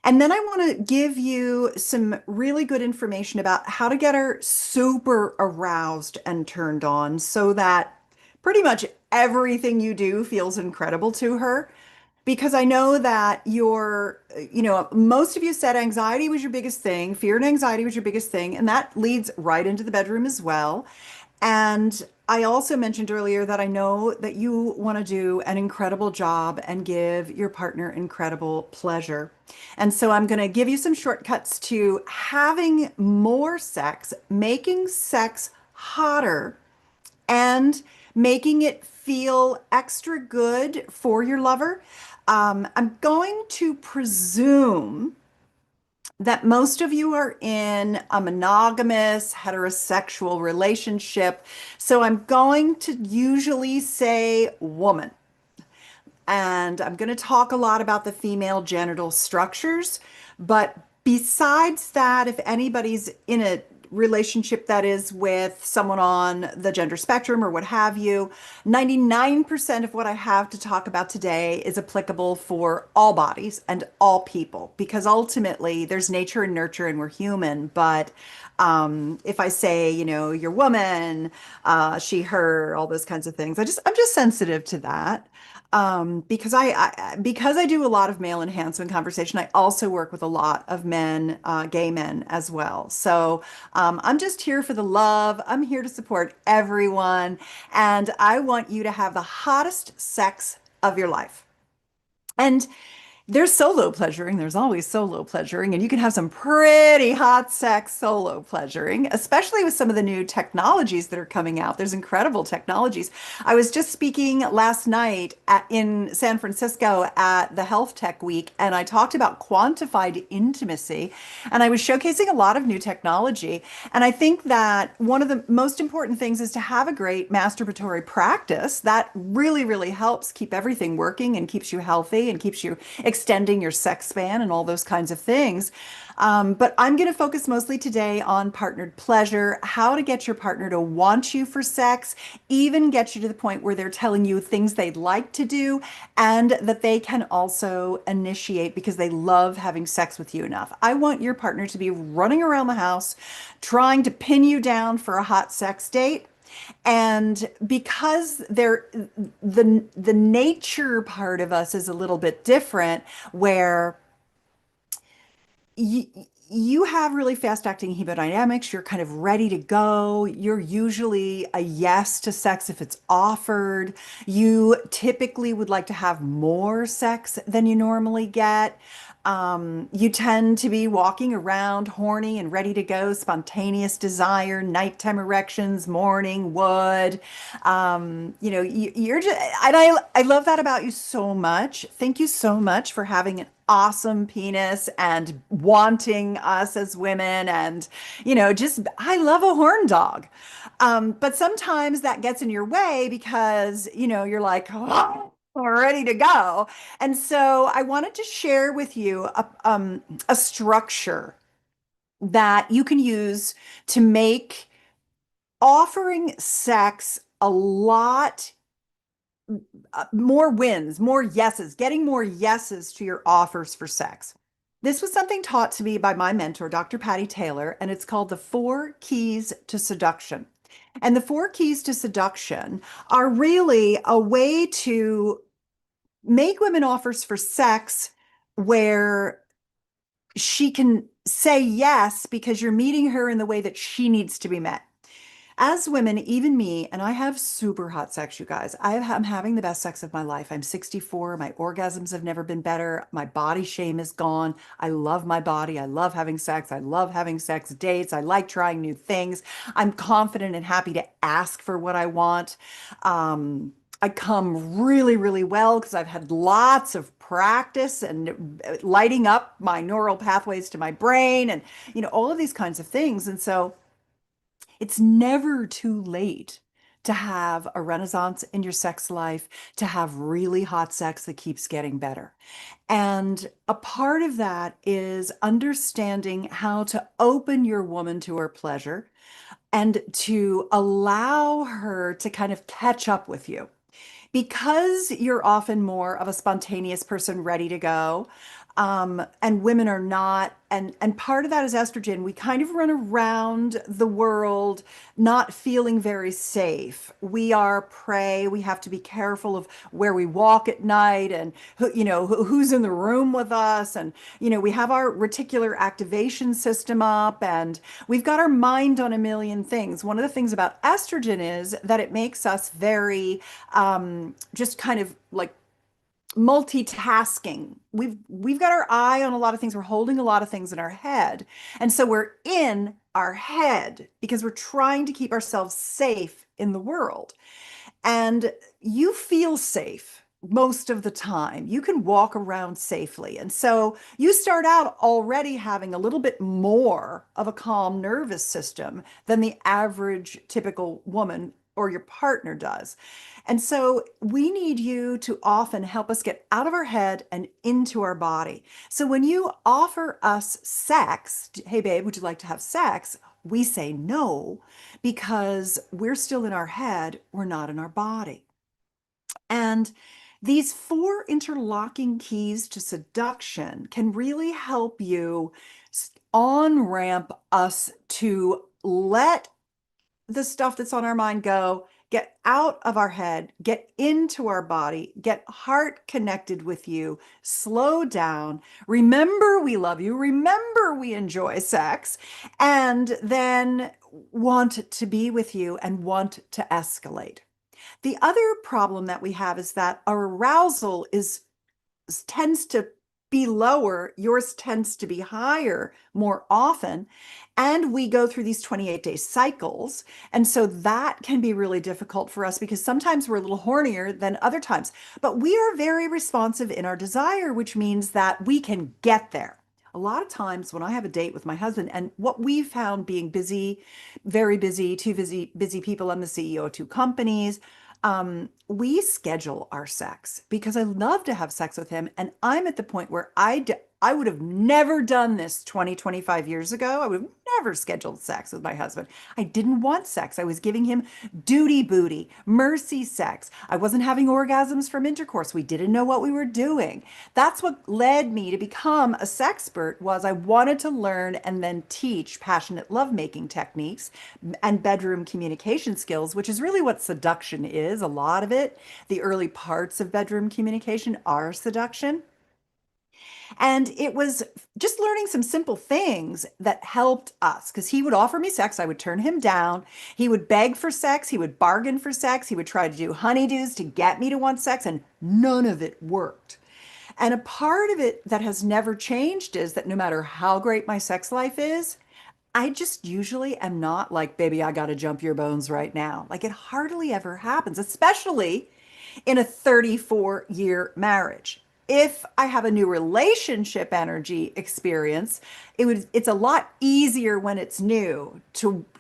And then I want to give you some really good information about how to get her super aroused and turned on so that pretty much everything you do feels incredible to her. Because I know that most of you said anxiety was your biggest thing, fear and anxiety was your biggest thing, and that leads right into the bedroom as well. And I also mentioned earlier that I know that you want to do an incredible job and give your partner incredible pleasure. And so I'm going to give you some shortcuts to having more sex, making sex hotter, and making it feel extra good for your lover. I'm going to presume that most of you are in a monogamous heterosexual relationship. So I'm going to usually say woman. And I'm going to talk a lot about the female genital structures. But besides that, if anybody's in a relationship that is with someone on the gender spectrum or what have you, 99% of what I have to talk about today is applicable for all bodies and all people, because ultimately there's nature and nurture and we're human. But if I say, your woman, she, her, all those kinds of things, I'm just sensitive to that. Because I do a lot of male enhancement conversation, I also work with a lot of men, gay men as well. So I'm just here for the love. I'm here to support everyone, and I want you to have the hottest sex of your life. And there's solo pleasuring. There's always solo pleasuring, and you can have some pretty hot sex solo pleasuring, especially with some of the new technologies that are coming out. There's incredible technologies. I was just speaking last night in San Francisco at the Health Tech Week, and I talked about quantified intimacy, and I was showcasing a lot of new technology. And I think that one of the most important things is to have a great masturbatory practice that really, really helps keep everything working and keeps you healthy and keeps you extending your sex span and all those kinds of things. But I'm going to focus mostly today on partnered pleasure, how to get your partner to want you for sex, even get you to the point where they're telling you things they'd like to do and that they can also initiate because they love having sex with you enough. I want your partner to be running around the house trying to pin you down for a hot sex date. And because the nature part of us is a little bit different, where you have really fast acting hemodynamics, you're kind of ready to go. You're usually a yes to sex if it's offered. You typically would like to have more sex than you normally get. You tend to be walking around horny and ready to go, spontaneous desire, nighttime erections, morning wood. You're just, and I love that about you so much. Thank you so much for having an awesome penis and wanting us as women. And, I love a horn dog. But sometimes that gets in your way because, you're like, oh, ready to go. And so I wanted to share with you a structure that you can use to make offering sex a lot more wins, more yeses, getting more yeses to your offers for sex. This was something taught to me by my mentor, Dr. Patty Taylor, and it's called the 4 Keys to Seduction. And the 4 Keys to Seduction are really a way to make women offers for sex where she can say yes because you're meeting her in the way that she needs to be met. As women, even me, and I have super hot sex, you guys. I'm having the best sex of my life. I'm 64. My orgasms have never been better. My body shame is gone. I love my body. I love having sex. I love having sex dates. I like trying new things. I'm confident and happy to ask for what I want. I come really, really well because I've had lots of practice and lighting up my neural pathways to my brain and, all of these kinds of things. And so, it's never too late to have a renaissance in your sex life, to have really hot sex that keeps getting better. And a part of that is understanding how to open your woman to her pleasure and to allow her to kind of catch up with you because you're often more of a spontaneous person ready to go, and women are not, and part of that is estrogen. We kind of run around the world not feeling very safe. We are prey. We have to be careful of where we walk at night and who's in the room with us. And we have our reticular activation system up, and we've got our mind on a million things. One of the things about estrogen is that it makes us very just kind of like multitasking. We've got our eye on a lot of things. We're holding a lot of things in our head. And so we're in our head because we're trying to keep ourselves safe in the world. And you feel safe most of the time. You can walk around safely. And so you start out already having a little bit more of a calm nervous system than the average typical woman or your partner does. And so we need you to often help us get out of our head and into our body. So when you offer us sex, hey babe, would you like to have sex? We say no because we're still in our head, we're not in our body. And these 4 interlocking keys to seduction can really help you on ramp us to let the stuff that's on our mind go, get out of our head, get into our body, get heart connected with you, slow down, remember we love you, remember we enjoy sex, and then want to be with you and want to escalate. The other problem that we have is that our arousal tends to be lower, yours tends to be higher more often. And we go through these 28-day cycles. And so that can be really difficult for us because sometimes we're a little hornier than other times. But we are very responsive in our desire, which means that we can get there. A lot of times when I have a date with my husband, and what we found being busy, very busy, two busy people, I'm the CEO of 2 companies, we schedule our sex because I love to have sex with him. And I'm at the point where I would have never done this 20, 25 years ago. I would have never scheduled sex with my husband. I didn't want sex. I was giving him duty booty, mercy sex. I wasn't having orgasms from intercourse. We didn't know what we were doing. That's what led me to become a sexpert was I wanted to learn and then teach passionate lovemaking techniques and bedroom communication skills, which is really what seduction is. A lot of it, the early parts of bedroom communication are seduction. And it was just learning some simple things that helped us because he would offer me sex. I would turn him down. He would beg for sex. He would bargain for sex. He would try to do honeydews to get me to want sex, and none of it worked. And a part of it that has never changed is that no matter how great my sex life is, I just usually am not like, baby, I got to jump your bones right now. Like it hardly ever happens, especially in a 34-year marriage. If I have a new relationship energy experience, it's a lot easier when it's new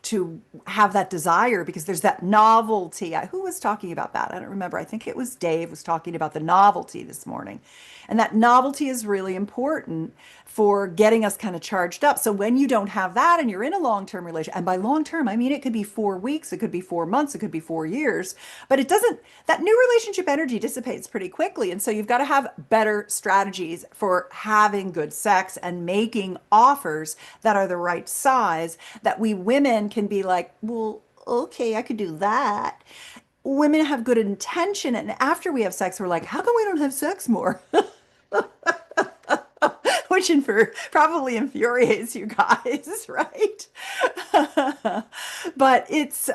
to have that desire because there's that novelty. Who was talking about that? I don't remember. I think it was Dave was talking about the novelty this morning. And that novelty is really important for getting us kind of charged up. So when you don't have that and you're in a long-term relationship, and by long-term, I mean it could be 4 weeks, it could be 4 months, it could be 4 years, but it doesn't, that new relationship energy dissipates pretty quickly. And so you've got to have better strategies for having good sex and making offers that are the right size that we women can be like, well, okay, I could do that. Women have good intention, and after we have sex, we're like, how come we don't have sex more? Which probably infuriates you guys, right? But it's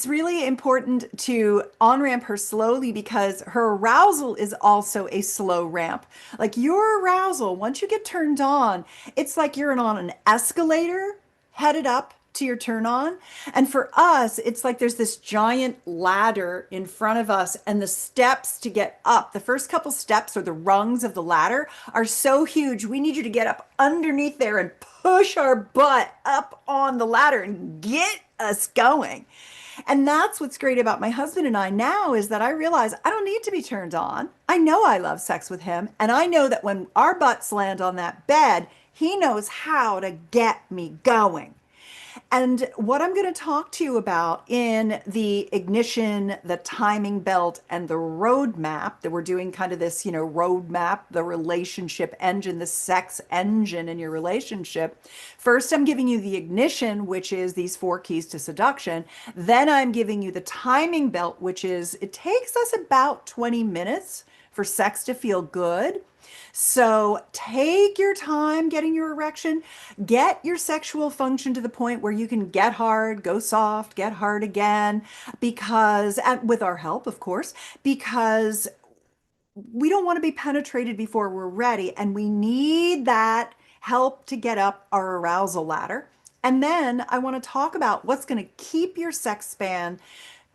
really important to on-ramp her slowly because her arousal is also a slow ramp. Like your arousal, once you get turned on, it's like you're on an escalator headed up to your turn on. And for us, it's like there's this giant ladder in front of us, and the steps to get up, the first couple steps or the rungs of the ladder are so huge. We need you to get up underneath there and push our butt up on the ladder and get us going. And that's what's great about my husband and I now is that I realize I don't need to be turned on. I know I love sex with him. And I know that when our butts land on that bed, he knows how to get me going. And what I'm going to talk to you about in the ignition, the timing belt, and the roadmap that we're doing kind of this, roadmap, the relationship engine, the sex engine in your relationship. First, I'm giving you the ignition, which is these 4 keys to seduction. Then I'm giving you the timing belt, which is it takes us about 20 minutes for sex to feel good. So take your time getting your erection, get your sexual function to the point where you can get hard, go soft, get hard again, because, and with our help, of course, because we don't want to be penetrated before we're ready. And we need that help to get up our arousal ladder. And then I want to talk about what's going to keep your sex span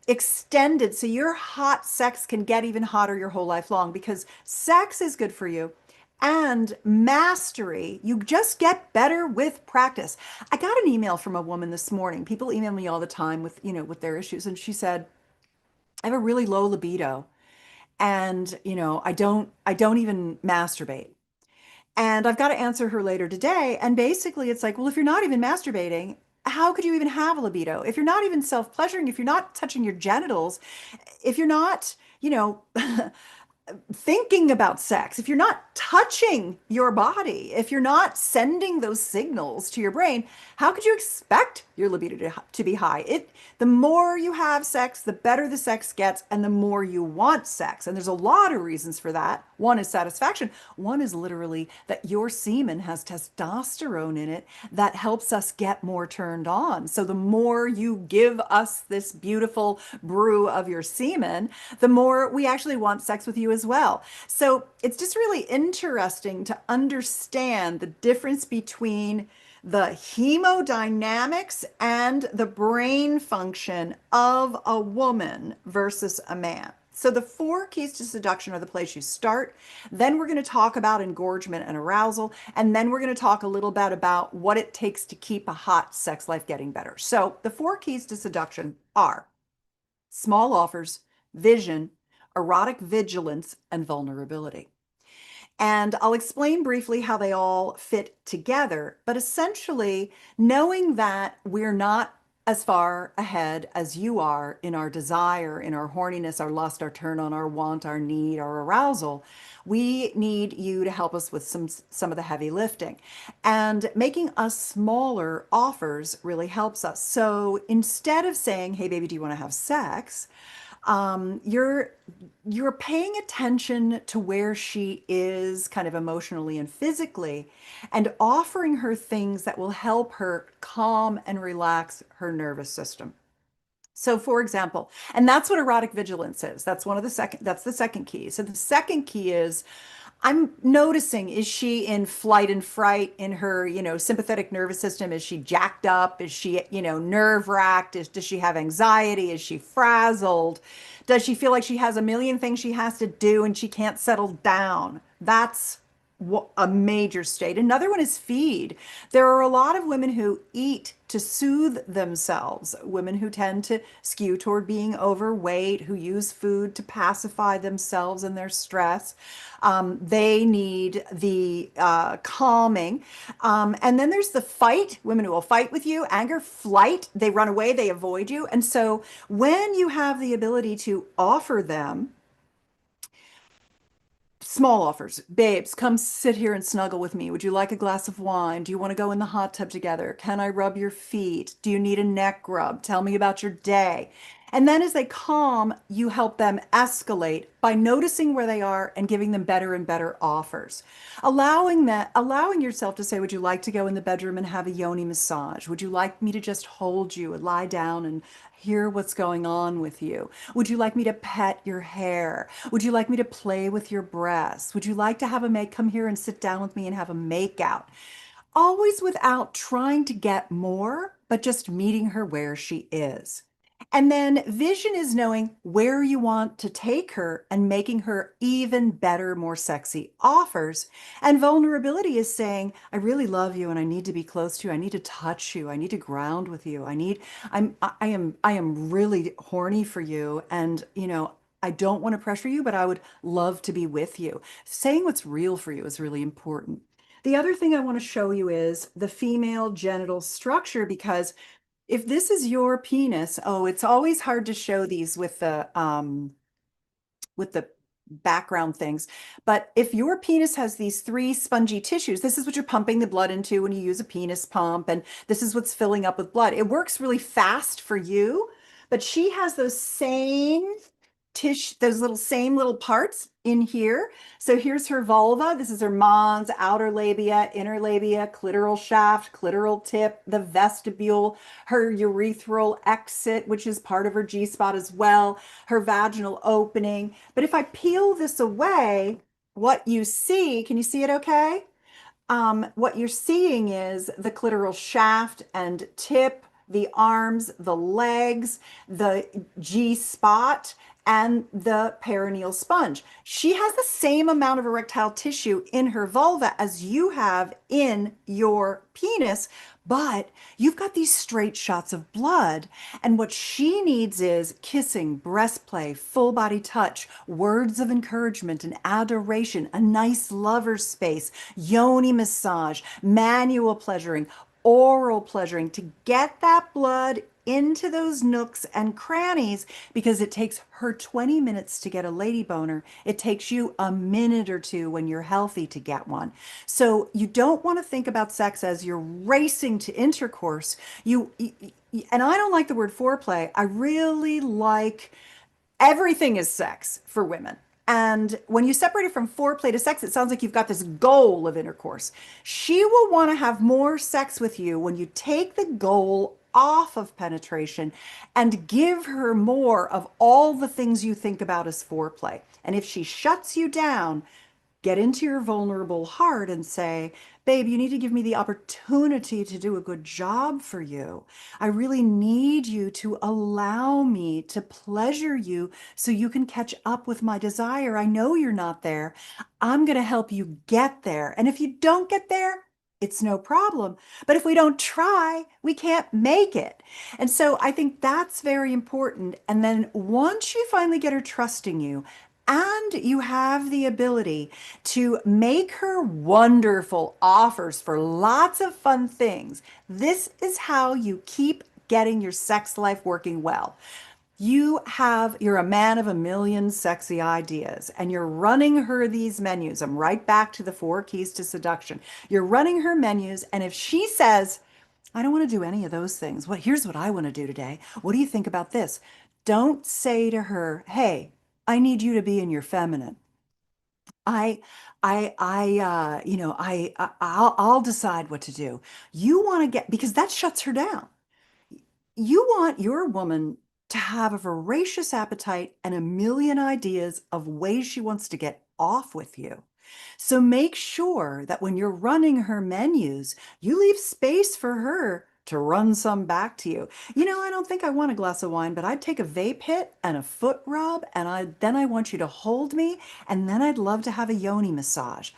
extended so your hot sex can get even hotter your whole life long, because sex is good for you. And mastery, you just get better with practice. I got an email from a woman this morning. People email me all the time with, with their issues. And she said, I have a really low libido and, I don't even masturbate. And I've got to answer her later today. And basically it's like, well, if you're not even masturbating, how could you even have a libido? If you're not even self-pleasuring, if you're not touching your genitals, if you're not, thinking about sex, if you're not touching your body, if you're not sending those signals to your brain, how could you expect your libido to be high? The more you have sex, the better the sex gets, and the more you want sex. And there's a lot of reasons for that. One is satisfaction. One is literally that your semen has testosterone in it that helps us get more turned on. So the more you give us this beautiful brew of your semen, the more we actually want sex with you as well. So it's just really interesting to understand the difference between the hemodynamics and the brain function of a woman versus a man. So the 4 keys to seduction are the place you start. Then we're going to talk about engorgement and arousal. And then we're going to talk a little bit about what it takes to keep a hot sex life getting better. So the 4 keys to seduction are small offers, vision, erotic vigilance, and vulnerability. And I'll explain briefly how they all fit together. But essentially, knowing that we're not as far ahead as you are in our desire, in our horniness, our lust, our turn on, our want, our need, our arousal, we need you to help us with some of the heavy lifting. And making us smaller offers really helps us. So instead of saying, hey, baby, do you want to have sex? You're paying attention to where she is kind of emotionally and physically and offering her things that will help her calm and relax her nervous system. So for example, and that's what erotic vigilance is. That's that's the second key. So the second key is I'm noticing, is she in flight and fright in her, sympathetic nervous system? Is she jacked up? Is she, nerve wracked? Does she have anxiety? Is she frazzled? Does she feel like she has a million things she has to do and she can't settle down? That's a major state. Another one is feed. There are a lot of women who eat to soothe themselves, women who tend to skew toward being overweight, who use food to pacify themselves and their stress. They need the calming. And then there's the fight, women who will fight with you, anger, flight. They run away, they avoid you. And so when you have the ability to offer them small offers. Babes, come sit here and snuggle with me. Would you like a glass of wine? Do you want to go in the hot tub together? Can I rub your feet? Do you need a neck rub? Tell me about your day. And then as they calm, you help them escalate by noticing where they are and giving them better and better offers. Allowing yourself to say, would you like to go in the bedroom and have a yoni massage? Would you like me to just hold you and lie down and hear what's going on with you? Would you like me to pet your hair? Would you like me to play with your breasts? Would you like to have a make come here and sit down with me and have a make out? Always without trying to get more, but just meeting her where she is. And then vision is knowing where you want to take her and making her even better, more sexy offers. And vulnerability is saying, I really love you and I need to be close to you. I need to touch you. I need to ground with you. I am really horny for you. And, I don't want to pressure you, but I would love to be with you. Saying what's real for you is really important. The other thing I want to show you is the female genital structure, because if this is your penis, oh, it's always hard to show these with the background things. But if your penis has these three spongy tissues, this is what you're pumping the blood into when you use a penis pump, and this is what's filling up with blood. It works really fast for you, but she has those same tissue, those same little parts in here. So here's her vulva. This is her mons, outer labia, inner labia, clitoral shaft, clitoral tip, the vestibule, her urethral exit, which is part of her G-spot as well, her vaginal opening. But if I peel this away, what you see, can you see it okay? What you're seeing is the clitoral shaft and tip, the arms, the legs, the G spot, and the perineal sponge. She has the same amount of erectile tissue in her vulva as you have in your penis, but you've got these straight shots of blood. And what she needs is kissing, breast play, full body touch, words of encouragement and adoration, a nice lover space, yoni massage, manual pleasuring, oral pleasuring to get that blood into those nooks and crannies, because it takes her 20 minutes to get a lady boner. It takes you a minute or two when you're healthy to get one. So you don't want to think about sex as you're racing to intercourse. And I don't like the word foreplay. I really like everything is sex for women. And when you separate it from foreplay to sex, it sounds like you've got this goal of intercourse. She will want to have more sex with you when you take the goal off of penetration and give her more of all the things you think about as foreplay. And if she shuts you down, get into your vulnerable heart and say, babe, you need to give me the opportunity to do a good job for you. I really need you to allow me to pleasure you so you can catch up with my desire. I know you're not there. I'm going to help you get there. And if you don't get there, it's no problem. But if we don't try, we can't make it. And so I think that's very important. And then once you finally get her trusting you, and you have the ability to make her wonderful offers for lots of fun things, this is how you keep getting your sex life working well. You're a man of a million sexy ideas, and you're running her these menus. I'm right back to the 4 keys to seduction. You're running her menus, and if she says, I don't want to do any of those things. Here's what I want to do today. What do you think about this? Don't say to her, hey, I need you to be in your feminine. I'll decide what to do. You want to because that shuts her down. You want your woman to have a voracious appetite and a million ideas of ways she wants to get off with you. So make sure that when you're running her menus, you leave space for her to run some back to you. I don't think I want a glass of wine, but I'd take a vape hit and a foot rub, and then I want you to hold me, and then I'd love to have a yoni massage.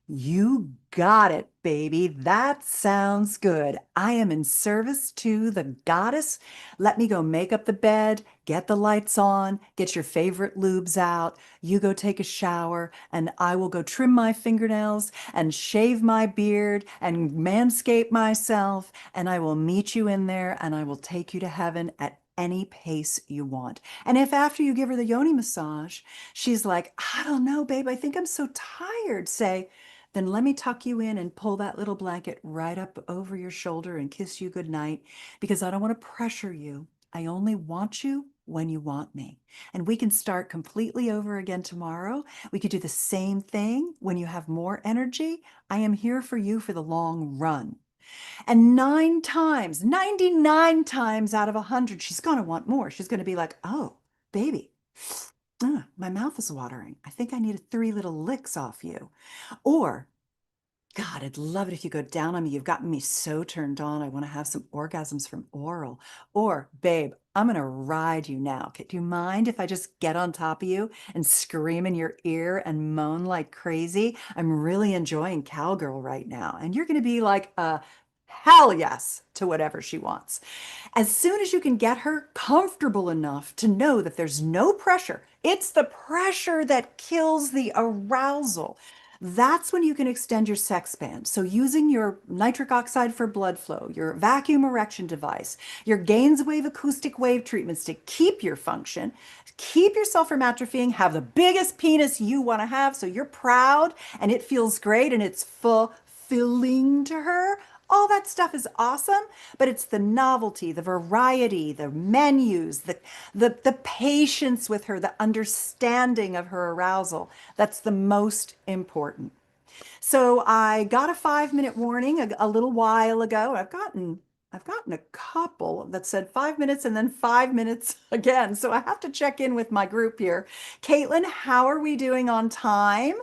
You got it, baby. That sounds good. I am in service to the goddess. Let me go make up the bed, get the lights on, get your favorite lubes out. You go take a shower, and I will go trim my fingernails and shave my beard and manscape myself. And I will meet you in there, and I will take you to heaven at any pace you want. And if after you give her the yoni massage, she's like, I don't know, babe, I think I'm so tired, say, then let me tuck you in and pull that little blanket right up over your shoulder and kiss you goodnight, because I don't want to pressure you. I only want you when you want me. And we can start completely over again tomorrow. We could do the same thing when you have more energy. I am here for you for the long run. And 9 times, 99 times out of 100, she's going to want more. She's going to be like, oh, baby, my mouth is watering. I think I need 3 little licks off you. Or, God, I'd love it if you go down on me. You've gotten me so turned on. I want to have some orgasms from oral. Or, babe, I'm going to ride you now. Do you mind if I just get on top of you and scream in your ear and moan like crazy? I'm really enjoying cowgirl right now. And you're going to be like, hell yes to whatever she wants. As soon as you can get her comfortable enough to know that there's no pressure, it's the pressure that kills the arousal. That's when you can extend your sex band. So using your nitric oxide for blood flow, your vacuum erection device, your Gainswave acoustic wave treatments to keep your function, keep yourself from atrophying, have the biggest penis you want to have so you're proud and it feels great and it's fulfilling to her. All that stuff is awesome, but it's the novelty, the variety, the menus, the patience with her, the understanding of her arousal. That's the most important. So I got a 5-minute warning a little while ago. I've gotten a couple that said 5 minutes and then 5 minutes again. So I have to check in with my group here. Caitlin, how are we doing on time?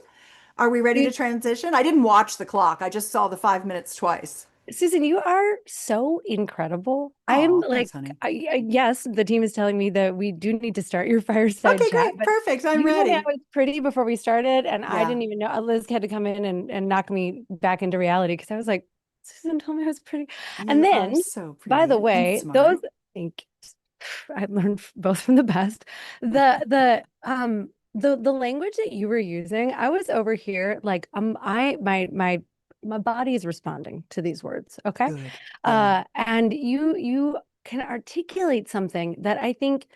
Are we ready to transition? I didn't watch the clock. I just saw the 5 minutes twice. Susan, you are so incredible. I am Oh, like, thanks, honey. yes, the team is telling me that we do need to start your fireside Okay, chat, great. but Perfect. I'm you told me I ready. was pretty before we started, and I Yeah. didn't even know. Liz had to come in and knock me back into reality because I was like, Susan told me I was pretty. And You are then, so by the pretty and way, smart. think I learned both from the best. The language that you were using, I was over here like my body is responding to these words. Okay. Good. Yeah. And you can articulate something that I think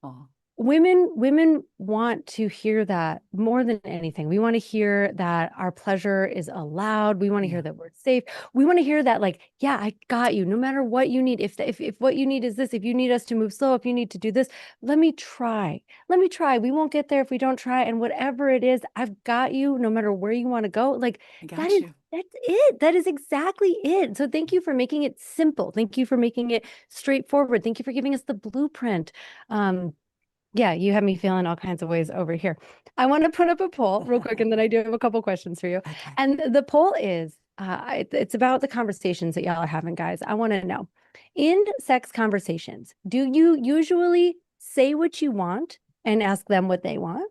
Oh, women want to hear that more than anything. We want to hear that our pleasure is allowed. We want to yeah. hear that we're safe. We want to hear that, like, yeah, I got you. No matter what you need, if what you need is this, if you need us to move slow, if you need to do this, let me try. Let me try. We won't get there if we don't try. And whatever it is, I've got you. No matter where you want to go, like I got you. that's it. That is exactly it. So thank you for making it simple. Thank you for making it straightforward. Thank you for giving us the blueprint. Yeah, you have me feeling all kinds of ways over here. I want to put up a poll real quick, and then I do have a couple questions for you. Okay. And the poll is, it's about the conversations that y'all are having, guys. I want to know, in sex conversations, do you usually say what you want and ask them what they want?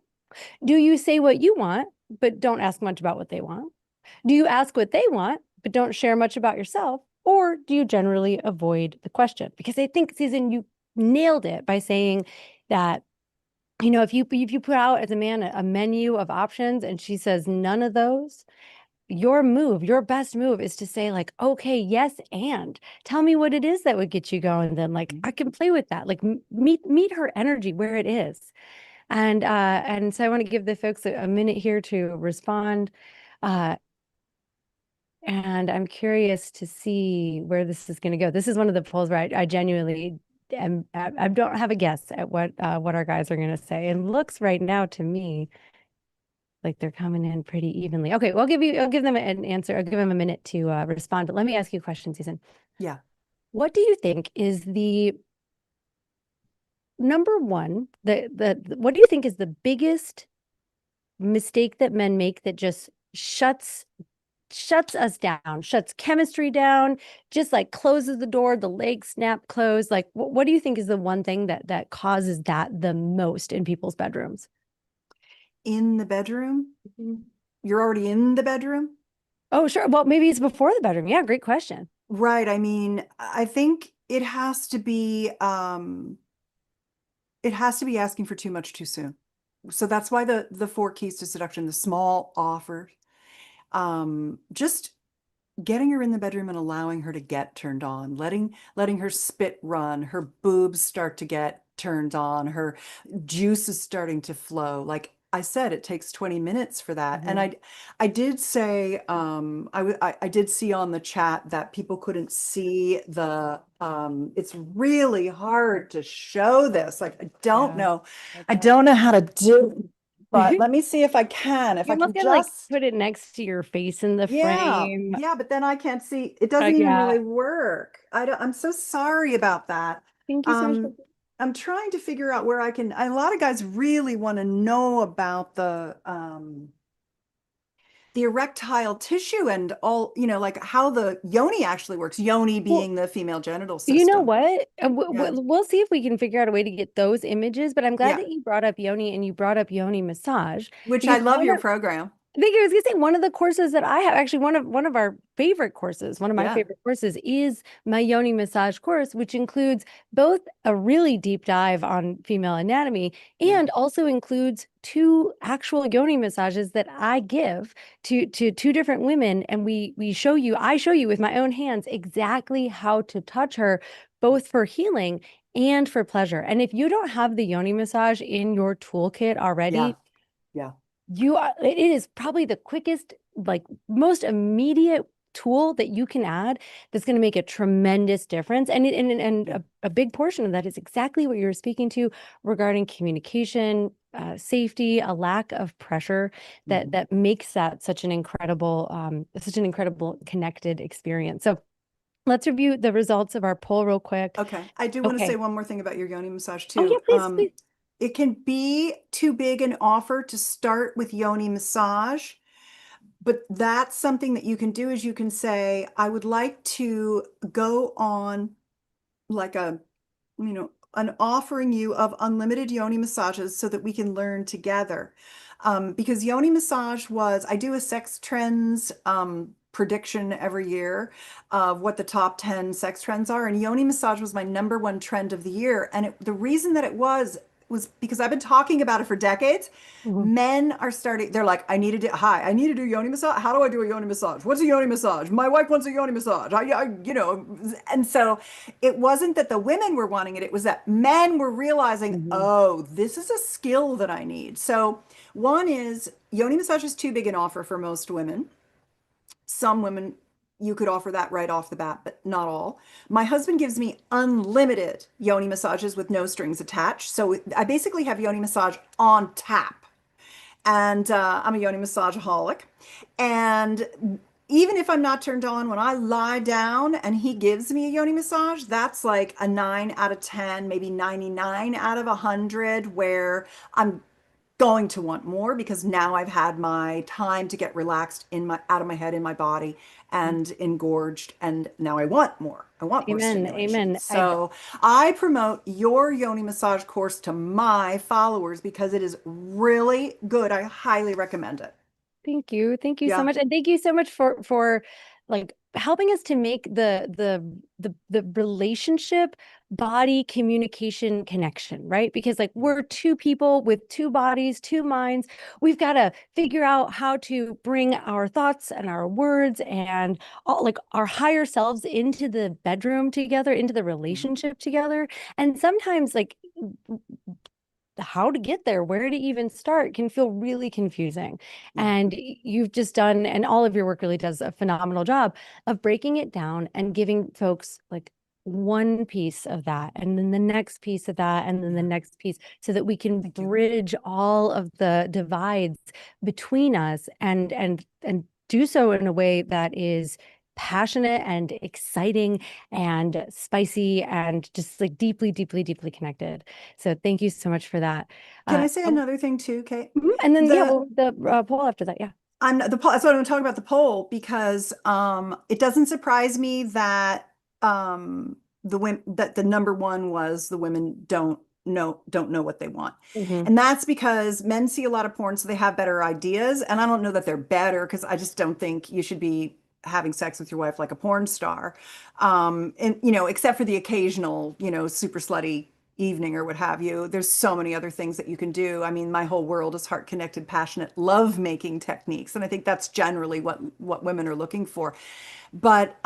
Do you say what you want, but don't ask much about what they want? Do you ask what they want, but don't share much about yourself? Or do you generally avoid the question? Because I think, Susan, you nailed it by saying that, if you put out as a man a menu of options and she says none of those, your best move is to say like, okay, yes, and tell me what it is that would get you going. Then like, I can play with that. Like meet her energy where it is. And so I want to give the folks a minute here to respond. And I'm curious to see where this is going to go. This is one of the polls where I genuinely I don't have a guess at what our guys are going to say. It looks right now to me like they're coming in pretty evenly. Okay, well, I'll give them an answer. I'll give them a minute to respond. But let me ask you a question, Susan. Yeah. What do you think is the number one? What do you think is the biggest mistake that men make that just shuts us down, shuts chemistry down, just like closes the door, the legs snap closed? Like, what do you think is the one thing that causes that the most in people's bedrooms? In the bedroom, you're already in the bedroom? Oh, sure. Well, maybe it's before the bedroom. Yeah, great question. Right. I mean, I think it has to be asking for too much too soon. So that's why the four keys to seduction, the small offers, just getting her in the bedroom and allowing her to get turned on, letting her spit run, her boobs start to get turned on, her juice is starting to flow. Like I said, it takes 20 minutes for that. And I did say, I did see on the chat that people couldn't see it's really hard to show this. Like I don't know how to do it, but let me see if I can. If You I can almost gotta like just, put it next to your face in the frame. yeah, but then I can't see. It doesn't even Yeah. really work. I'm so sorry about that. Thank you so much for I'm trying to figure out where I can. A lot of guys really want to know about the erectile tissue and all, like how the yoni actually works. Yoni well, being the female genital you know system. what? Yeah. We'll see if we can figure out a way to get those images, but I'm glad Yeah. that you brought up yoni and you brought up yoni massage Which I because love your program. I think I was gonna say one of the courses that I have, actually one of our favorite courses, one of my Yeah. favorite courses is my yoni massage course, which includes both a really deep dive on female anatomy Yeah. and also includes two actual yoni massages that I give to two different women, and I show you with my own hands exactly how to touch her, both for healing and for pleasure. And if you don't have the yoni massage in your toolkit Yeah. already, Yeah. it is probably the quickest, like most immediate tool that you can add that's going to make a tremendous difference. And Yeah. a big portion of that is exactly what you're speaking to regarding communication, safety, a lack of pressure that makes that such an incredible connected experience. So let's review the results of our poll real quick. Okay. I do want to say Okay. one more thing about your yoni massage Oh yeah, too. please. It can be too big an offer to start with yoni massage, but that's something that you can do is you can say, I would like to go on like an offering you of unlimited yoni massages so that we can learn together. Because yoni massage I do a sex trends prediction every year of what the top 10 sex trends are. And yoni massage was my #1 trend of the year. And the reason that it was because I've been talking about it for decades. Mhm. Men are starting, they're like, I need to do yoni massage. How do I do a yoni massage? What's a yoni massage? My wife wants a yoni massage. And so it wasn't that the women were wanting it, it was that men were realizing, Mhm. oh, this is a skill that I need. So one is yoni massage is too big an offer for most women. Some women, you could offer that right off the bat, but not all. My husband gives me unlimited yoni massages with no strings attached. So I basically have yoni massage on tap. And I'm a yoni massageaholic. And even if I'm not turned on, when I lie down and he gives me a yoni massage, that's like a 9 out of 10, maybe 99 out of 100, where I'm going to want more because now I've had my time to get relaxed out of my head, in my body, and engorged, and now I want more. I want more Amen. stimulation. Amen. So I promote your yoni massage course to my followers because it is really good. I highly recommend it. Thank you. Thank you so Yeah. much. And thank you so much for like helping us to make the relationship body communication connection, right? Because like we're two people with two bodies, two minds. We've got to figure out how to bring our thoughts and our words and all like our higher selves into the bedroom together, into the relationship together. And sometimes like how to get there, where to even start can feel really confusing. Yeah. And you've just done, and all of your work really does a phenomenal job of breaking it down and giving folks like one piece of that, and then the next piece of that, and then the next piece, so that we can Thank you. bridge all of the divides between us and do so in a way that is passionate and exciting and spicy and just like deeply connected. So thank you so much for that. Can I say another thing too, Kate? And then yeah, The well, the poll after that, yeah. that's what I'm talking about, the poll, because it doesn't surprise me that the women, that the #1 was the women don't know what they want. Mhm. And that's because men see a lot of porn, so they have better ideas. And I don't know that they're better, because I just don't think you should be having sex with your wife like a porn star. And, except for the occasional, super slutty evening or what have you. There's so many other things that you can do. I mean, my whole world is heart-connected, passionate, love-making techniques. And I think that's generally what women are looking for. But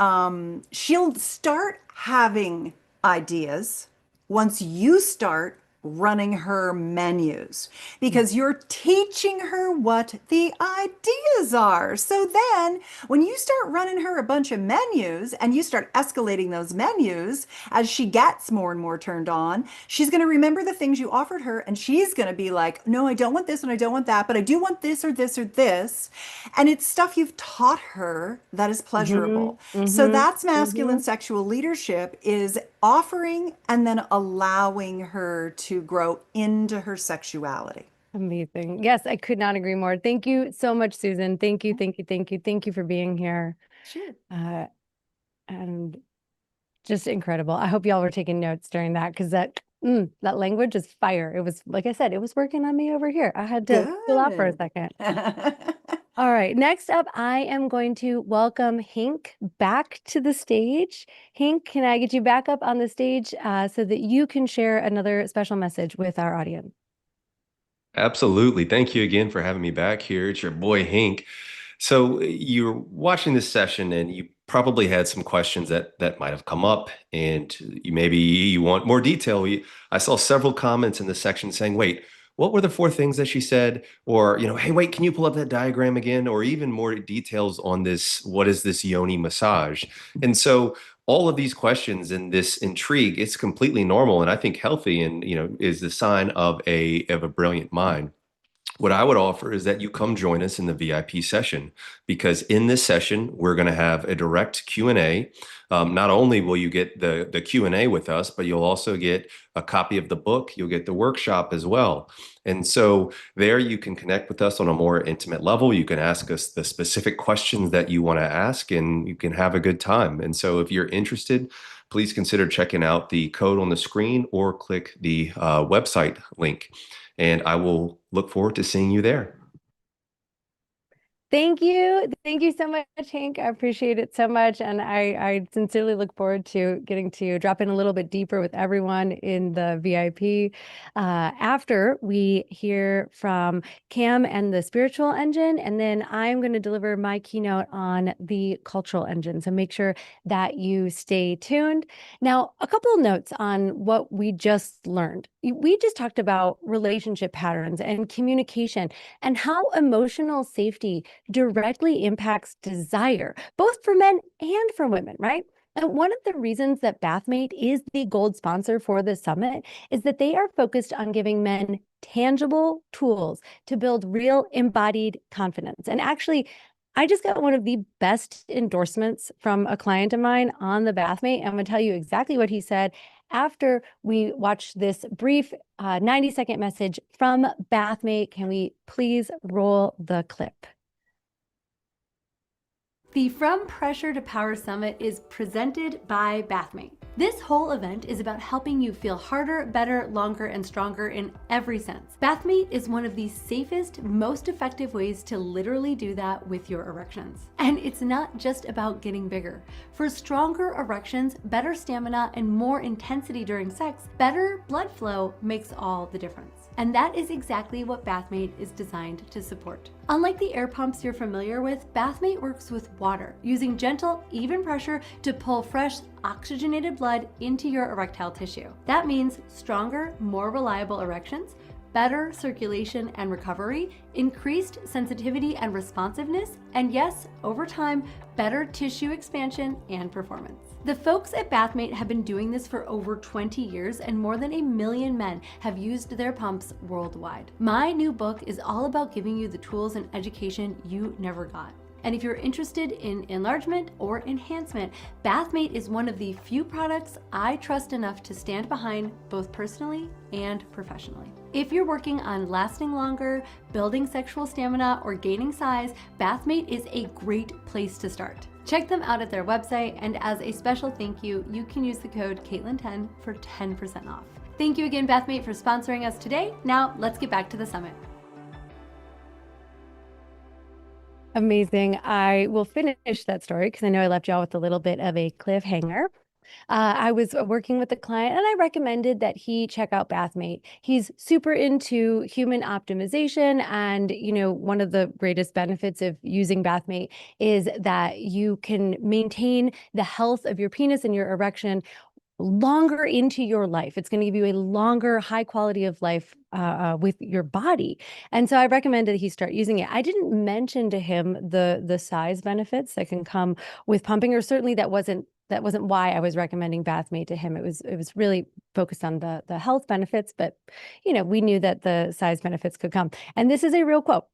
she'll start having ideas once you start running her menus, because you're teaching her what the ideas are. So then when you start running her a bunch of menus and you start escalating those menus as she gets more and more turned on, she's going to remember the things you offered her, and she's going to be like, no, I don't want this and I don't want that, but I do want this or this or this. And it's stuff you've taught her that is pleasurable. So that's masculine sexual leadership, is offering and then allowing her to grow into her sexuality. Amazing. Yes, I could not agree more. Thank you so much, Susan. Thank you, thank you, thank you. Thank you for being here. Sure. And just incredible. I hope y'all were taking notes during that, because that language is fire. It was, like I said, it was working on me over here. I had to chill out for a second. All right. Next up, I am going to welcome Hank back to the stage. Hank, can I get you back up on the stage so that you can share another special message with our audience? Absolutely. Thank you again for having me back here. It's your boy, Hank. So you're watching this session and you probably had some questions that might have come up, and you want more detail. I saw several comments in the section saying, wait, what were the 4 things that she said? Or, hey, wait, can you pull up that diagram again? Or even more details on this, what is this yoni massage? And so all of these questions and this intrigue, it's completely normal and I think healthy, and, is the sign of a brilliant mind. What I would offer is that you come join us in the VIP session, because in this session, we're going to have a direct Q&A. Not only will you get the Q&A with us, but you'll also get a copy of the book. You'll get the workshop as well. And so there you can connect with us on a more intimate level. You can ask us the specific questions that you want to ask, and you can have a good time. And so if you're interested, please consider checking out the code on the screen or click the website link. And I will look forward to seeing you there. Thank you. Thank you so much, Hank. I appreciate it so much. And I sincerely look forward to getting to drop in a little bit deeper with everyone in the VIP after we hear from Cam and the spiritual engine. And then I'm going to deliver my keynote on the cultural engine. So make sure that you stay tuned. Now, a couple of notes on what we just learned. We just talked about relationship patterns and communication and how emotional safety directly impacts desire, both for men and for women, right? And one of the reasons that Bathmate is the gold sponsor for the summit is that they are focused on giving men tangible tools to build real embodied confidence. And actually, I just got one of the best endorsements from a client of mine on the Bathmate. I'm going to tell you exactly what he said after we watch this brief 90-second message from Bathmate. Can we please roll the clip? The From Pressure to Power Summit is presented by Bathmate. This whole event is about helping you feel harder, better, longer, and stronger in every sense. Bathmate is one of the safest, most effective ways to literally do that with your erections. And it's not just about getting bigger. For stronger erections, better stamina, and more intensity during sex, better blood flow makes all the difference. And that is exactly what Bathmate is designed to support. Unlike the air pumps you're familiar with, Bathmate works with water, using gentle, even pressure to pull fresh, oxygenated blood into your erectile tissue. That means stronger, more reliable erections, better circulation and recovery, increased sensitivity and responsiveness, and yes, over time, better tissue expansion and performance. The folks at Bathmate have been doing this for over 20 years, and more than 1 million men have used their pumps worldwide. My new book is all about giving you the tools and education you never got. And if you're interested in enlargement or enhancement, Bathmate is one of the few products I trust enough to stand behind, both personally and professionally. If you're working on lasting longer, building sexual stamina, or gaining size, Bathmate is a great place to start. Check them out at their website, and as a special thank you, you can use the code Caitlin10 for 10% off. Thank you again, Bathmate, for sponsoring us today. Now let's get back to the summit. Amazing. I will finish that story because I know I left y'all with a little bit of a cliffhanger. I was working with a client and I recommended that he check out Bathmate. He's super into human optimization. And, one of the greatest benefits of using Bathmate is that you can maintain the health of your penis and your erection longer into your life. It's going to give you a longer, high quality of life with your body. And so I recommended he start using it. I didn't mention to him the size benefits that can come with pumping, or certainly that wasn't why I was recommending Bathmate to him. It was really focused on the health benefits, but we knew that the size benefits could come. And this is a real quote.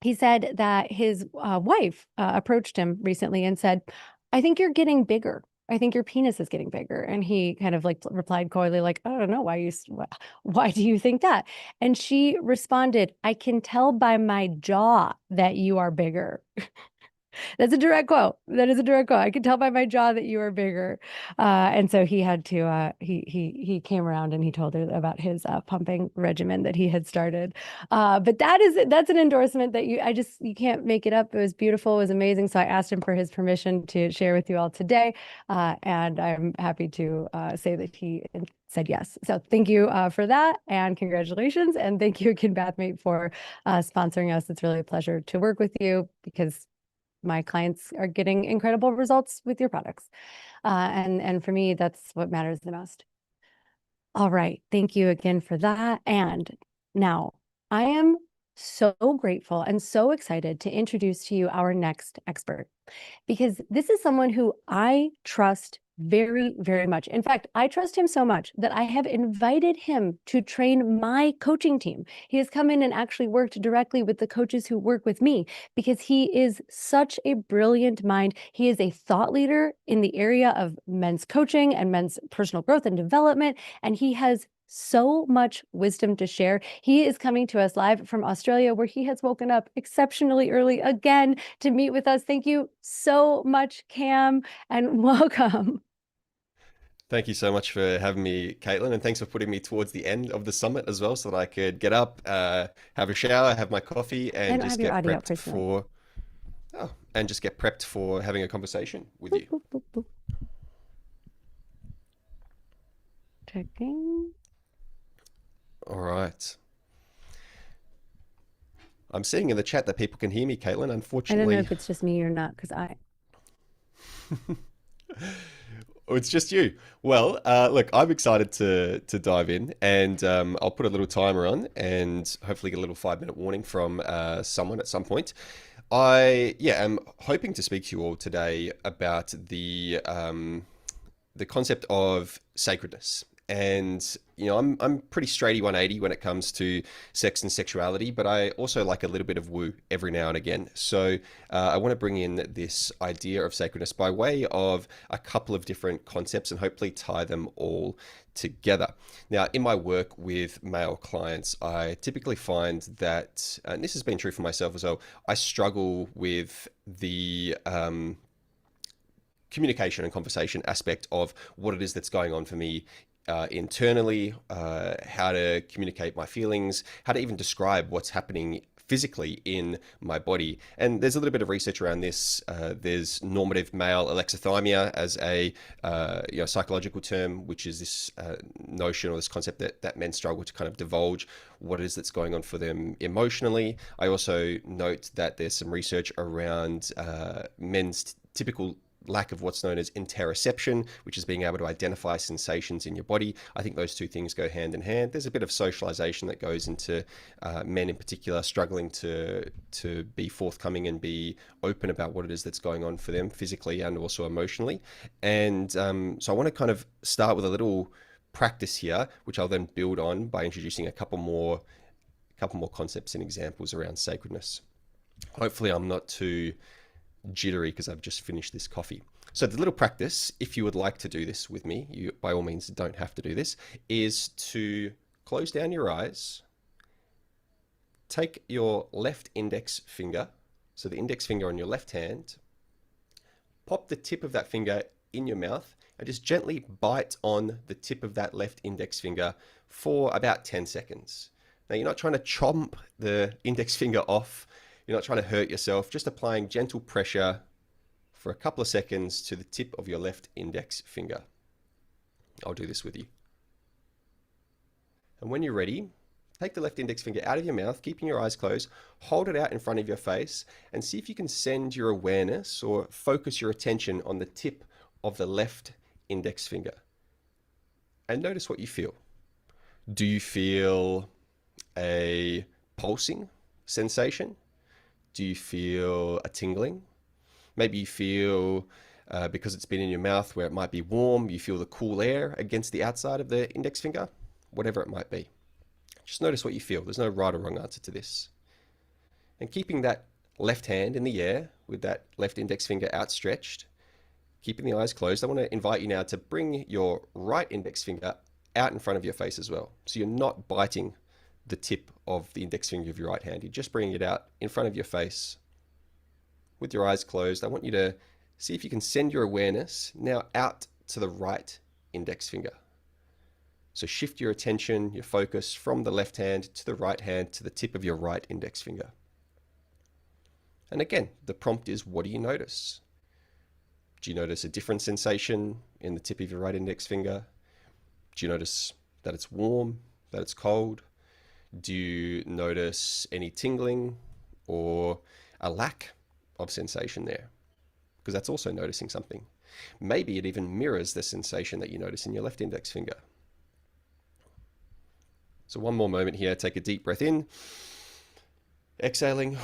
He said that his wife approached him recently and said, "I think you're getting bigger. I think your penis is getting bigger." And he kind of replied coyly, like, "I don't know why do you think that?" And she responded, "I can tell by my jaw that you are bigger." That's a direct quote. That is a direct quote. "I can tell by my jaw that you are bigger." And so he had to, he came around and he told her about his pumping regimen that he had started. But that's an endorsement that you can't make it up. It was beautiful. It was amazing. So I asked him for his permission to share with you all today. And I'm happy to say that he said yes. So thank you for that, and congratulations. And thank you again, Bathmate, for sponsoring us. It's really a pleasure to work with you because my clients are getting incredible results with your products. And for me, that's what matters the most. All right. Thank you again for that. And now I am so grateful and so excited to introduce to you our next expert, because this is someone who I trust very, very much. In fact, I trust him so much that I have invited him to train my coaching team. He has come in and actually worked directly with the coaches who work with me because he is such a brilliant mind. He is a thought leader in the area of men's coaching and men's personal growth and development, and he has so much wisdom to share. He is coming to us live from Australia, where he has woken up exceptionally early again to meet with us. Thank you so much, Cam, and welcome. Thank you so much for having me, Caitlin, and thanks for putting me towards the end of the summit as well, so that I could get up, have a shower, have my coffee, and just get prepped for having a conversation with you. Boop, boop, boop. Checking. All right. I'm seeing in the chat that people can hear me, Caitlin. I Unfortunately, don't know if it's just me or not, because Oh, it's just you. Well, look, I'm excited to dive in, and I'll put a little timer on, and hopefully get a little 5-minute warning from someone at some point. I'm hoping to speak to you all today about the concept of sacredness. And I'm pretty straighty 180 when it comes to sex and sexuality, but I also like a little bit of woo every now and again. So I want to bring in this idea of sacredness by way of a couple of different concepts and hopefully tie them all together. Now, in my work with male clients, I typically find that, and this has been true for myself as well, I struggle with the communication and conversation aspect of what it is that's going on for me internally, how to communicate my feelings, how to even describe what's happening physically in my body. And there's a little bit of research around this. There's normative male alexithymia as a psychological term, which is this notion or this concept that men struggle to kind of divulge what it is that's going on for them emotionally. I also note that there's some research around men's typical lack of what's known as interoception, which is being able to identify sensations in your body. I think those two things go hand in hand. There's a bit of socialization that goes into men in particular struggling to be forthcoming and be open about what it is that's going on for them physically and also emotionally. And so I want to kind of start with a little practice here, which I'll then build on by introducing a couple more concepts and examples around sacredness. Hopefully I'm not too jittery because I've just finished this coffee. So the little practice, if you would like to do this with me, you by all means don't have to do this, is to close down your eyes, take your left index finger, so the index finger on your left hand, pop the tip of that finger in your mouth and just gently bite on the tip of that left index finger for about 10 seconds. Now, you're not trying to chomp the index finger off. You're not trying to hurt yourself, just applying gentle pressure for a couple of seconds to the tip of your left index finger. I'll do this with you. And when you're ready, take the left index finger out of your mouth, keeping your eyes closed, hold it out in front of your face, and see if you can send your awareness or focus your attention on the tip of the left index finger. And notice what you feel. Do you feel a pulsing sensation? Do you feel a tingling? Maybe you feel, because it's been in your mouth where it might be warm, you feel the cool air against the outside of the index finger, whatever it might be. Just notice what you feel. There's no right or wrong answer to this. And keeping that left hand in the air with that left index finger outstretched, keeping the eyes closed, I want to invite you now to bring your right index finger out in front of your face as well. So you're not biting the tip of the index finger of your right hand. You're just bringing it out in front of your face with your eyes closed. I want you to see if you can send your awareness now out to the right index finger. So shift your attention, your focus from the left hand to the right hand to the tip of your right index finger. And again, the prompt is, what do you notice? Do you notice a different sensation in the tip of your right index finger? Do you notice that it's warm, that it's cold? Do you notice any tingling or a lack of sensation there? Because that's also noticing something. Maybe it even mirrors the sensation that you notice in your left index finger. So one more moment here. Take a deep breath in. Exhaling.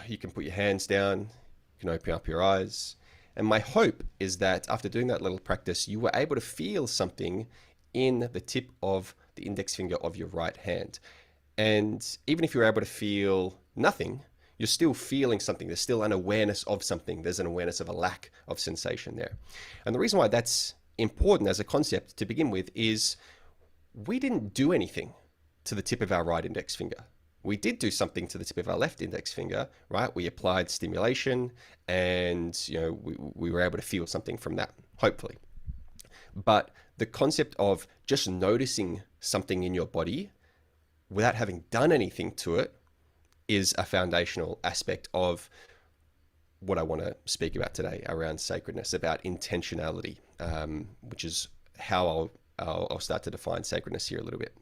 You can put your hands down. You can open up your eyes. And my hope is that after doing that little practice, you were able to feel something in the tip of the index finger of your right hand. And even if you're able to feel nothing, you're still feeling something. There's still an awareness of something. There's an awareness of a lack of sensation there. And the reason why that's important as a concept to begin with is we didn't do anything to the tip of our right index finger. We did do something to the tip of our left index finger, right? We applied stimulation and, we were able to feel something from that, hopefully. But the concept of just noticing something in your body without having done anything to it is a foundational aspect of what I want to speak about today around sacredness, about intentionality, which is how I'll start to define sacredness here a little bit.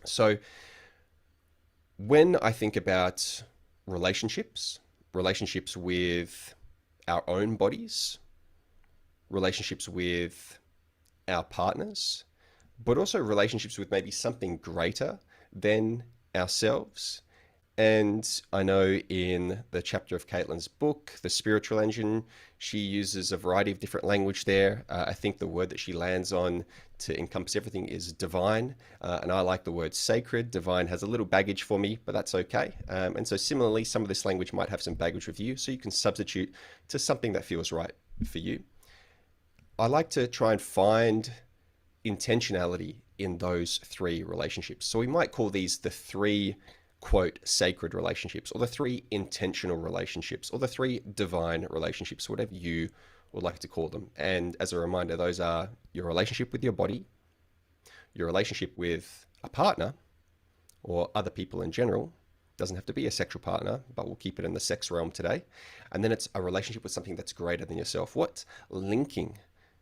So when I think about relationships with our own bodies, relationships with our partners, but also relationships with maybe something greater than ourselves. And I know in the chapter of Caitlin's book, The Spiritual Engine, she uses a variety of different language there. I think the word that she lands on to encompass everything is divine. And I like the word sacred. Divine has a little baggage for me, but that's okay. And so similarly, some of this language might have some baggage with you, so you can substitute to something that feels right for you. I like to try and find intentionality in those three relationships. So we might call these the three, quote, sacred relationships, or the three intentional relationships, or the three divine relationships, whatever you would like to call them. And as a reminder, those are your relationship with your body, your relationship with a partner, or other people in general. Doesn't have to be a sexual partner, but we'll keep it in the sex realm today. And then it's a relationship with something that's greater than yourself. What's linking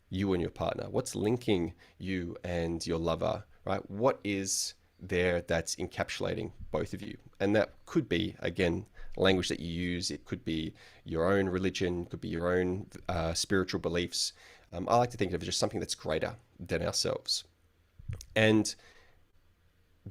you and your partner? What's linking you and your lover, right? What is there that's encapsulating both of you? And that could be, again, language that you use. It could be your own religion, could be your own spiritual beliefs. I like to think of it as just something that's greater than ourselves. And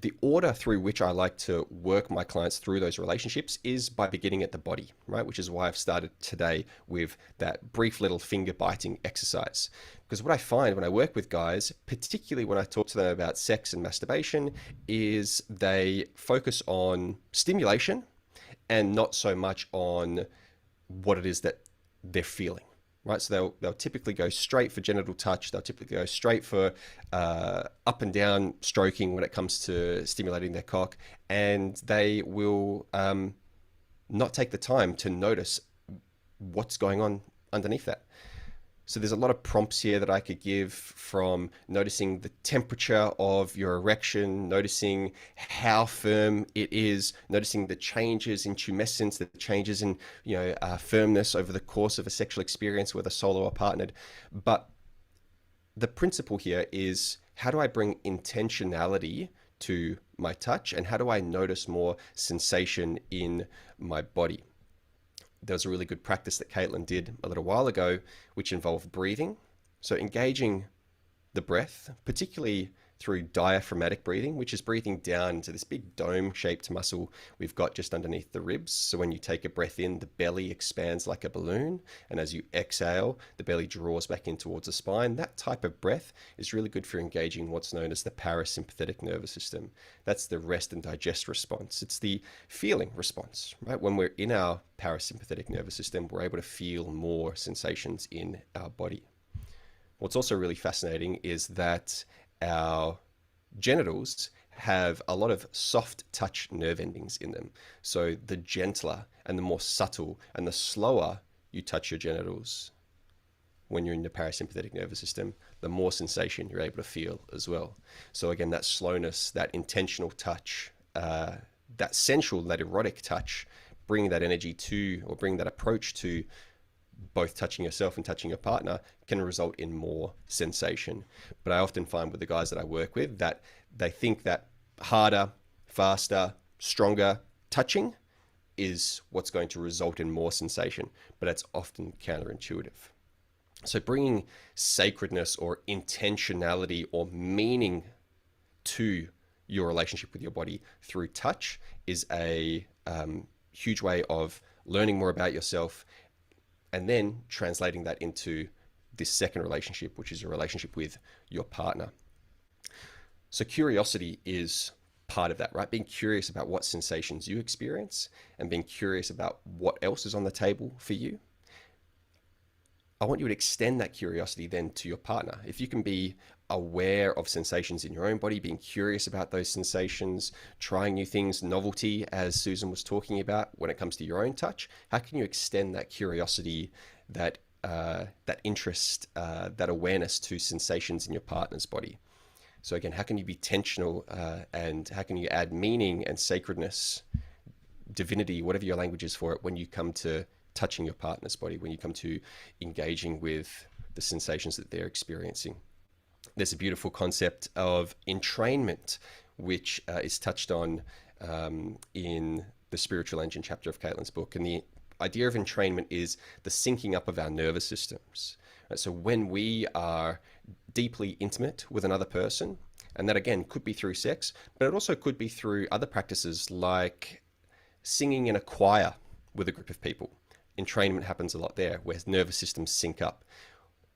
the order through which I like to work my clients through those relationships is by beginning at the body, right? Which is why I've started today with that brief little finger biting exercise. Because what I find when I work with guys, particularly when I talk to them about sex and masturbation, is they focus on stimulation and not so much on what it is that they're feeling. Right, so they'll typically go straight for genital touch. They'll typically go straight for up and down stroking when it comes to stimulating their cock, and they will not take the time to notice what's going on underneath that. So there's a lot of prompts here that I could give, from noticing the temperature of your erection, noticing how firm it is, noticing the changes in tumescence, the changes in firmness over the course of a sexual experience, whether solo or partnered. But the principle here is, how do I bring intentionality to my touch, and how do I notice more sensation in my body? There was a really good practice that Caitlin did a little while ago, which involved breathing. So engaging the breath, particularly through diaphragmatic breathing, which is breathing down into this big dome-shaped muscle we've got just underneath the ribs. So when you take a breath in, the belly expands like a balloon, and as you exhale, the belly draws back in towards the spine. That type of breath is really good for engaging what's known as the parasympathetic nervous system. That's the rest and digest response. It's the feeling response, right? When we're in our parasympathetic nervous system, we're able to feel more sensations in our body. What's also really fascinating is that our genitals have a lot of soft touch nerve endings in them. So the gentler and the more subtle and the slower you touch your genitals when you're in the parasympathetic nervous system, the more sensation you're able to feel as well. So again, that slowness, that intentional touch, that sensual, that erotic touch, bring that energy to, or bring that approach to both touching yourself and touching your partner, can result in more sensation. But I often find with the guys that I work with that they think that harder, faster, stronger touching is what's going to result in more sensation, but that's often counterintuitive. So bringing sacredness or intentionality or meaning to your relationship with your body through touch is a huge way of learning more about yourself, and then translating that into this second relationship, which is a relationship with your partner. So curiosity is part of that, right? Being curious about what sensations you experience and being curious about what else is on the table for you. I want you to extend that curiosity then to your partner. If you can be aware of sensations in your own body, being curious about those sensations, trying new things, novelty, as Susan was talking about when it comes to your own touch, how can you extend that curiosity, that interest, that awareness to sensations in your partner's body? So again, how can you be intentional, and how can you add meaning and sacredness, divinity, whatever your language is for it, when you come to touching your partner's body, when you come to engaging with the sensations that they're experiencing? There's a beautiful concept of entrainment, which is touched on in the Spiritual Engine chapter of Caitlin's book. And the idea of entrainment is the syncing up of our nervous systems. Right? So when we are deeply intimate with another person, and that again could be through sex, but it also could be through other practices like singing in a choir with a group of people. Entrainment happens a lot there, where nervous systems sync up.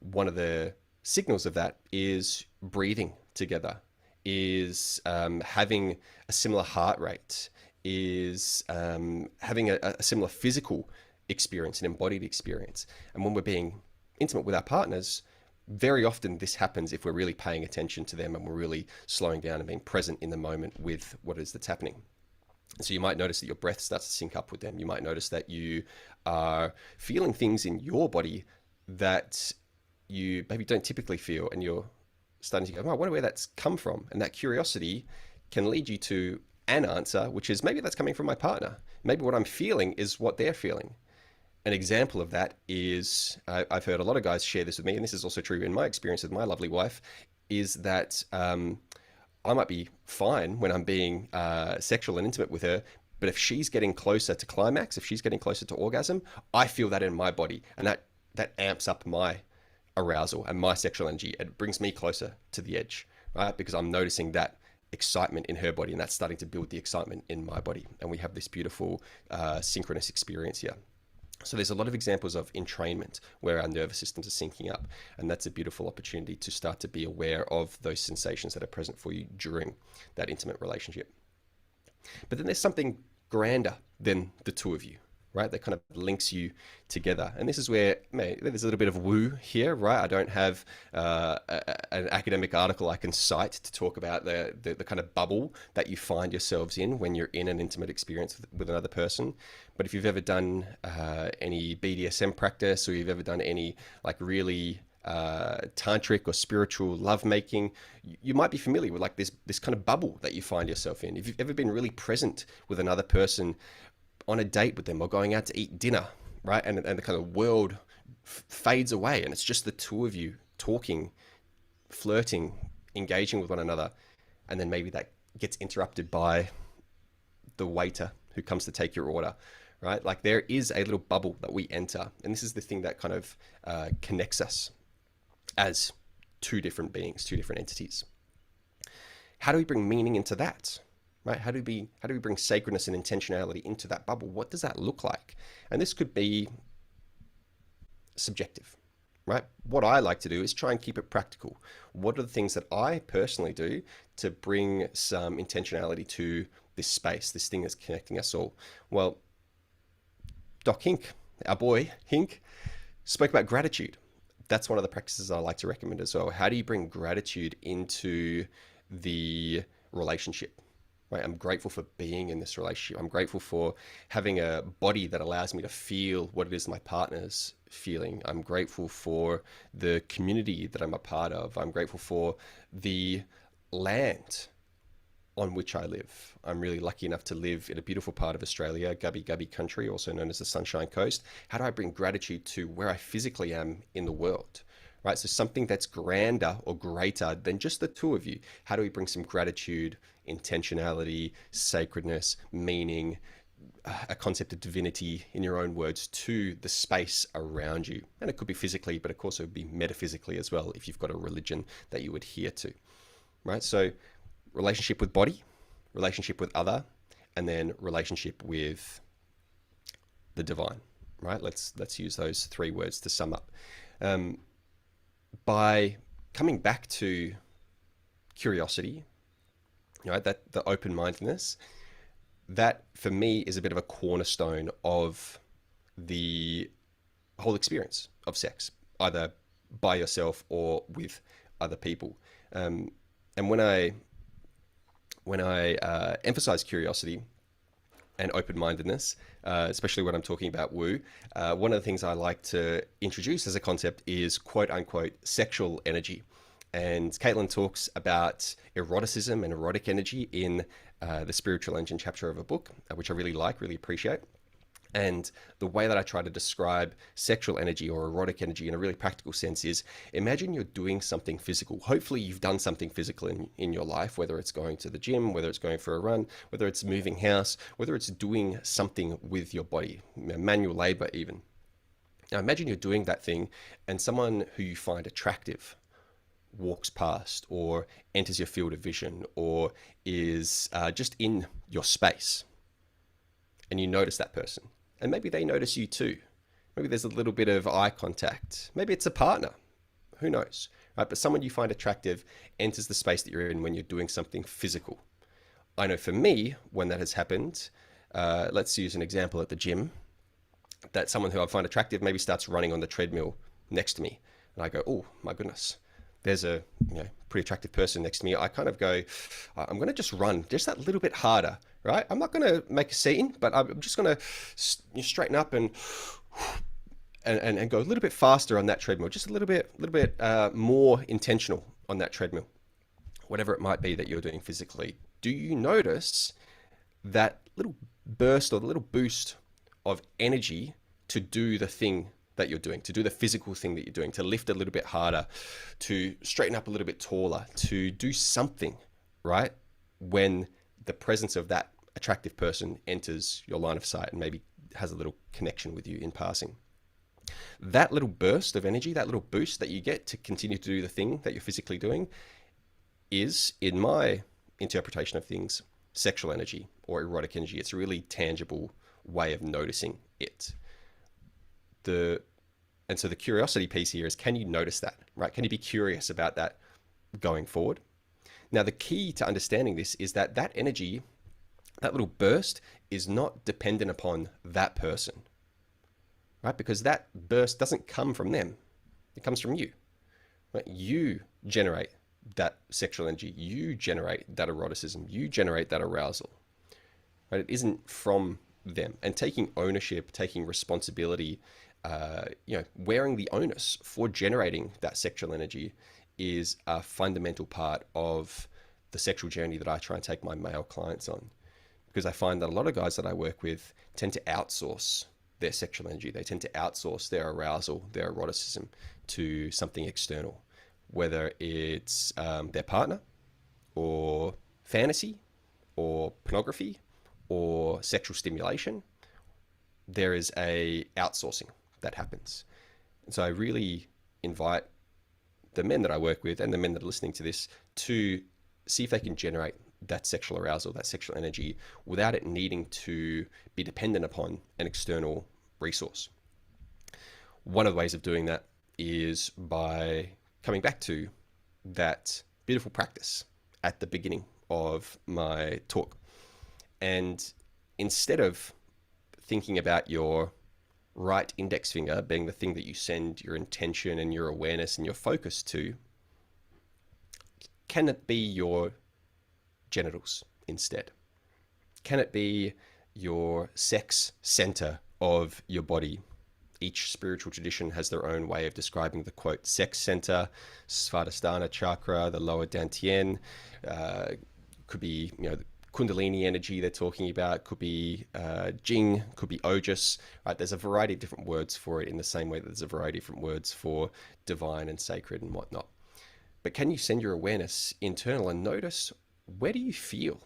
One of the signals of that is breathing together, is having a similar heart rate, is having a similar physical experience, an embodied experience. And when we're being intimate with our partners, very often this happens if we're really paying attention to them and we're really slowing down and being present in the moment with what it is that's happening. So you might notice that your breath starts to sync up with them. You might notice that you are feeling things in your body that you maybe don't typically feel, and you're starting to go, oh, I wonder where that's come from. And that curiosity can lead you to an answer, which is, maybe that's coming from my partner. Maybe what I'm feeling is what they're feeling. An example of that is, I've heard a lot of guys share this with me, and this is also true in my experience with my lovely wife, is that I might be fine when I'm being sexual and intimate with her, but if she's getting closer to climax, if she's getting closer to orgasm, I feel that in my body, and that amps up my arousal and my sexual energy. It brings me closer to the edge, right? Because I'm noticing that excitement in her body, and that's starting to build the excitement in my body. And we have this beautiful synchronous experience here. So there's a lot of examples of entrainment where our nervous systems are syncing up, and that's a beautiful opportunity to start to be aware of those sensations that are present for you during that intimate relationship. But then there's something grander than the two of you, right? That kind of links you together. And this is where there's a little bit of woo here, right? I don't have an academic article I can cite to talk about the kind of bubble that you find yourselves in when you're in an intimate experience with another person. But if you've ever done any BDSM practice, or you've ever done any like really tantric or spiritual lovemaking, you might be familiar with like this kind of bubble that you find yourself in. If you've ever been really present with another person on a date with them or going out to eat dinner, right? And the kind of world fades away and it's just the two of you talking, flirting, engaging with one another. And then maybe that gets interrupted by the waiter who comes to take your order, right? Like there is a little bubble that we enter. And this is the thing that kind of connects us as two different beings, two different entities. How do we bring meaning into that? Right? How do we bring sacredness and intentionality into that bubble? What does that look like? And this could be subjective, right? What I like to do is try and keep it practical. What are the things that I personally do to bring some intentionality to this space, this thing that's connecting us all? Well, Doc Hink, our boy Hink, spoke about gratitude. That's one of the practices I like to recommend as well. How do you bring gratitude into the relationship? Right? I'm grateful for being in this relationship. I'm grateful for having a body that allows me to feel what it is my partner's feeling. I'm grateful for the community that I'm a part of. I'm grateful for the land on which I live. I'm really lucky enough to live in a beautiful part of Australia, Gubby Gubby country, also known as the Sunshine Coast. How do I bring gratitude to where I physically am in the world? Right? So something that's grander or greater than just the two of you. How do we bring some gratitude, intentionality, sacredness, meaning, a concept of divinity, in your own words, to the space around you? And it could be physically, but of course it would be metaphysically as well if you've got a religion that you adhere to, right? So relationship with body, relationship with other, and then relationship with the divine, right? Let's use those three words to sum up. By coming back to curiosity, right, that the open-mindedness, that for me is a bit of a cornerstone of the whole experience of sex, either by yourself or with other people. And when I emphasize curiosity and open-mindedness, especially when I'm talking about woo, one of the things I like to introduce as a concept is quote-unquote sexual energy. And Caitlin talks about eroticism and erotic energy in the Spiritual Engine chapter of a book, which I really like, really appreciate. And the way that I try to describe sexual energy or erotic energy in a really practical sense is, imagine you're doing something physical. Hopefully you've done something physical in your life, whether it's going to the gym, whether it's going for a run, whether it's moving house, whether it's doing something with your body, manual labor even. Now imagine you're doing that thing and someone who you find attractive walks past or enters your field of vision or is just in your space, and you notice that person. And maybe they notice you too. Maybe there's a little bit of eye contact. Maybe it's a partner. Who knows, right? But someone you find attractive enters the space that you're in when you're doing something physical. I know for me, when that has happened, let's use an example at the gym, that someone who I find attractive maybe starts running on the treadmill next to me. And I go, oh my goodness, there's a pretty attractive person next to me. I kind of go, I'm going to just run just that little bit harder, right? I'm not going to make a scene, but I'm just going to straighten up and go a little bit faster on that treadmill, just a little bit more intentional on that treadmill, whatever it might be that you're doing physically. Do you notice that little burst or the little boost of energy to do the thing that you're doing, to do the physical thing that you're doing, to lift a little bit harder, to straighten up a little bit taller, to do something, right? When the presence of that attractive person enters your line of sight and maybe has a little connection with you in passing. That little burst of energy, that little boost that you get to continue to do the thing that you're physically doing is, in my interpretation of things, sexual energy or erotic energy. It's a really tangible way of noticing it. And so the curiosity piece here is, can you notice that, right? Can you be curious about that going forward? Now, the key to understanding this is that that energy that little burst is not dependent upon that person, right? Because that burst doesn't come from them. It comes from you, right? You generate that sexual energy. You generate that eroticism. You generate that arousal, right? It isn't from them. And taking ownership, taking responsibility, wearing the onus for generating that sexual energy is a fundamental part of the sexual journey that I try and take my male clients on. Because I find that a lot of guys that I work with tend to outsource their sexual energy. They tend to outsource their arousal, their eroticism to something external, whether it's their partner or fantasy or pornography or sexual stimulation. There is a outsourcing that happens. And so I really invite the men that I work with and the men that are listening to this to see if they can generate that sexual arousal, that sexual energy, without it needing to be dependent upon an external resource. One of the ways of doing that is by coming back to that beautiful practice at the beginning of my talk. And instead of thinking about your right index finger being the thing that you send your intention and your awareness and your focus to, can it be your genitals instead? Can it be your sex center of your body? Each spiritual tradition has their own way of describing the quote sex center. Svadhisthana chakra, the lower dantian, could be Kundalini energy they're talking about, could be Jing, could be Ojas, right? There's a variety of different words for it in the same way that there's a variety of different words for divine and sacred and whatnot. But can you send your awareness internal and notice, where do you feel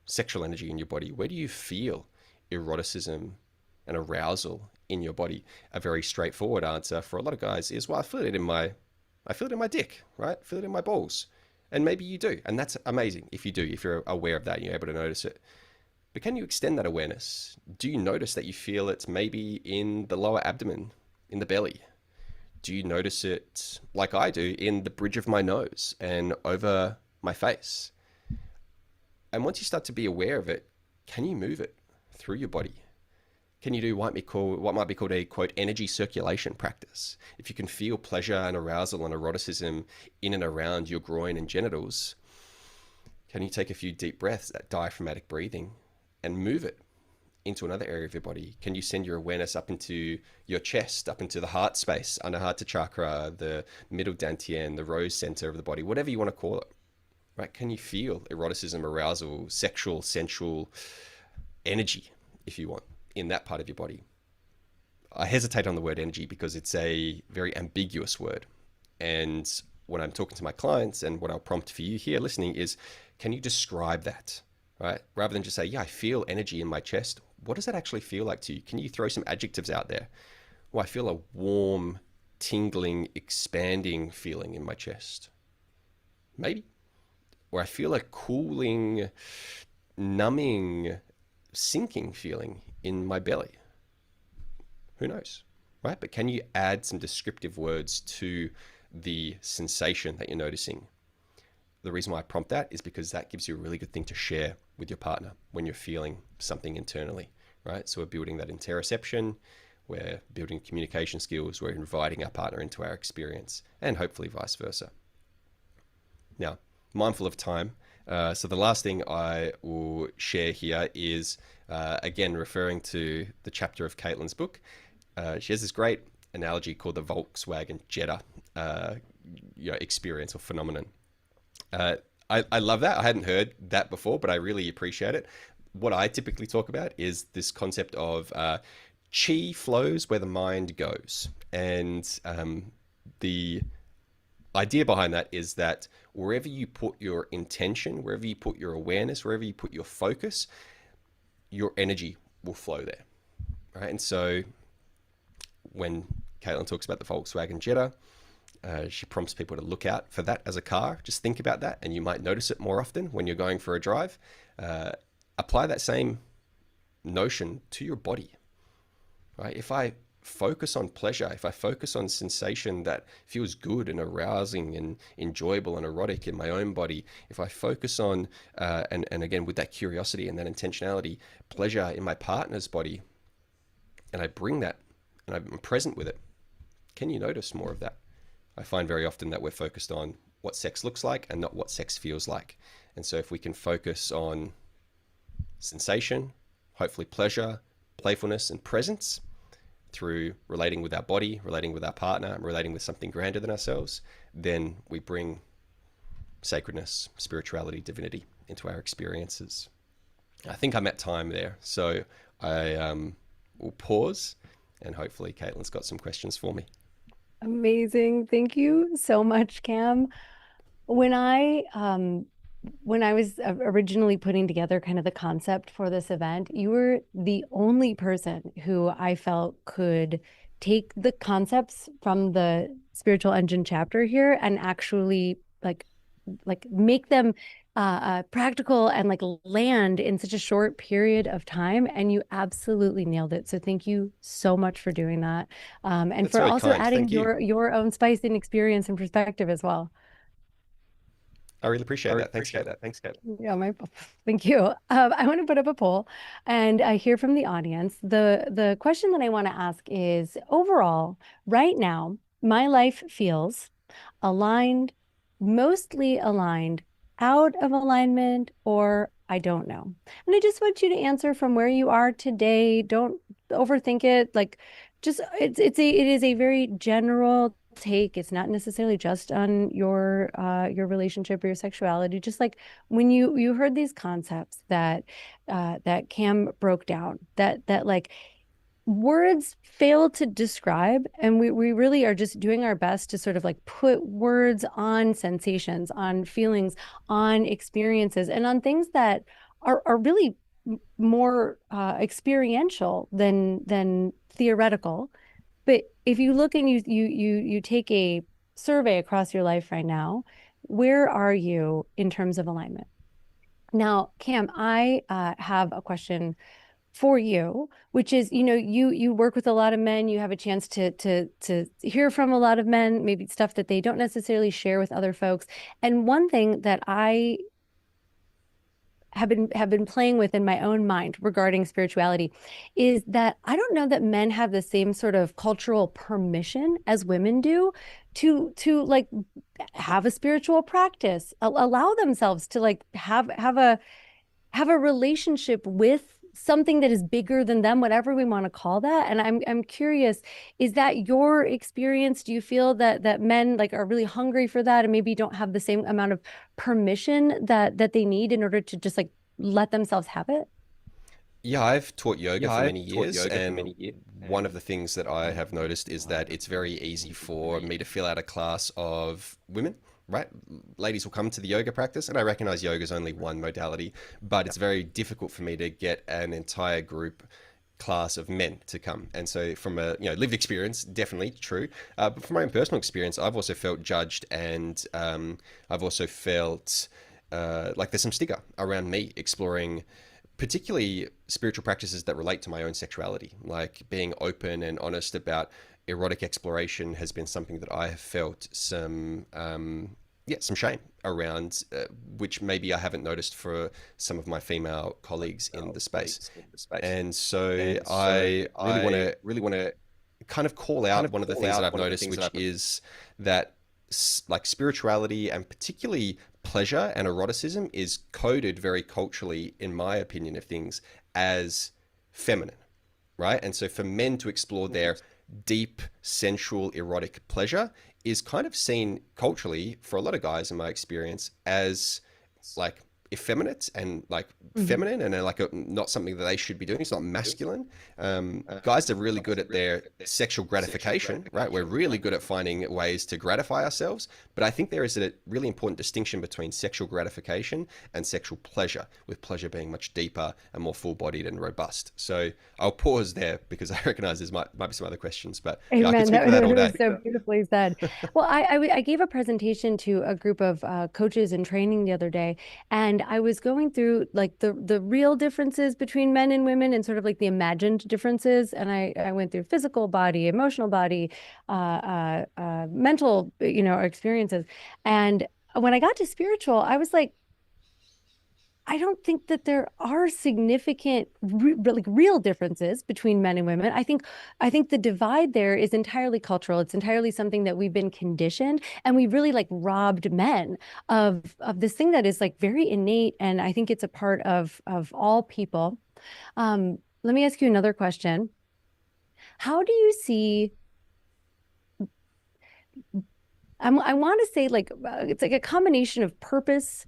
sexual energy in your body? Where do you feel eroticism and arousal in your body? A very straightforward answer for a lot of guys is, well, I feel it in my dick, right? I feel it in my balls. And maybe you do. And that's amazing if you do, if you're aware of that and you're able to notice it. But can you extend that awareness? Do you notice that you feel it maybe in the lower abdomen, in the belly? Do you notice it, like I do, in the bridge of my nose and over my face? And once you start to be aware of it, can you move it through your body? Can you do what might be called a, quote, energy circulation practice? If you can feel pleasure and arousal and eroticism in and around your groin and genitals, can you take a few deep breaths, that diaphragmatic breathing, and move it into another area of your body? Can you send your awareness up into your chest, up into the heart space, Anahata chakra, the middle dantian, the rose center of the body, whatever you want to call it, right? Can you feel eroticism, arousal, sexual, sensual energy, if you want, in that part of your body? I hesitate on the word energy because it's a very ambiguous word. And when I'm talking to my clients, and what I'll prompt for you here listening is, can you describe that, right? Rather than just say, yeah, I feel energy in my chest. What does that actually feel like to you? Can you throw some adjectives out there? Well, I feel a warm, tingling, expanding feeling in my chest. Maybe. Or I feel a cooling, numbing, sinking feeling in my belly. Who knows, right? But can you add some descriptive words to the sensation that you're noticing? The reason why I prompt that is because that gives you a really good thing to share with your partner when you're feeling something internally, right? So we're building that interoception, we're building communication skills, we're inviting our partner into our experience, and hopefully vice versa. Now, mindful of time, so the last thing I will share here is, again, referring to the chapter of Caitlin's book. She has this great analogy called the Volkswagen Jetta experience or phenomenon. I love that. I hadn't heard that before, but I really appreciate it. What I typically talk about is this concept of chi flows where the mind goes. And the idea behind that is that wherever you put your intention, wherever you put your awareness, wherever you put your focus, your energy will flow there, right? And so when Caitlin talks about the Volkswagen Jetta, she prompts people to look out for that as a car. Just think about that, and you might notice it more often when you're going for a drive. Apply that same notion to your body, right? If I focus on pleasure, if I focus on sensation that feels good and arousing and enjoyable and erotic in my own body, if I focus on, and again, with that curiosity and that intentionality, pleasure in my partner's body, and I bring that and I'm present with it, can you notice more of that? I find very often that we're focused on what sex looks like and not what sex feels like. And so if we can focus on sensation, hopefully pleasure, playfulness, and presence through relating with our body, relating with our partner, and relating with something grander than ourselves, then we bring sacredness, spirituality, divinity into our experiences. I think I'm at time there, so I will pause, and hopefully Caitlin's got some questions for me. Amazing. Thank you so much, Cam. When I was originally putting together kind of the concept for this event, you were the only person who I felt could take the concepts from the spiritual engine chapter here and actually like make them practical and like land in such a short period of time. And you absolutely nailed it. So thank you so much for doing that. And That's for very also kind. adding Thank you. your own spice and experience and perspective as well. I really appreciate that. Thanks, Caitlin. Yeah, thank you. I want to put up a poll and hear from the audience. The question that I want to ask is, overall, right now, my life feels aligned, mostly aligned, out of alignment, or I don't know. And I just want you to answer from where you are today. Don't overthink it. Like, just it is a very general take. It's not necessarily just on your relationship or your sexuality. Just like when you heard these concepts that that Cam broke down, that like words fail to describe, and we really are just doing our best to sort of like put words on sensations, on feelings, on experiences, and on things that are really more experiential than theoretical. But if you look and you take a survey across your life right now, where are you in terms of alignment? Now, Cam, I have a question for you, which is, you work with a lot of men, you have a chance to hear from a lot of men, maybe stuff that they don't necessarily share with other folks. And one thing that I have been playing with in my own mind regarding spirituality is that I don't know that men have the same sort of cultural permission as women do to like have a spiritual practice, allow themselves to like have a relationship with something that is bigger than them, whatever we want to call that. And I'm curious, is that your experience? Do you feel that men like are really hungry for that and maybe don't have the same amount of permission that they need in order to just like let themselves have it? Yeah, I've taught yoga for many years, and one of the things that I have noticed is that it's very easy for me to fill out a class of women, right? Ladies will come to the yoga practice, and I recognize yoga is only one modality, but it's very difficult for me to get an entire group class of men to come. And so from a lived experience, definitely true, but from my own personal experience, I've also felt judged, and I've also felt like there's some stigma around me exploring particularly spiritual practices that relate to my own sexuality. Like being open and honest about erotic exploration has been something that I have felt some shame around, which maybe I haven't noticed for some of my female colleagues in the space. And so I really want to kind of call out one of the things that I've noticed, which is that like spirituality and particularly pleasure and eroticism is coded very culturally, in my opinion of things, as feminine, right? And so for men to explore their deep, sensual, erotic pleasure is kind of seen culturally, for a lot of guys in my experience, as like effeminate and like feminine, and like not something that they should be doing. It's not masculine. Guys are really good at their sexual gratification, right? We're really good at finding ways to gratify ourselves, but I think there is a really important distinction between sexual gratification and sexual pleasure, with pleasure being much deeper and more full-bodied and robust. So I'll pause there because I recognize there might be some other questions, but yeah, I could speak to that all day. Was so beautifully said. Well, I gave a presentation to a group of coaches in training the other day, and And I was going through like the real differences between men and women and sort of like the imagined differences. And I went through physical body, emotional body, mental, experiences. And when I got to spiritual, I was like, I don't think that there are significant real differences between men and women. I think the divide there is entirely cultural. It's entirely something that we've been conditioned, and we really like robbed men of this thing that is like very innate, and I think it's a part of all people. Let me ask you another question. How do you see I want to say like it's like a combination of purpose,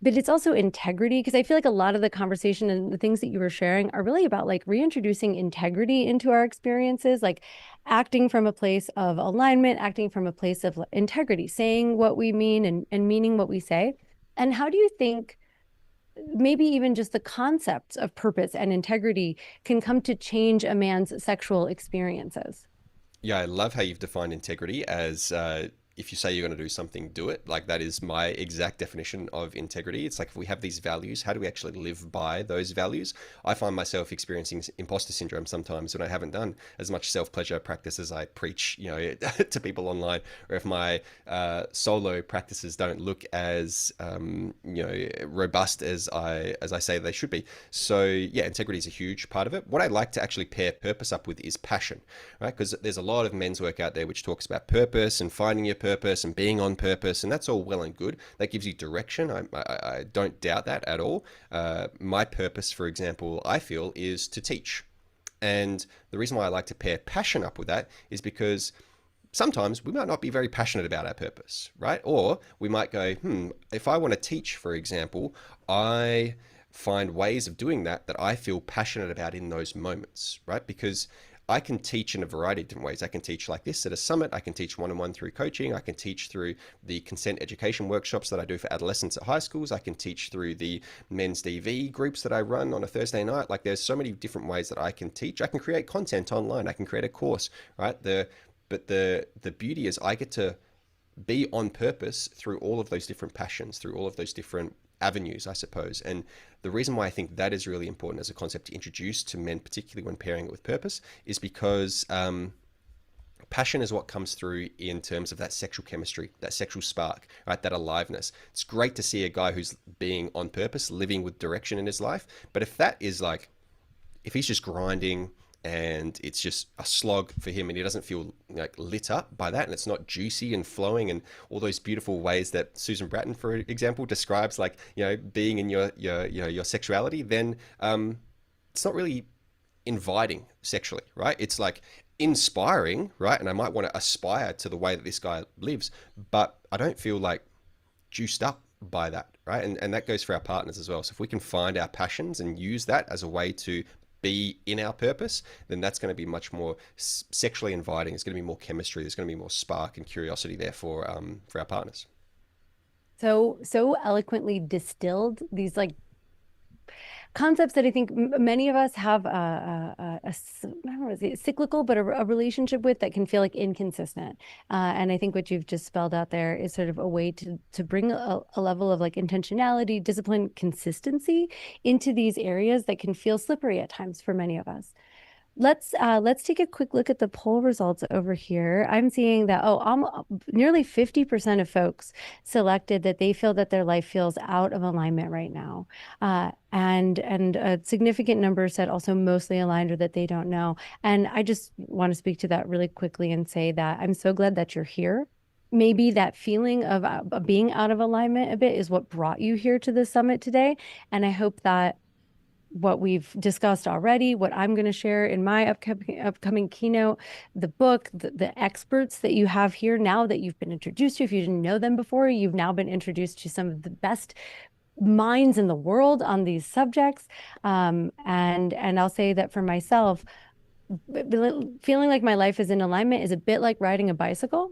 but it's also integrity, because I feel like a lot of the conversation and the things that you were sharing are really about like reintroducing integrity into our experiences, like acting from a place of alignment, acting from a place of integrity, saying what we mean and meaning what we say. And how do you think maybe even just the concepts of purpose and integrity can come to change a man's sexual experiences? Yeah, I love how you've defined integrity as if you say you're going to do something, do it. Like that is my exact definition of integrity. It's like if we have these values, how do we actually live by those values? I find myself experiencing imposter syndrome sometimes when I haven't done as much self-pleasure practice as I preach, to people online, or if my solo practices don't look as robust as I say they should be. So yeah, integrity is a huge part of it. What I like to actually pair purpose up with is passion, right? Because there's a lot of men's work out there which talks about purpose and finding your purpose and being on purpose, and that's all well and good. That gives you direction. I don't doubt that at all. My purpose, for example, I feel is to teach. And the reason why I like to pair passion up with that is because sometimes we might not be very passionate about our purpose, right? Or we might go, if I want to teach, for example, I find ways of doing that I feel passionate about in those moments, right? Because I can teach in a variety of different ways. I can teach like this at a summit. I can teach one-on-one through coaching. I can teach through the consent education workshops that I do for adolescents at high schools. I can teach through the men's DV groups that I run on a Thursday night. Like there's so many different ways that I can teach. I can create content online. I can create a course, right? But the beauty is I get to be on purpose through all of those different passions, through all of those different avenues, I suppose. And the reason why I think that is really important as a concept to introduce to men, particularly when pairing it with purpose, is because passion is what comes through in terms of that sexual chemistry, that sexual spark, right? That aliveness. It's great to see a guy who's being on purpose, living with direction in his life. But if that is like, if he's just grinding and it's just a slog for him and he doesn't feel like lit up by that, and it's not juicy and flowing and all those beautiful ways that Susan Bratton, for example, describes, like, being in your sexuality, then it's not really inviting sexually, right? It's like inspiring, right? And I might want to aspire to the way that this guy lives, but I don't feel like juiced up by that, right? And that goes for our partners as well. So if we can find our passions and use that as a way to be in our purpose, then that's going to be much more sexually inviting. There's going to be more chemistry. There's going to be more spark and curiosity there for our partners. So eloquently distilled these like concepts that I think many of us have I don't know, is it cyclical, but a relationship with that can feel like inconsistent. And I think what you've just spelled out there is sort of a way to bring a level of like intentionality, discipline, consistency into these areas that can feel slippery at times for many of us. Let's take a quick look at the poll results over here. I'm seeing that nearly 50% of folks selected that they feel that their life feels out of alignment right now, and a significant number said also mostly aligned, or that they don't know. And I just want to speak to that really quickly and say that I'm so glad that you're here. Maybe that feeling of being out of alignment a bit is what brought you here to the summit today, and I hope that what we've discussed already, what I'm going to share in my upcoming keynote, the book, the experts that you have here now that you've been introduced to. If you didn't know them before, you've now been introduced to some of the best minds in the world on these subjects. And I'll say that for myself, feeling like my life is in alignment is a bit like riding a bicycle.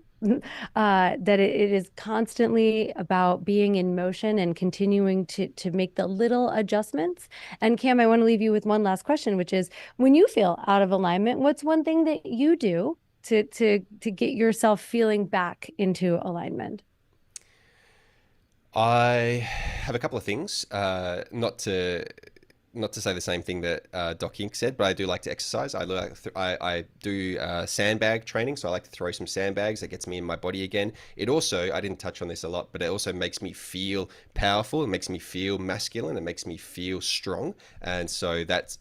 That it is constantly about being in motion and continuing to make the little adjustments. And Cam, I want to leave you with one last question, which is, when you feel out of alignment, what's one thing that you do to get yourself feeling back into alignment? I have a couple of things. Not to say the same thing that Doc Hink said, but I do like to exercise. I do sandbag training, so I like to throw some sandbags. That gets me in my body again. It also, I didn't touch on this a lot, but it also makes me feel powerful. It makes me feel masculine. It makes me feel strong, and so that's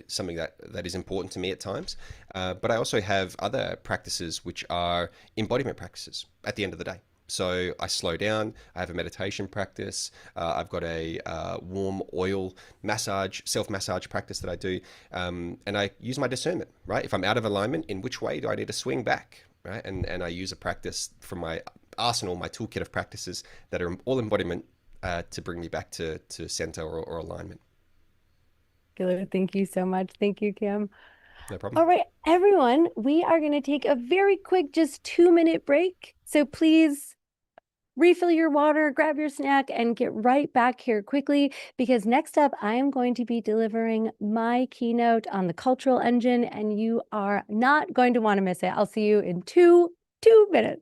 something that is important to me at times. But I also have other practices which are embodiment practices at the end of the day. So I slow down. I have a meditation practice. I've got a warm oil massage, self-massage practice that I do. And I use my discernment, right? If I'm out of alignment, in which way do I need to swing back, right? And I use a practice from my arsenal, my toolkit of practices that are all embodiment to bring me back to center or alignment. Good. Thank you so much. Thank you, Kim. No problem. All right, everyone, we are going to take a very quick, just 2-minute break. So please refill your water, grab your snack, and get right back here quickly, because next up, I am going to be delivering my keynote on the cultural engine, and you are not going to want to miss it. I'll see you in two minutes.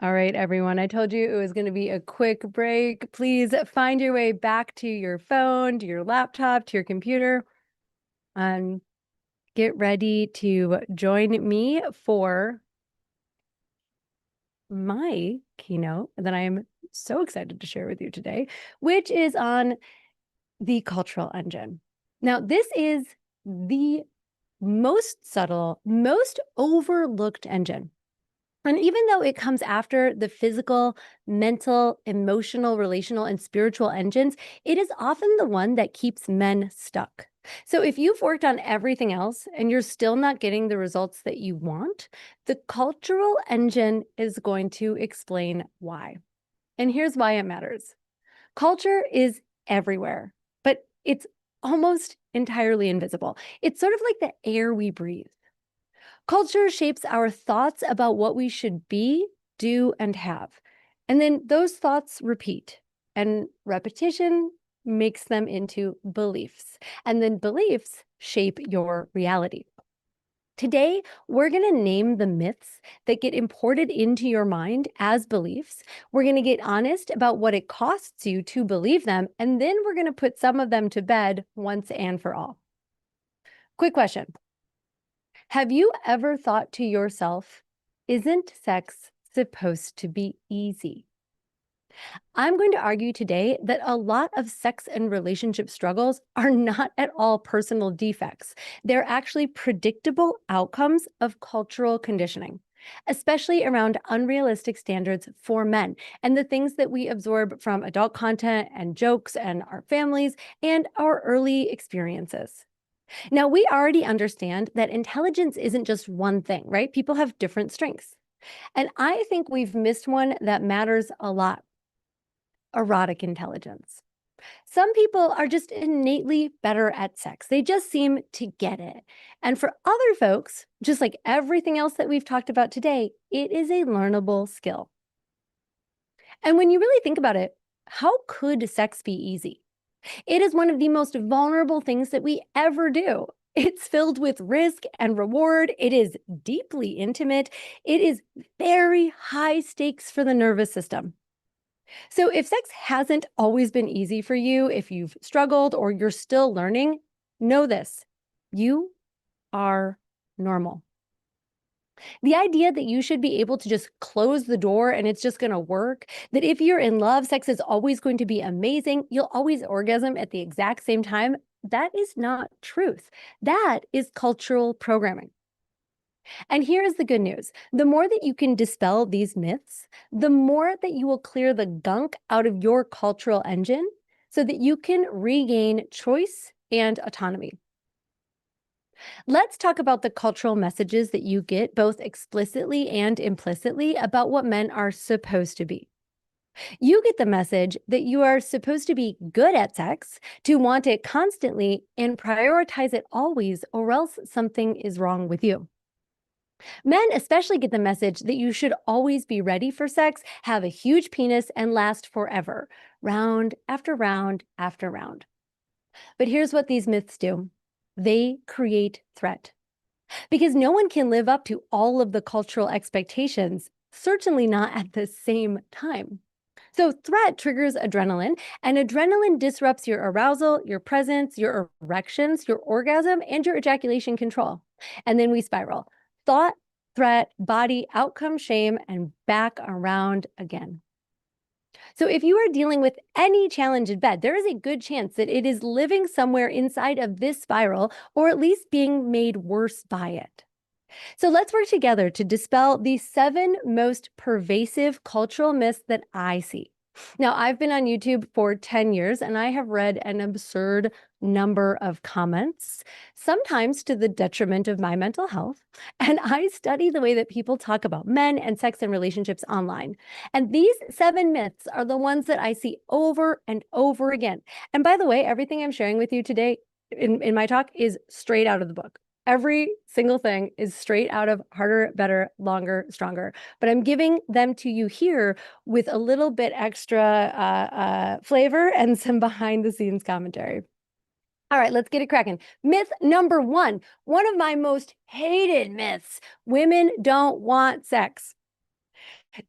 All right, everyone, I told you it was going to be a quick break. Please find your way back to your phone, to your laptop, to your computer, and get ready to join me for my keynote that I am so excited to share with you today, which is on the cultural engine. Now, this is the most subtle, most overlooked engine. And even though it comes after the physical, mental, emotional, relational, and spiritual engines, it is often the one that keeps men stuck. So if you've worked on everything else and you're still not getting the results that you want, the cultural engine is going to explain why. And here's why it matters. Culture is everywhere, but it's almost entirely invisible. It's sort of like the air we breathe. Culture shapes our thoughts about what we should be, do, and have. And then those thoughts repeat, and repetition makes them into beliefs. And then beliefs shape your reality. Today, we're going to name the myths that get imported into your mind as beliefs. We're going to get honest about what it costs you to believe them, and then we're going to put some of them to bed once and for all. Quick question. Have you ever thought to yourself, isn't sex supposed to be easy? I'm going to argue today that a lot of sex and relationship struggles are not at all personal defects. They're actually predictable outcomes of cultural conditioning. especially around unrealistic standards for men and the things that we absorb from adult content and jokes and our families and our early experiences. Now, we already understand that intelligence isn't just one thing, right? People have different strengths. And I think we've missed one that matters a lot: erotic intelligence. Some people are just innately better at sex. They just seem to get it. And for other folks, just like everything else that we've talked about today, it is a learnable skill. And when you really think about it, how could sex be easy? It is one of the most vulnerable things that we ever do. It's filled with risk and reward. It is deeply intimate. It is very high stakes for the nervous system. So if sex hasn't always been easy for you, if you've struggled or you're still learning, know this: you are normal. The idea that you should be able to just close the door and it's just going to work, that if you're in love, sex is always going to be amazing, you'll always orgasm at the exact same time, that is not truth. That is cultural programming. And here is the good news: the more that you can dispel these myths, the more that you will clear the gunk out of your cultural engine so that you can regain choice and autonomy. Let's talk about the cultural messages that you get both explicitly and implicitly about what men are supposed to be. You get the message that you are supposed to be good at sex, to want it constantly, and prioritize it always, or else something is wrong with you. Men especially get the message that you should always be ready for sex, have a huge penis, and last forever, round after round after round. But here's what these myths do: they create threat. Because no one can live up to all of the cultural expectations, certainly not at the same time. So threat triggers adrenaline, and adrenaline disrupts your arousal, your presence, your erections, your orgasm, and your ejaculation control. And then we spiral: thought, threat, body, outcome, shame, and back around again. So if you are dealing with any challenge in bed, there is a good chance that it is living somewhere inside of this spiral, or at least being made worse by it. So let's work together to dispel the 7 most pervasive cultural myths that I see. Now, I've been on YouTube for 10 years and I have read an absurd number of comments, sometimes to the detriment of my mental health. And I study the way that people talk about men and sex and relationships online. And these 7 myths are the ones that I see over and over again. And by the way, everything I'm sharing with you today in my talk is straight out of the book. Every single thing is straight out of Harder, Better, Longer, Stronger. But I'm giving them to you here with a little bit extra flavor and some behind the scenes commentary. All right, let's get it cracking. Myth number 1, one of my most hated myths: women don't want sex.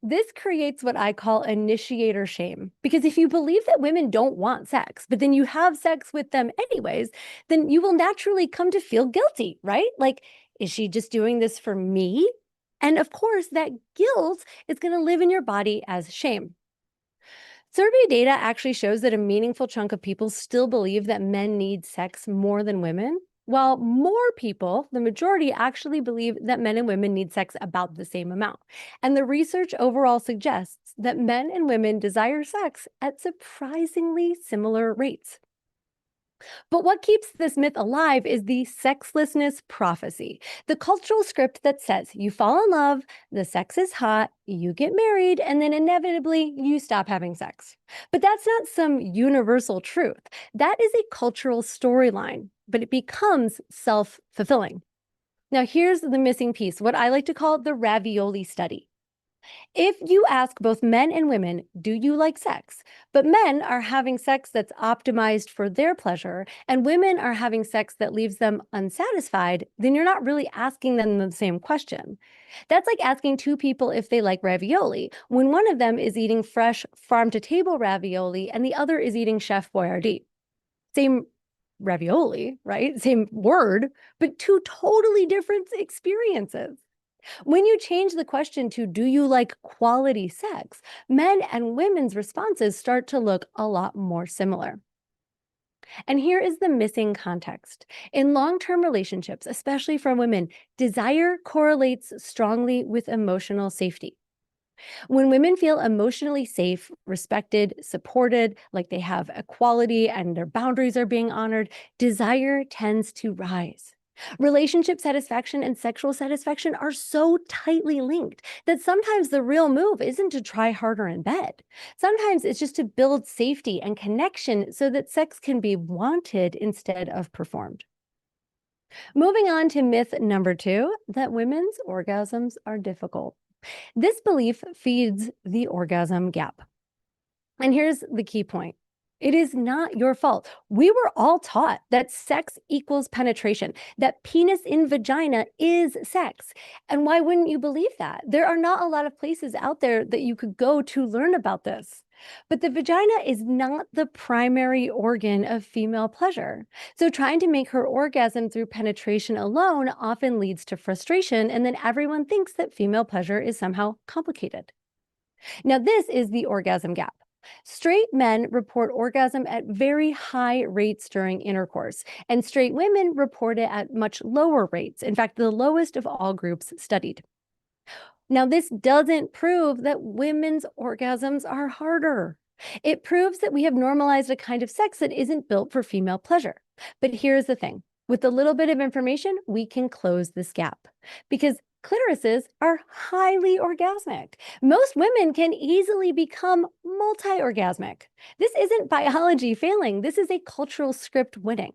This creates what I call initiator shame, because if you believe that women don't want sex, but then you have sex with them anyways, then you will naturally come to feel guilty, right? Like, is she just doing this for me? And of course, that guilt is going to live in your body as shame. Survey data actually shows that a meaningful chunk of people still believe that men need sex more than women, while more people, the majority, actually believe that men and women need sex about the same amount. And the research overall suggests that men and women desire sex at surprisingly similar rates. But what keeps this myth alive is the sexlessness prophecy, the cultural script that says you fall in love, the sex is hot, you get married, and then inevitably you stop having sex. But that's not some universal truth. That is a cultural storyline, but it becomes self-fulfilling. Now, here's the missing piece, what I like to call the ravioli study. If you ask both men and women, do you like sex? But men are having sex that's optimized for their pleasure, and women are having sex that leaves them unsatisfied, then you're not really asking them the same question. That's like asking 2 people if they like ravioli, when one of them is eating fresh farm-to-table ravioli and the other is eating Chef Boyardee. Same ravioli, right? Same word, but 2 totally different experiences. When you change the question to, do you like quality sex, men and women's responses start to look a lot more similar. And here is the missing context. In long-term relationships, especially for women, desire correlates strongly with emotional safety. When women feel emotionally safe, respected, supported, like they have equality and their boundaries are being honored, desire tends to rise. Relationship satisfaction and sexual satisfaction are so tightly linked that sometimes the real move isn't to try harder in bed. Sometimes it's just to build safety and connection so that sex can be wanted instead of performed. Moving on to myth number 2, that women's orgasms are difficult. This belief feeds the orgasm gap. And here's the key point. It is not your fault. We were all taught that sex equals penetration, that penis in vagina is sex. And why wouldn't you believe that? There are not a lot of places out there that you could go to learn about this. But the vagina is not the primary organ of female pleasure. So trying to make her orgasm through penetration alone often leads to frustration, and then everyone thinks that female pleasure is somehow complicated. Now, this is the orgasm gap. Straight men report orgasm at very high rates during intercourse, and straight women report it at much lower rates. In fact, the lowest of all groups studied. Now, this doesn't prove that women's orgasms are harder. It proves that we have normalized a kind of sex that isn't built for female pleasure. But here's the thing. With a little bit of information, we can close this gap because clitorises are highly orgasmic. Most women can easily become multi-orgasmic. This isn't biology failing. This is a cultural script winning.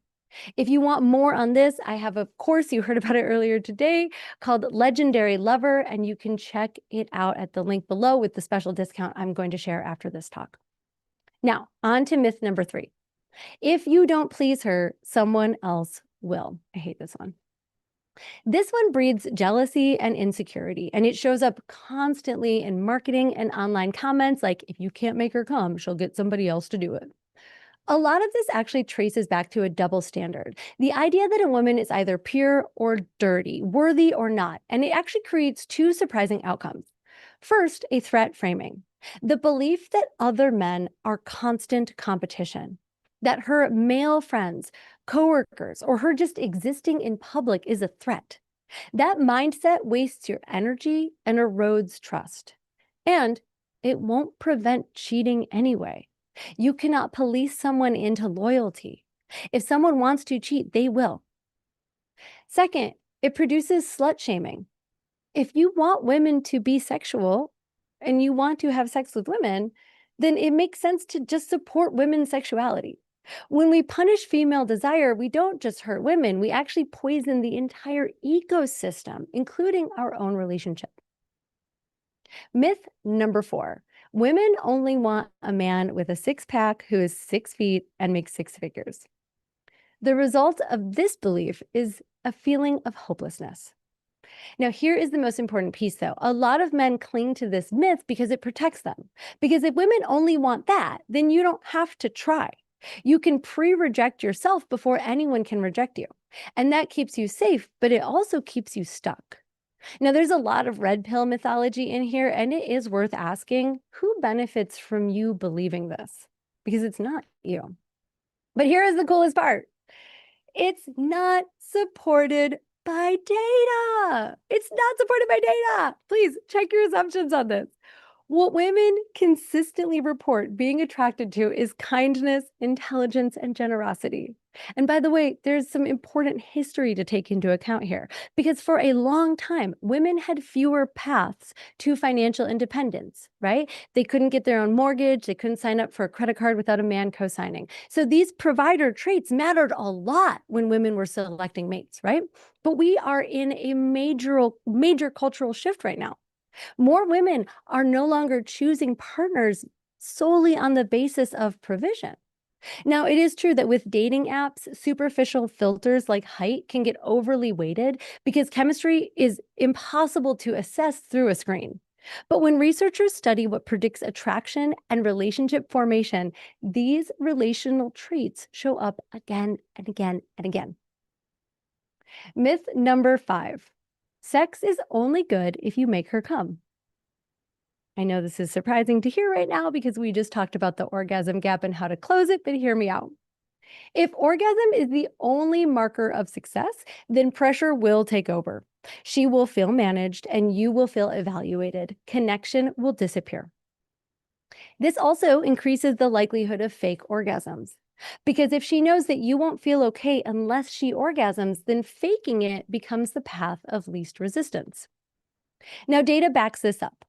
If you want more on this, I have a course, you heard about it earlier today, called Legendary Lover, and you can check it out at the link below with the special discount I'm going to share after this talk. Now, on to myth number 3. If you don't please her, someone else will. I hate this one. This one breeds jealousy and insecurity, and it shows up constantly in marketing and online comments like, if you can't make her come, she'll get somebody else to do it. A lot of this actually traces back to a double standard, the idea that a woman is either pure or dirty, worthy or not, and it actually creates 2 surprising outcomes. First, a threat framing, the belief that other men are constant competition, that her male friends, coworkers, or her just existing in public is a threat. That mindset wastes your energy and erodes trust. And it won't prevent cheating anyway. You cannot police someone into loyalty. If someone wants to cheat, they will. Second, it produces slut shaming. If you want women to be sexual and you want to have sex with women, then it makes sense to just support women's sexuality. When we punish female desire, we don't just hurt women, we actually poison the entire ecosystem, including our own relationship. Myth number 4. Women only want a man with a 6-pack who is 6 feet and makes 6 figures. The result of this belief is a feeling of hopelessness. Now, here is the most important piece, though. A lot of men cling to this myth because it protects them. Because if women only want that, then you don't have to try. You can pre-reject yourself before anyone can reject you. And that keeps you safe, but it also keeps you stuck. Now, there's a lot of red pill mythology in here, and it is worth asking, who benefits from you believing this? Because it's not you. But here is the coolest part. It's not supported by data. It's not supported by data. Please check your assumptions on this. What women consistently report being attracted to is kindness, intelligence, and generosity. And by the way, there's some important history to take into account here, because for a long time, women had fewer paths to financial independence, right? They couldn't get their own mortgage. They couldn't sign up for a credit card without a man co-signing. So these provider traits mattered a lot when women were selecting mates, right? But we are in a major cultural shift right now. More women are no longer choosing partners solely on the basis of provision. Now, it is true that with dating apps, superficial filters like height can get overly weighted because chemistry is impossible to assess through a screen. But when researchers study what predicts attraction and relationship formation, these relational traits show up again and again and again. Myth number 5. Sex is only good if you make her come. I know this is surprising to hear right now because we just talked about the orgasm gap and how to close it, but hear me out. If orgasm is the only marker of success, then pressure will take over. She will feel managed and you will feel evaluated. Connection will disappear. This also increases the likelihood of fake orgasms. Because if she knows that you won't feel okay unless she orgasms, then faking it becomes the path of least resistance. Now, data backs this up.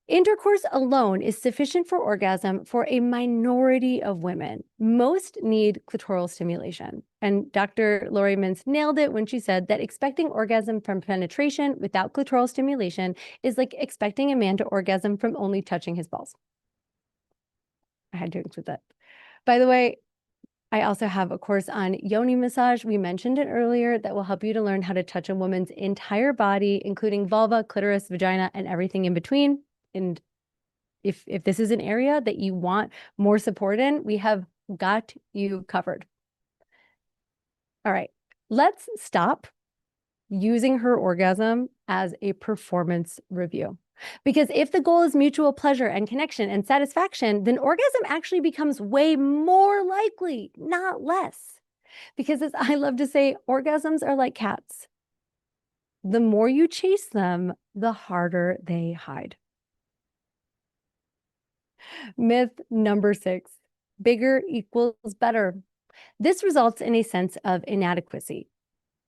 Intercourse alone is sufficient for orgasm for a minority of women. Most need clitoral stimulation. And Dr. Lori Mintz nailed it when she said that expecting orgasm from penetration without clitoral stimulation is like expecting a man to orgasm from only touching his balls. I had to include that. By the way, I also have a course on yoni massage. We mentioned it earlier that will help you to learn how to touch a woman's entire body, including vulva, clitoris, vagina, and everything in between. And if this is an area that you want more support in, we have got you covered. All right, let's stop using her orgasm as a performance review. Because if the goal is mutual pleasure and connection and satisfaction, then orgasm actually becomes way more likely, not less. Because as I love to say, orgasms are like cats. The more you chase them, the harder they hide. Myth number 6, bigger equals better. This results in a sense of inadequacy.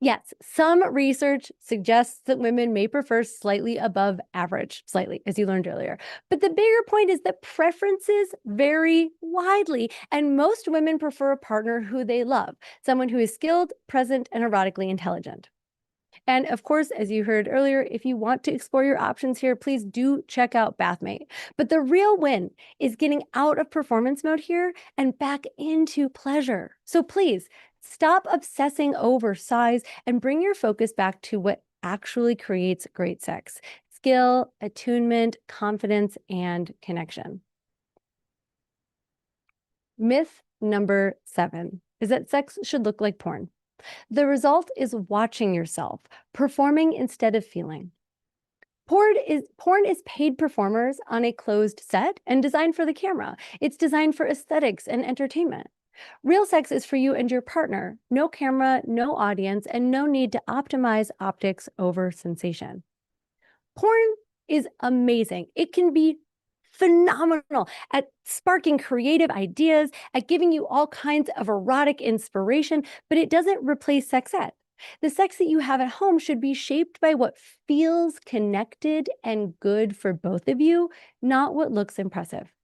Yes, some research suggests that women may prefer slightly above average, slightly, as you learned earlier. But the bigger point is that preferences vary widely, and most women prefer a partner who they love, someone who is skilled, present, and erotically intelligent. And of course, as you heard earlier, if you want to explore your options here, please do check out Bathmate. But the real win is getting out of performance mode here and back into pleasure. So please stop obsessing over size and bring your focus back to what actually creates great sex: skill, attunement, confidence, and connection. Myth number 7 is that sex should look like porn. The result is watching yourself, performing instead of feeling. Porn is paid performers on a closed set and designed for the camera. It's designed for aesthetics and entertainment. Real sex is for you and your partner. No camera, no audience, and no need to optimize optics over sensation. Porn is amazing. It can be phenomenal at sparking creative ideas, at giving you all kinds of erotic inspiration, but it doesn't replace sex ed. The sex that you have at home should be shaped by what feels connected and good for both of you, not what looks impressive.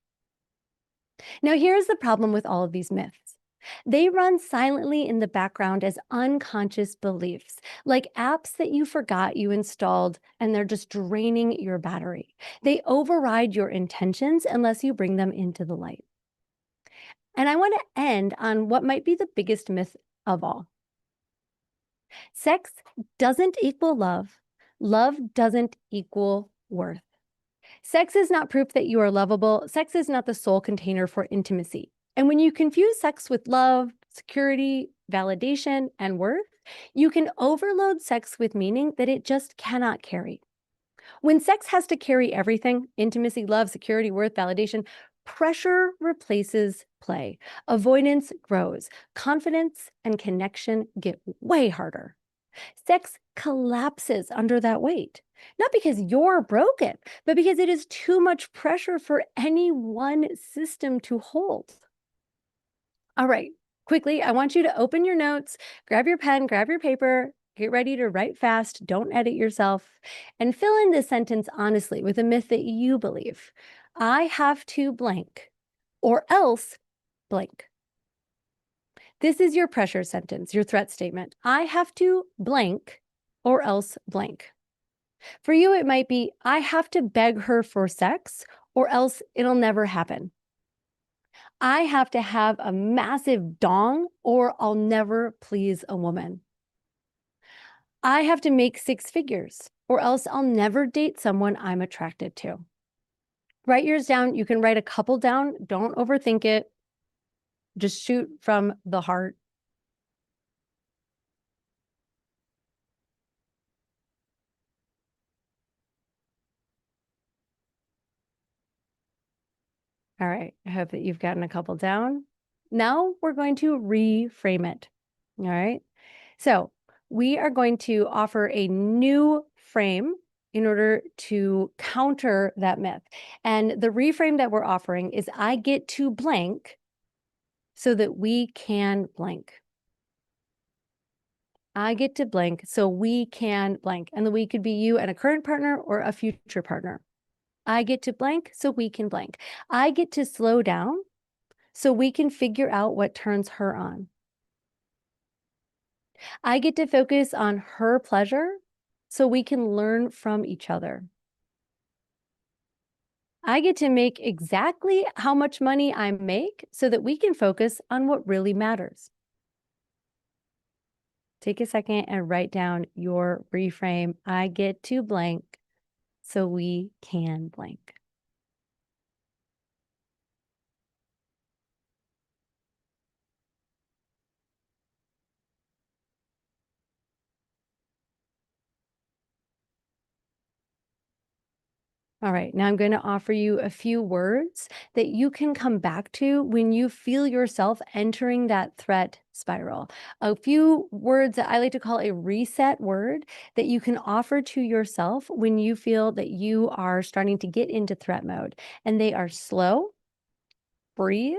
Now, here's the problem with all of these myths. They run silently in the background as unconscious beliefs, like apps that you forgot you installed and they're just draining your battery. They override your intentions unless you bring them into the light. And I want to end on what might be the biggest myth of all. Sex doesn't equal love. Love doesn't equal worth. Sex is not proof that you are lovable. Sex is not the sole container for intimacy. And when you confuse sex with love, security, validation, and worth, you can overload sex with meaning that it just cannot carry. When sex has to carry everything, intimacy, love, security, worth, validation, pressure replaces play. Avoidance grows. Confidence and connection get way harder. Sex collapses under that weight, not because you're broken, but because it is too much pressure for any one system to hold. All right, quickly, I want you to open your notes, grab your pen, grab your paper, get ready to write fast, don't edit yourself, and fill in this sentence honestly with a myth that you believe. I have to blank, or else blank. This is your pressure sentence, your threat statement. I have to blank, or else blank. For you, it might be, I have to beg her for sex, or else it'll never happen. I have to have a massive dong, or I'll never please a woman. I have to make 6 figures, or else I'll never date someone I'm attracted to. Write yours down. You can write a couple down. Don't overthink it. Just shoot from the heart. All right, I hope that you've gotten a couple down. Now we're going to reframe it. All right. So we are going to offer a new frame in order to counter that myth. And the reframe that we're offering is I get to blank so that we can blank. I get to blank so we can blank. And the we could be you and a current partner or a future partner. I get to blank so we can blank. I get to slow down so we can figure out what turns her on. I get to focus on her pleasure so we can learn from each other. I get to make exactly how much money I make so that we can focus on what really matters. Take a second and write down your reframe. I get to blank so we can blank. All right, now I'm going to offer you a few words that you can come back to when you feel yourself entering that threat spiral. A few words that I like to call a reset word that you can offer to yourself when you feel that you are starting to get into threat mode. And they are slow, breathe,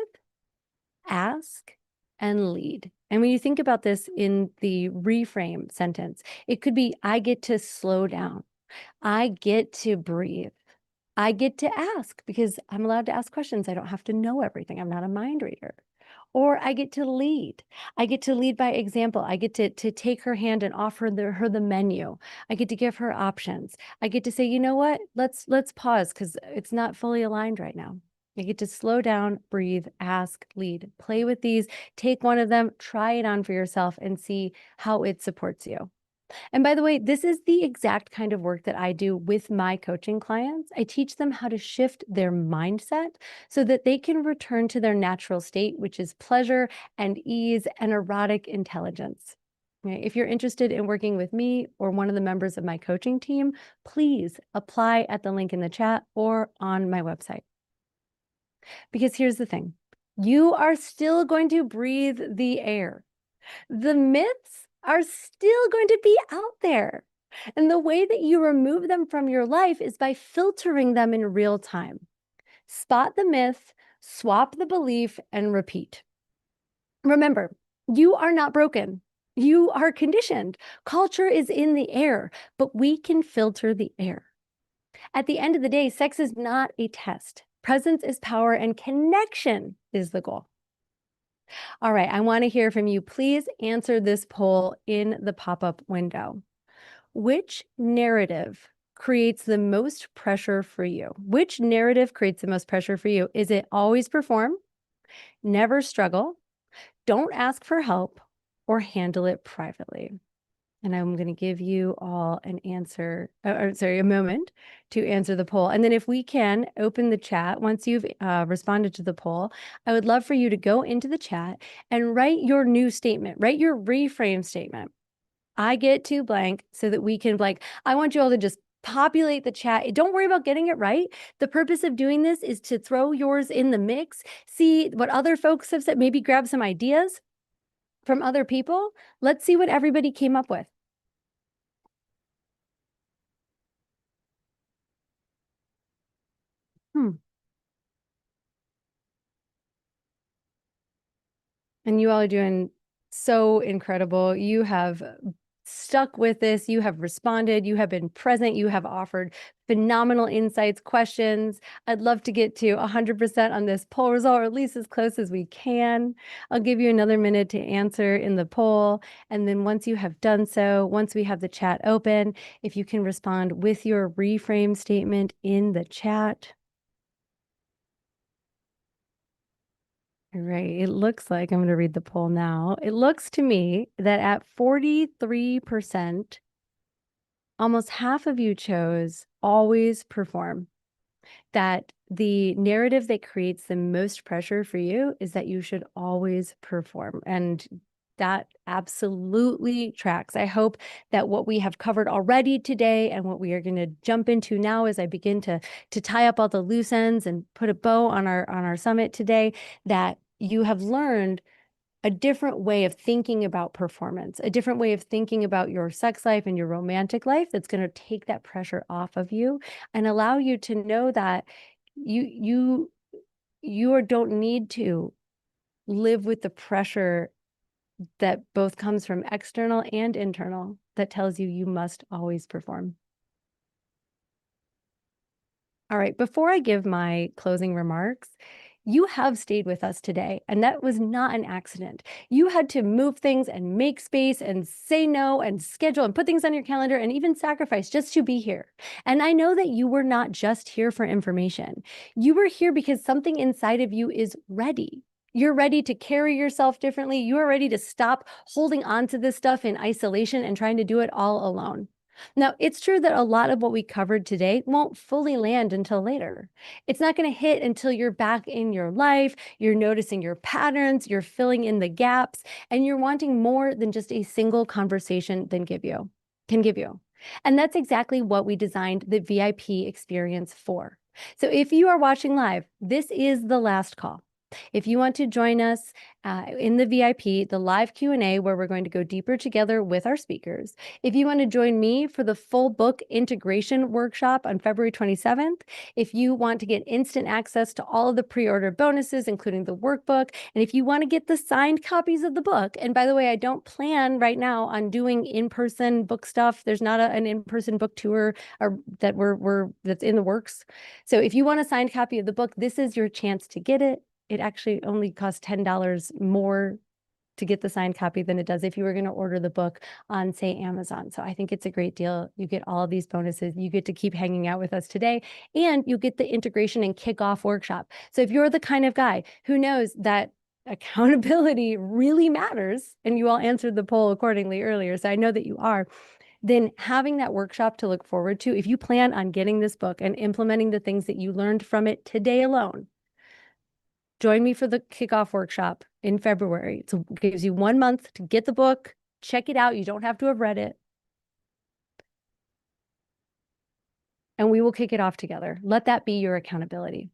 ask, and lead. And when you think about this in the reframe sentence, it could be, I get to slow down. I get to breathe. I get to ask because I'm allowed to ask questions. I don't have to know everything. I'm not a mind reader. Or I get to lead. I get to lead by example. I get to take her hand and offer her the menu. I get to give her options. I get to say, you know what? Let's pause because it's not fully aligned right now. I get to slow down, breathe, ask, lead, play with these, take one of them, try it on for yourself and see how it supports you. And by the way, this is the exact kind of work that I do with my coaching clients. I teach them how to shift their mindset so that they can return to their natural state, which is pleasure and ease and erotic intelligence. Okay, if you're interested in working with me or one of the members of my coaching team, please apply at the link in the chat or on my website. Because here's the thing, you are still going to breathe the air. The myths are still going to be out there. And the way that you remove them from your life is by filtering them in real time. Spot the myth, swap the belief, and repeat. Remember, you are not broken. You are conditioned. Culture is in the air, but we can filter the air. At the end of the day, sex is not a test. Presence is power and connection is the goal. All right, I want to hear from you. Please answer this poll in the pop-up window. Which narrative creates the most pressure for you? Which narrative creates the most pressure for you? Is it always perform, never struggle, don't ask for help, or handle it privately? And I'm going to give you all an answer, a moment to answer the poll. And then if we can open the chat, once you've responded to the poll, I would love for you to go into the chat and write your new statement, write your reframe statement. I get to blank so that we can blank. I want you all to just populate the chat. Don't worry about getting it right. The purpose of doing this is to throw yours in the mix, see what other folks have said, maybe grab some ideas from other people. Let's see what everybody came up with. And you all are doing so incredible. You have stuck with this. You have responded. You have been present. You have offered phenomenal insights, questions. I'd love to get to 100% on this poll result, or at least as close as we can. I'll give you another minute to answer in the poll. And then once you have done so, once we have the chat open, if you can respond with your reframe statement in the chat. All right, it looks like, I'm going to read the poll now. It looks to me that at 43%, almost half of you chose always perform. That the narrative that creates the most pressure for you is that you should always perform. And that absolutely tracks. I hope that what we have covered already today and what we are going to jump into now as I begin to tie up all the loose ends and put a bow on our summit today, that you have learned a different way of thinking about performance, a different way of thinking about your sex life and your romantic life that's going to take that pressure off of you and allow you to know that you don't need to live with the pressure that both comes from external and internal that tells you must always perform. All right, before I give my closing remarks, you have stayed with us today, and that was not an accident. You had to move things and make space and say no and schedule and put things on your calendar and even sacrifice just to be here. And I know that you were not just here for information. You were here because something inside of you is ready. You're ready to carry yourself differently. You are ready to stop holding on to this stuff in isolation and trying to do it all alone. Now, it's true that a lot of what we covered today won't fully land until later. It's not going to hit until you're back in your life, you're noticing your patterns, you're filling in the gaps, and you're wanting more than just a single conversation can give you. And that's exactly what we designed the VIP experience for. So if you are watching live, this is the last call. If you want to join us in the VIP, the live Q&A, where we're going to go deeper together with our speakers. If you want to join me for the full book integration workshop on February 27th, if you want to get instant access to all of the pre-order bonuses, including the workbook, and if you want to get the signed copies of the book, and by the way, I don't plan right now on doing in-person book stuff. There's not an in-person book tour that's in the works. So if you want a signed copy of the book, this is your chance to get it. It actually only costs $10 more to get the signed copy than it does if you were going to order the book on, say, Amazon. So I think it's a great deal. You get all of these bonuses. You get to keep hanging out with us today, and you get the integration and kickoff workshop. So if you're the kind of guy who knows that accountability really matters, and you all answered the poll accordingly earlier, so I know that you are, then having that workshop to look forward to, if you plan on getting this book and implementing the things that you learned from it today alone, join me for the kickoff workshop in February. It gives you 1 month to get the book, check it out. You don't have to have read it. And we will kick it off together. Let that be your accountability.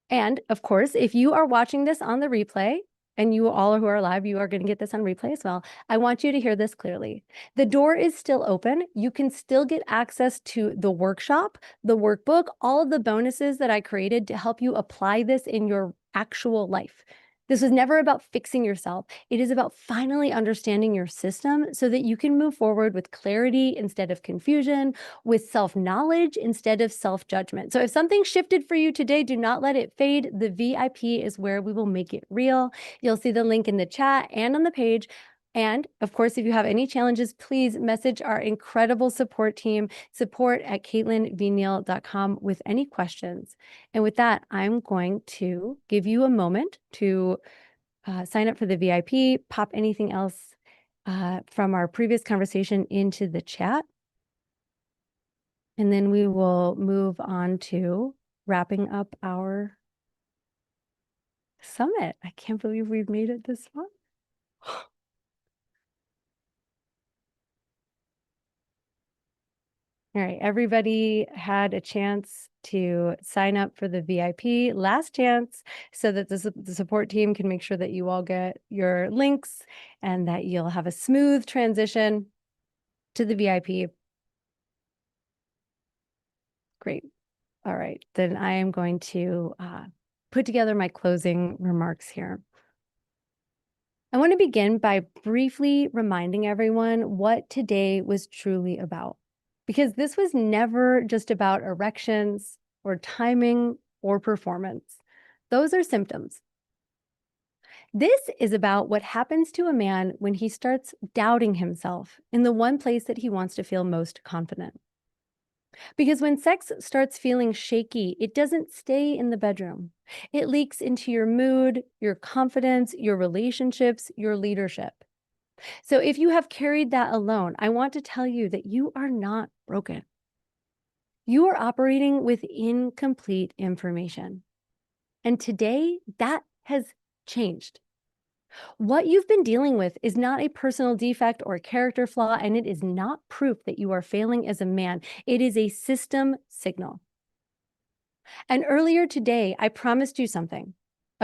And of course, if you are watching this on the replay, and you all who are live, you are going to get this on replay as well. I want you to hear this clearly. The door is still open. You can still get access to the workshop, the workbook, all of the bonuses that I created to help you apply this in your actual life. This was never about fixing yourself. It is about finally understanding your system so that you can move forward with clarity instead of confusion, with self-knowledge instead of self-judgment. So if something shifted for you today, do not let it fade. The VIP is where we will make it real. You'll see the link in the chat and on the page. And of course, if you have any challenges, please message our incredible support team, support@CaitlinVneal.com with any questions. And with that, I'm going to give you a moment to sign up for the VIP, pop anything else from our previous conversation into the chat. And then we will move on to wrapping up our summit. I can't believe we've made it this far. All right, everybody had a chance to sign up for the VIP, last chance, so that the support team can make sure that you all get your links and that you'll have a smooth transition to the VIP. Great. All right, then I am going to put together my closing remarks here. I want to begin by briefly reminding everyone what today was truly about, because this was never just about erections or timing or performance. Those are symptoms. This is about what happens to a man when he starts doubting himself in the one place that he wants to feel most confident. Because when sex starts feeling shaky, it doesn't stay in the bedroom. It leaks into your mood, your confidence, your relationships, your leadership. So if you have carried that alone, I want to tell you that you are not broken. You are operating with incomplete information. And today, that has changed. What you've been dealing with is not a personal defect or a character flaw, and it is not proof that you are failing as a man. It is a system signal. And earlier today, I promised you something,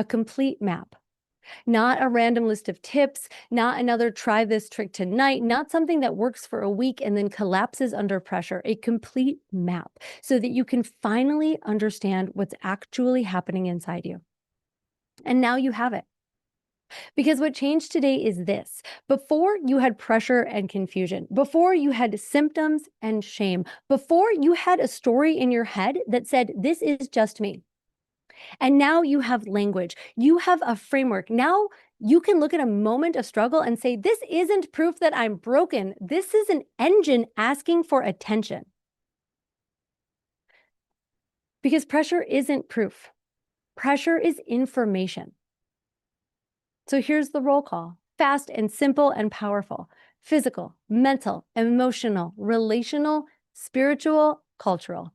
a complete map. Not a random list of tips, not another try this trick tonight, not something that works for a week and then collapses under pressure. A complete map so that you can finally understand what's actually happening inside you. And now you have it. Because what changed today is this. Before you had pressure and confusion, before you had symptoms and shame, before you had a story in your head that said, this is just me. And now you have language, you have a framework. Now you can look at a moment of struggle and say, this isn't proof that I'm broken. This is an engine asking for attention. Because pressure isn't proof. Pressure is information. So here's the roll call. Fast and simple and powerful. Physical, mental, emotional, relational, spiritual, cultural.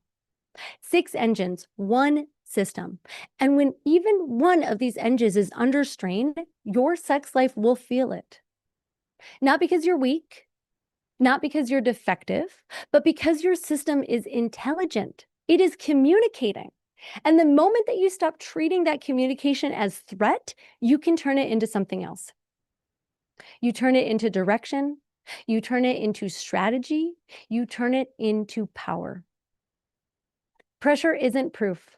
6 engines, 1 system. And when even one of these engines is under strain, your sex life will feel it. Not because you're weak, not because you're defective, but because your system is intelligent. It is communicating. And the moment that you stop treating that communication as threat, you can turn it into something else. You turn it into direction. You turn it into strategy. You turn it into power. Pressure isn't proof.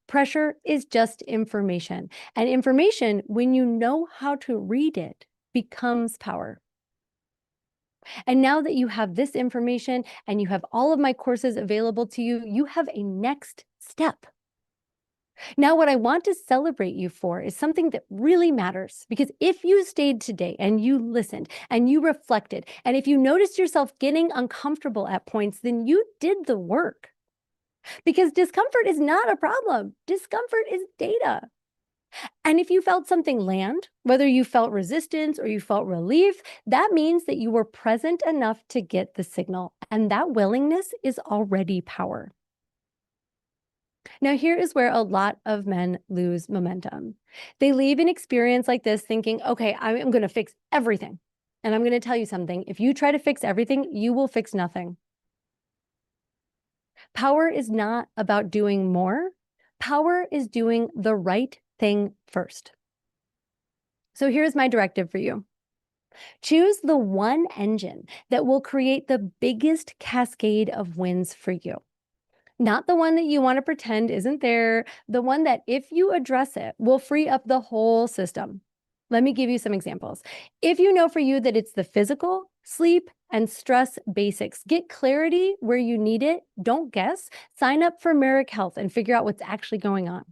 Pressure is just information. And information, when you know how to read it, becomes power. And now that you have this information and you have all of my courses available to you, you have a next step. Now, what I want to celebrate you for is something that really matters, because if you stayed today and you listened and you reflected, and if you noticed yourself getting uncomfortable at points, then you did the work. Because discomfort is not a problem. Discomfort is data. And if you felt something land, whether you felt resistance or you felt relief, that means that you were present enough to get the signal. And that willingness is already power. Now, here is where a lot of men lose momentum. They leave an experience like this thinking, okay, I'm going to fix everything. And I'm going to tell you something. If you try to fix everything, you will fix nothing. Power is not about doing more. Power is doing the right thing first. So here's my directive for you. Choose the one engine that will create the biggest cascade of wins for you. Not the one that you want to pretend isn't there, the one that if you address it will free up the whole system. Let me give you some examples. If you know for you that it's the physical, sleep, and stress basics, get clarity where you need it. Don't guess. Sign up for Merrick Health and figure out what's actually going on.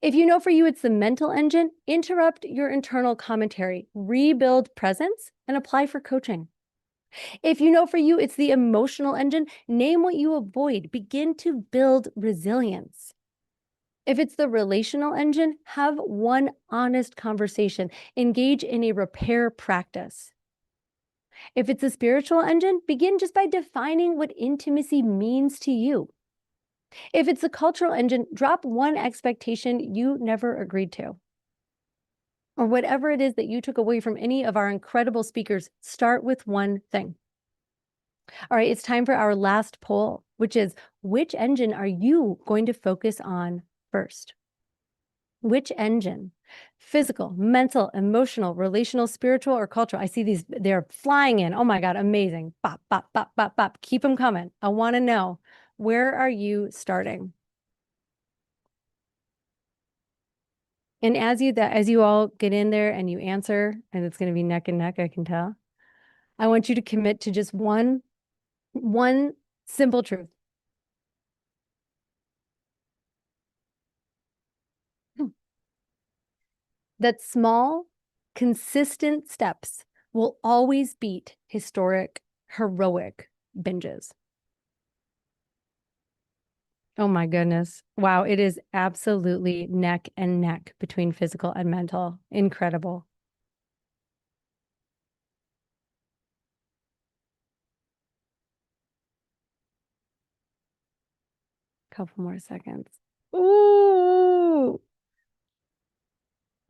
If you know for you it's the mental engine, interrupt your internal commentary, rebuild presence, and apply for coaching. If you know for you it's the emotional engine, name what you avoid, begin to build resilience. If it's the relational engine, have one honest conversation, engage in a repair practice. If it's a spiritual engine, begin just by defining what intimacy means to you. If it's a cultural engine, drop one expectation you never agreed to. Or whatever it is that you took away from any of our incredible speakers, start with one thing. All right, it's time for our last poll, which is, which engine are you going to focus on first? Which engine? Physical, mental, emotional, relational, spiritual, or cultural? I see these, they're flying in. Oh my God, amazing. Bop, bop, bop, bop, bop. Keep them coming. I want to know, where are you starting? And as you all get in there and you answer, and it's going to be neck and neck, I can tell, I want you to commit to just one simple truth. That small, consistent steps will always beat historic, heroic binges. Oh my goodness. Wow, it is absolutely neck and neck between physical and mental. Incredible. Couple more seconds. Ooh.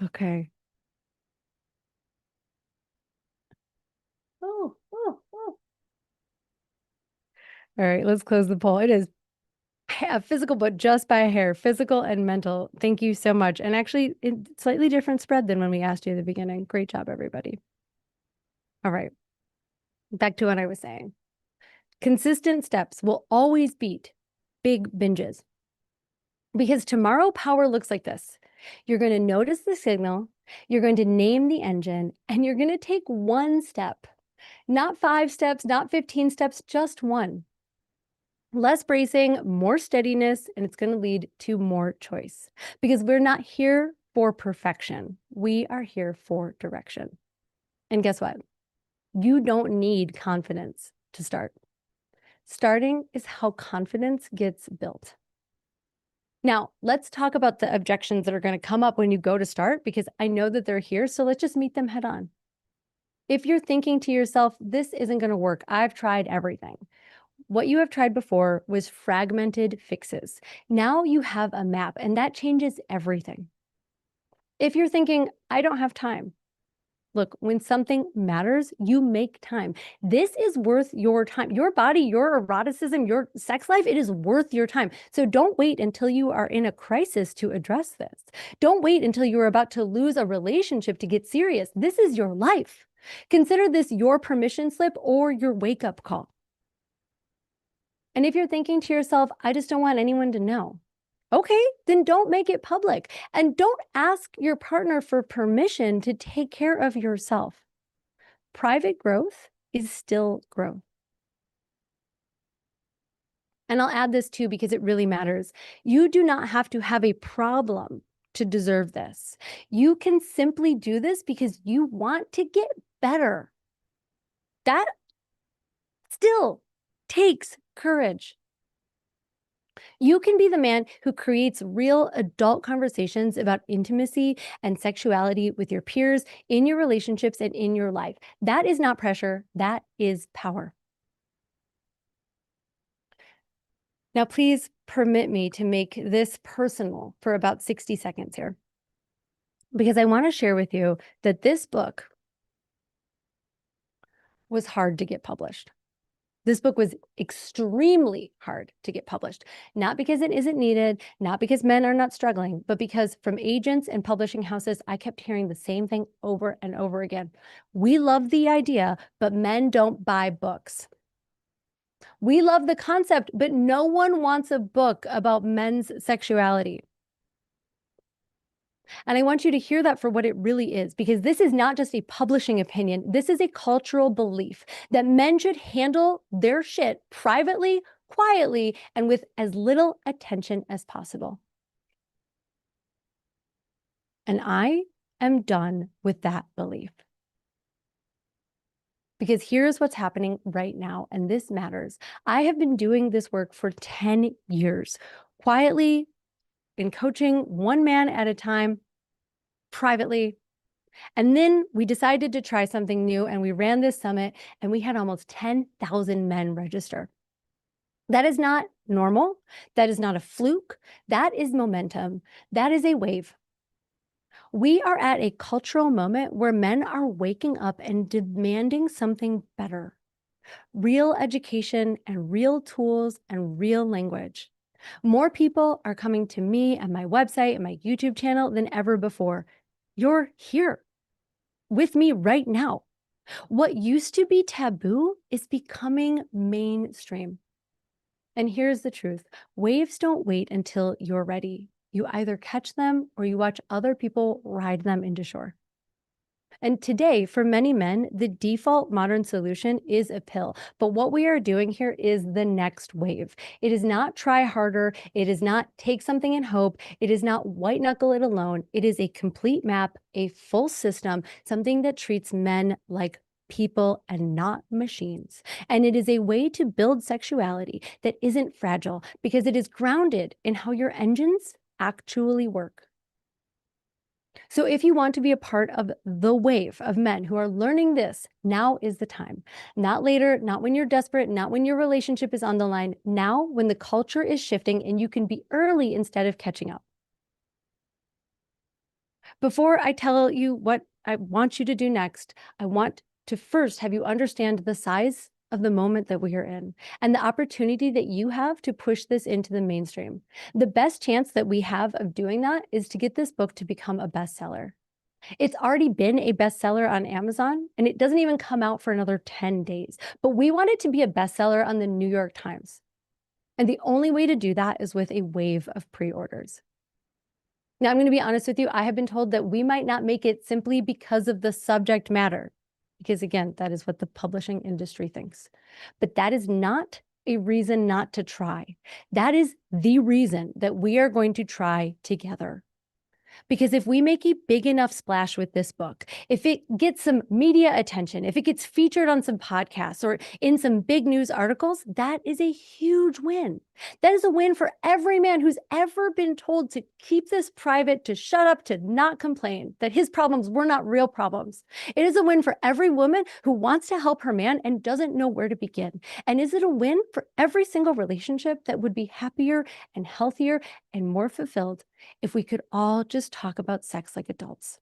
Okay. Oh. All right, let's close the poll. It is physical, but just by a hair, physical and mental. Thank you so much. And actually, slightly different spread than when we asked you at the beginning. Great job, everybody. All right. Back to what I was saying. Consistent steps will always beat big binges. Because tomorrow power looks like this. You're going to notice the signal, you're going to name the engine, and you're going to take one step. Not 5 steps, not 15 steps, just one. Less bracing, more steadiness, and it's going to lead to more choice. Because we're not here for perfection. We are here for direction. And guess what? You don't need confidence to start. Starting is how confidence gets built. Now, let's talk about the objections that are going to come up when you go to start, because I know that they're here, so let's just meet them head on. If you're thinking to yourself, this isn't going to work, I've tried everything. What you have tried before was fragmented fixes. Now you have a map, and that changes everything. If you're thinking, I don't have time, look, when something matters, you make time. This is worth your time. Your body, your eroticism, your sex life, it is worth your time. So don't wait until you are in a crisis to address this. Don't wait until you are about to lose a relationship to get serious. This is your life. Consider this your permission slip or your wake-up call. And if you're thinking to yourself, I just don't want anyone to know, okay, then don't make it public. And don't ask your partner for permission to take care of yourself. Private growth is still growth. And I'll add this too, because it really matters. You do not have to have a problem to deserve this. You can simply do this because you want to get better. That still takes courage. You can be the man who creates real adult conversations about intimacy and sexuality with your peers, in your relationships, and in your life. That is not pressure, that is power. Now, please permit me to make this personal for about 60 seconds here, because I want to share with you that this book was hard to get published. This book was extremely hard to get published, not because it isn't needed, not because men are not struggling, but because from agents and publishing houses, I kept hearing the same thing over and over again. We love the idea, but men don't buy books. We love the concept, but no one wants a book about men's sexuality. And I want you to hear that for what it really is, because this is not just a publishing opinion. This is a cultural belief that men should handle their shit privately, quietly, and with as little attention as possible. And I am done with that belief. Because here's what's happening right now, and this matters. I have been doing this work for 10 years, quietly, in coaching one man at a time, privately. And then we decided to try something new, and we ran this summit, and we had almost 10,000 men register. That is not normal. That is not a fluke. That is momentum. That is a wave. We are at a cultural moment where men are waking up and demanding something better. Real education and real tools and real language. More people are coming to me and my website and my YouTube channel than ever before. You're here with me right now. What used to be taboo is becoming mainstream. And here's the truth. Waves don't wait until you're ready. You either catch them or you watch other people ride them into shore. And today, for many men, the default modern solution is a pill. But what we are doing here is the next wave. It is not try harder. It is not take something and hope. It is not white knuckle it alone. It is a complete map, a full system, something that treats men like people and not machines. And it is a way to build sexuality that isn't fragile because it is grounded in how your engines actually work. So if you want to be a part of the wave of men who are learning this, now is the time. Not later, not when you're desperate, not when your relationship is on the line. Now, when the culture is shifting and you can be early instead of catching up. Before I tell you what I want you to do next, I want to first have you understand the size of the moment that we are in and the opportunity that you have to push this into the mainstream. The best chance that we have of doing that is to get this book to become a bestseller. It's already been a bestseller on Amazon, and it doesn't even come out for another 10 days. But we want it to be a bestseller on the New York Times. And the only way to do that is with a wave of pre-orders. Now, I'm going to be honest with you. I have been told that we might not make it simply because of the subject matter. Because again, that is what the publishing industry thinks. But that is not a reason not to try. That is the reason that we are going to try together. Because if we make a big enough splash with this book, if it gets some media attention, if it gets featured on some podcasts or in some big news articles, that is a huge win. That is a win for every man who's ever been told to keep this private, to shut up, to not complain, that his problems were not real problems. It is a win for every woman who wants to help her man and doesn't know where to begin. And is it a win for every single relationship that would be happier and healthier and more fulfilled if we could all just talk about sex like adults?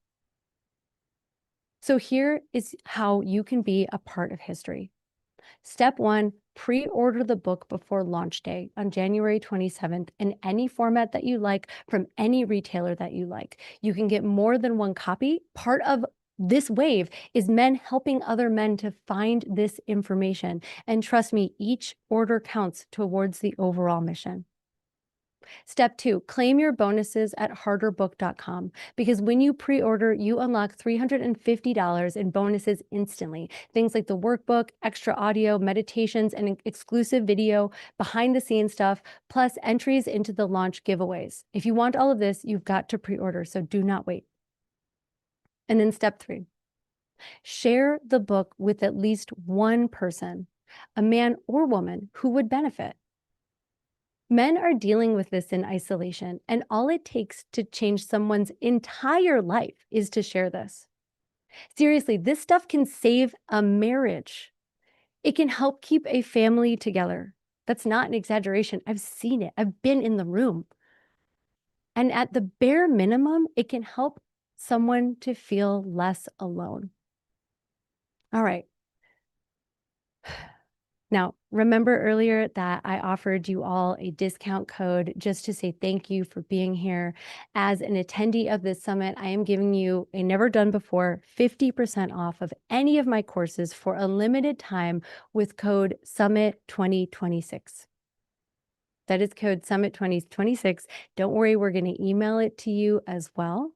So here is how you can be a part of history. Step 1, pre-order the book before launch day on January 27th in any format that you like from any retailer that you like. You can get more than one copy. Part of this wave is men helping other men to find this information. And trust me, each order counts towards the overall mission. Step 2, claim your bonuses at harderbook.com, because when you pre-order, you unlock $350 in bonuses instantly. Things like the workbook, extra audio, meditations, and exclusive video, behind the scenes stuff, plus entries into the launch giveaways. If you want all of this, you've got to pre-order, so do not wait. And then step 3, share the book with at least one person, a man or woman who would benefit. Men are dealing with this in isolation, and all it takes to change someone's entire life is to share this. Seriously, this stuff can save a marriage. It can help keep a family together. That's not an exaggeration. I've seen it. I've been in the room. And at the bare minimum, it can help someone to feel less alone. All right. Now, remember earlier that I offered you all a discount code just to say thank you for being here. As an attendee of this summit, I am giving you a never done before 50% off of any of my courses for a limited time with code SUMMIT2026. That is code SUMMIT2026. Don't worry, we're going to email it to you as well.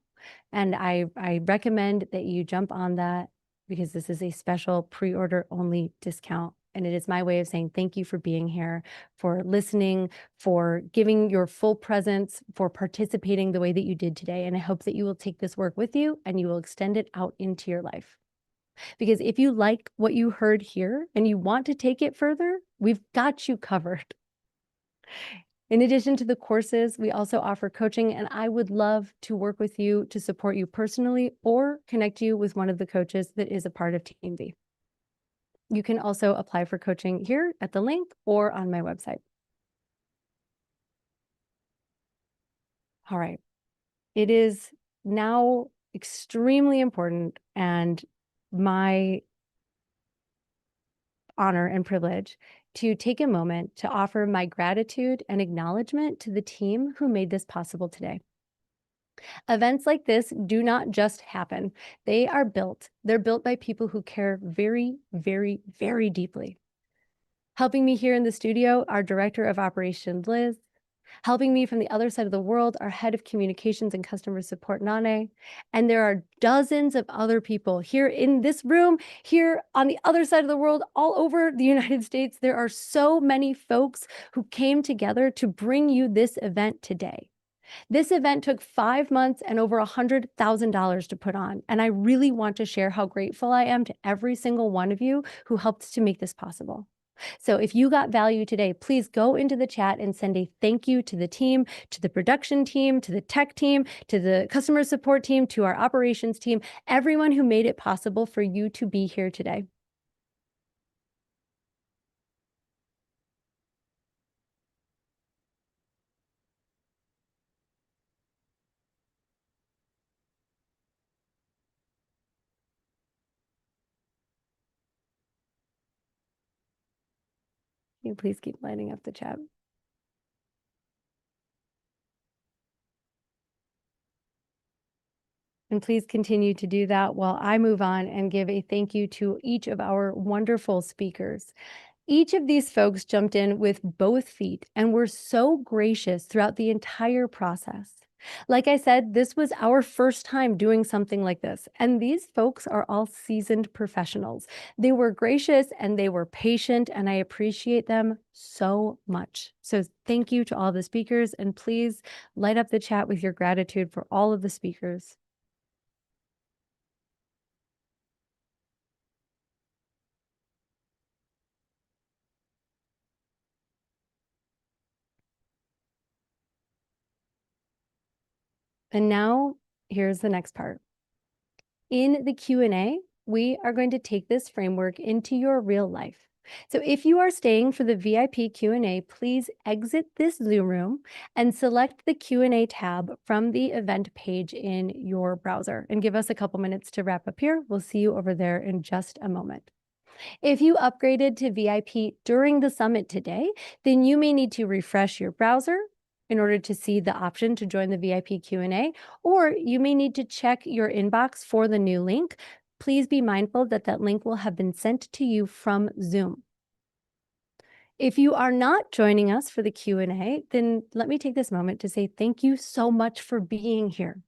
And I recommend that you jump on that because this is a special pre-order only discount. And it is my way of saying thank you for being here, for listening, for giving your full presence, for participating the way that you did today. And I hope that you will take this work with you and you will extend it out into your life. Because if you like what you heard here and you want to take it further, we've got you covered. In addition to the courses, we also offer coaching, and I would love to work with you to support you personally or connect you with one of the coaches that is a part of Team V. You can also apply for coaching here at the link or on my website. All right. It is now extremely important and my honor and privilege to take a moment to offer my gratitude and acknowledgement to the team who made this possible today. Events like this do not just happen. They are built. They're built by people who care very, very, very deeply. Helping me here in the studio, our Director of Operations, Liz. Helping me from the other side of the world, our Head of Communications and Customer Support, Nane. And there are dozens of other people here in this room, here on the other side of the world, all over the United States. There are so many folks who came together to bring you this event today. This event took 5 months and over $100,000 to put on. And I really want to share how grateful I am to every single one of you who helped to make this possible. So if you got value today, please go into the chat and send a thank you to the team, to the production team, to the tech team, to the customer support team, to our operations team, everyone who made it possible for you to be here today. you please keep lighting up the chat? And please continue to do that while I move on and give a thank you to each of our wonderful speakers. Each of these folks jumped in with both feet and were so gracious throughout the entire process. Like I said, this was our first time doing something like this, and these folks are all seasoned professionals. They were gracious and they were patient, and I appreciate them so much. So thank you to all the speakers, and please light up the chat with your gratitude for all of the speakers. And now here's the next part. In the Q&A, we are going to take this framework into your real life. So if you are staying for the VIP Q&A, please exit this Zoom room and select the Q&A tab from the event page in your browser and give us a couple minutes to wrap up here. We'll see you over there in just a moment. If you upgraded to VIP during the summit today, then you may need to refresh your browser in order to see the option to join the VIP Q&A, or you may need to check your inbox for the new link. Please be mindful that that link will have been sent to you from Zoom. If you are not joining us for the Q&A, then let me take this moment to say thank you so much for being here.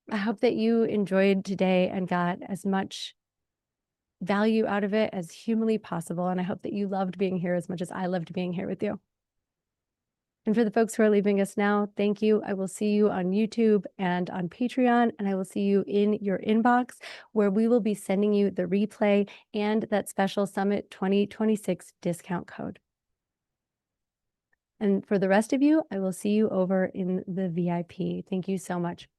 I hope that you enjoyed today and got as much value out of it as humanly possible. And I hope that you loved being here as much as I loved being here with you. And for the folks who are leaving us now, thank you. I will see you on YouTube and on Patreon, and I will see you in your inbox where we will be sending you the replay and that special Summit 2026 discount code. And for the rest of you, I will see you over in the VIP. Thank you so much.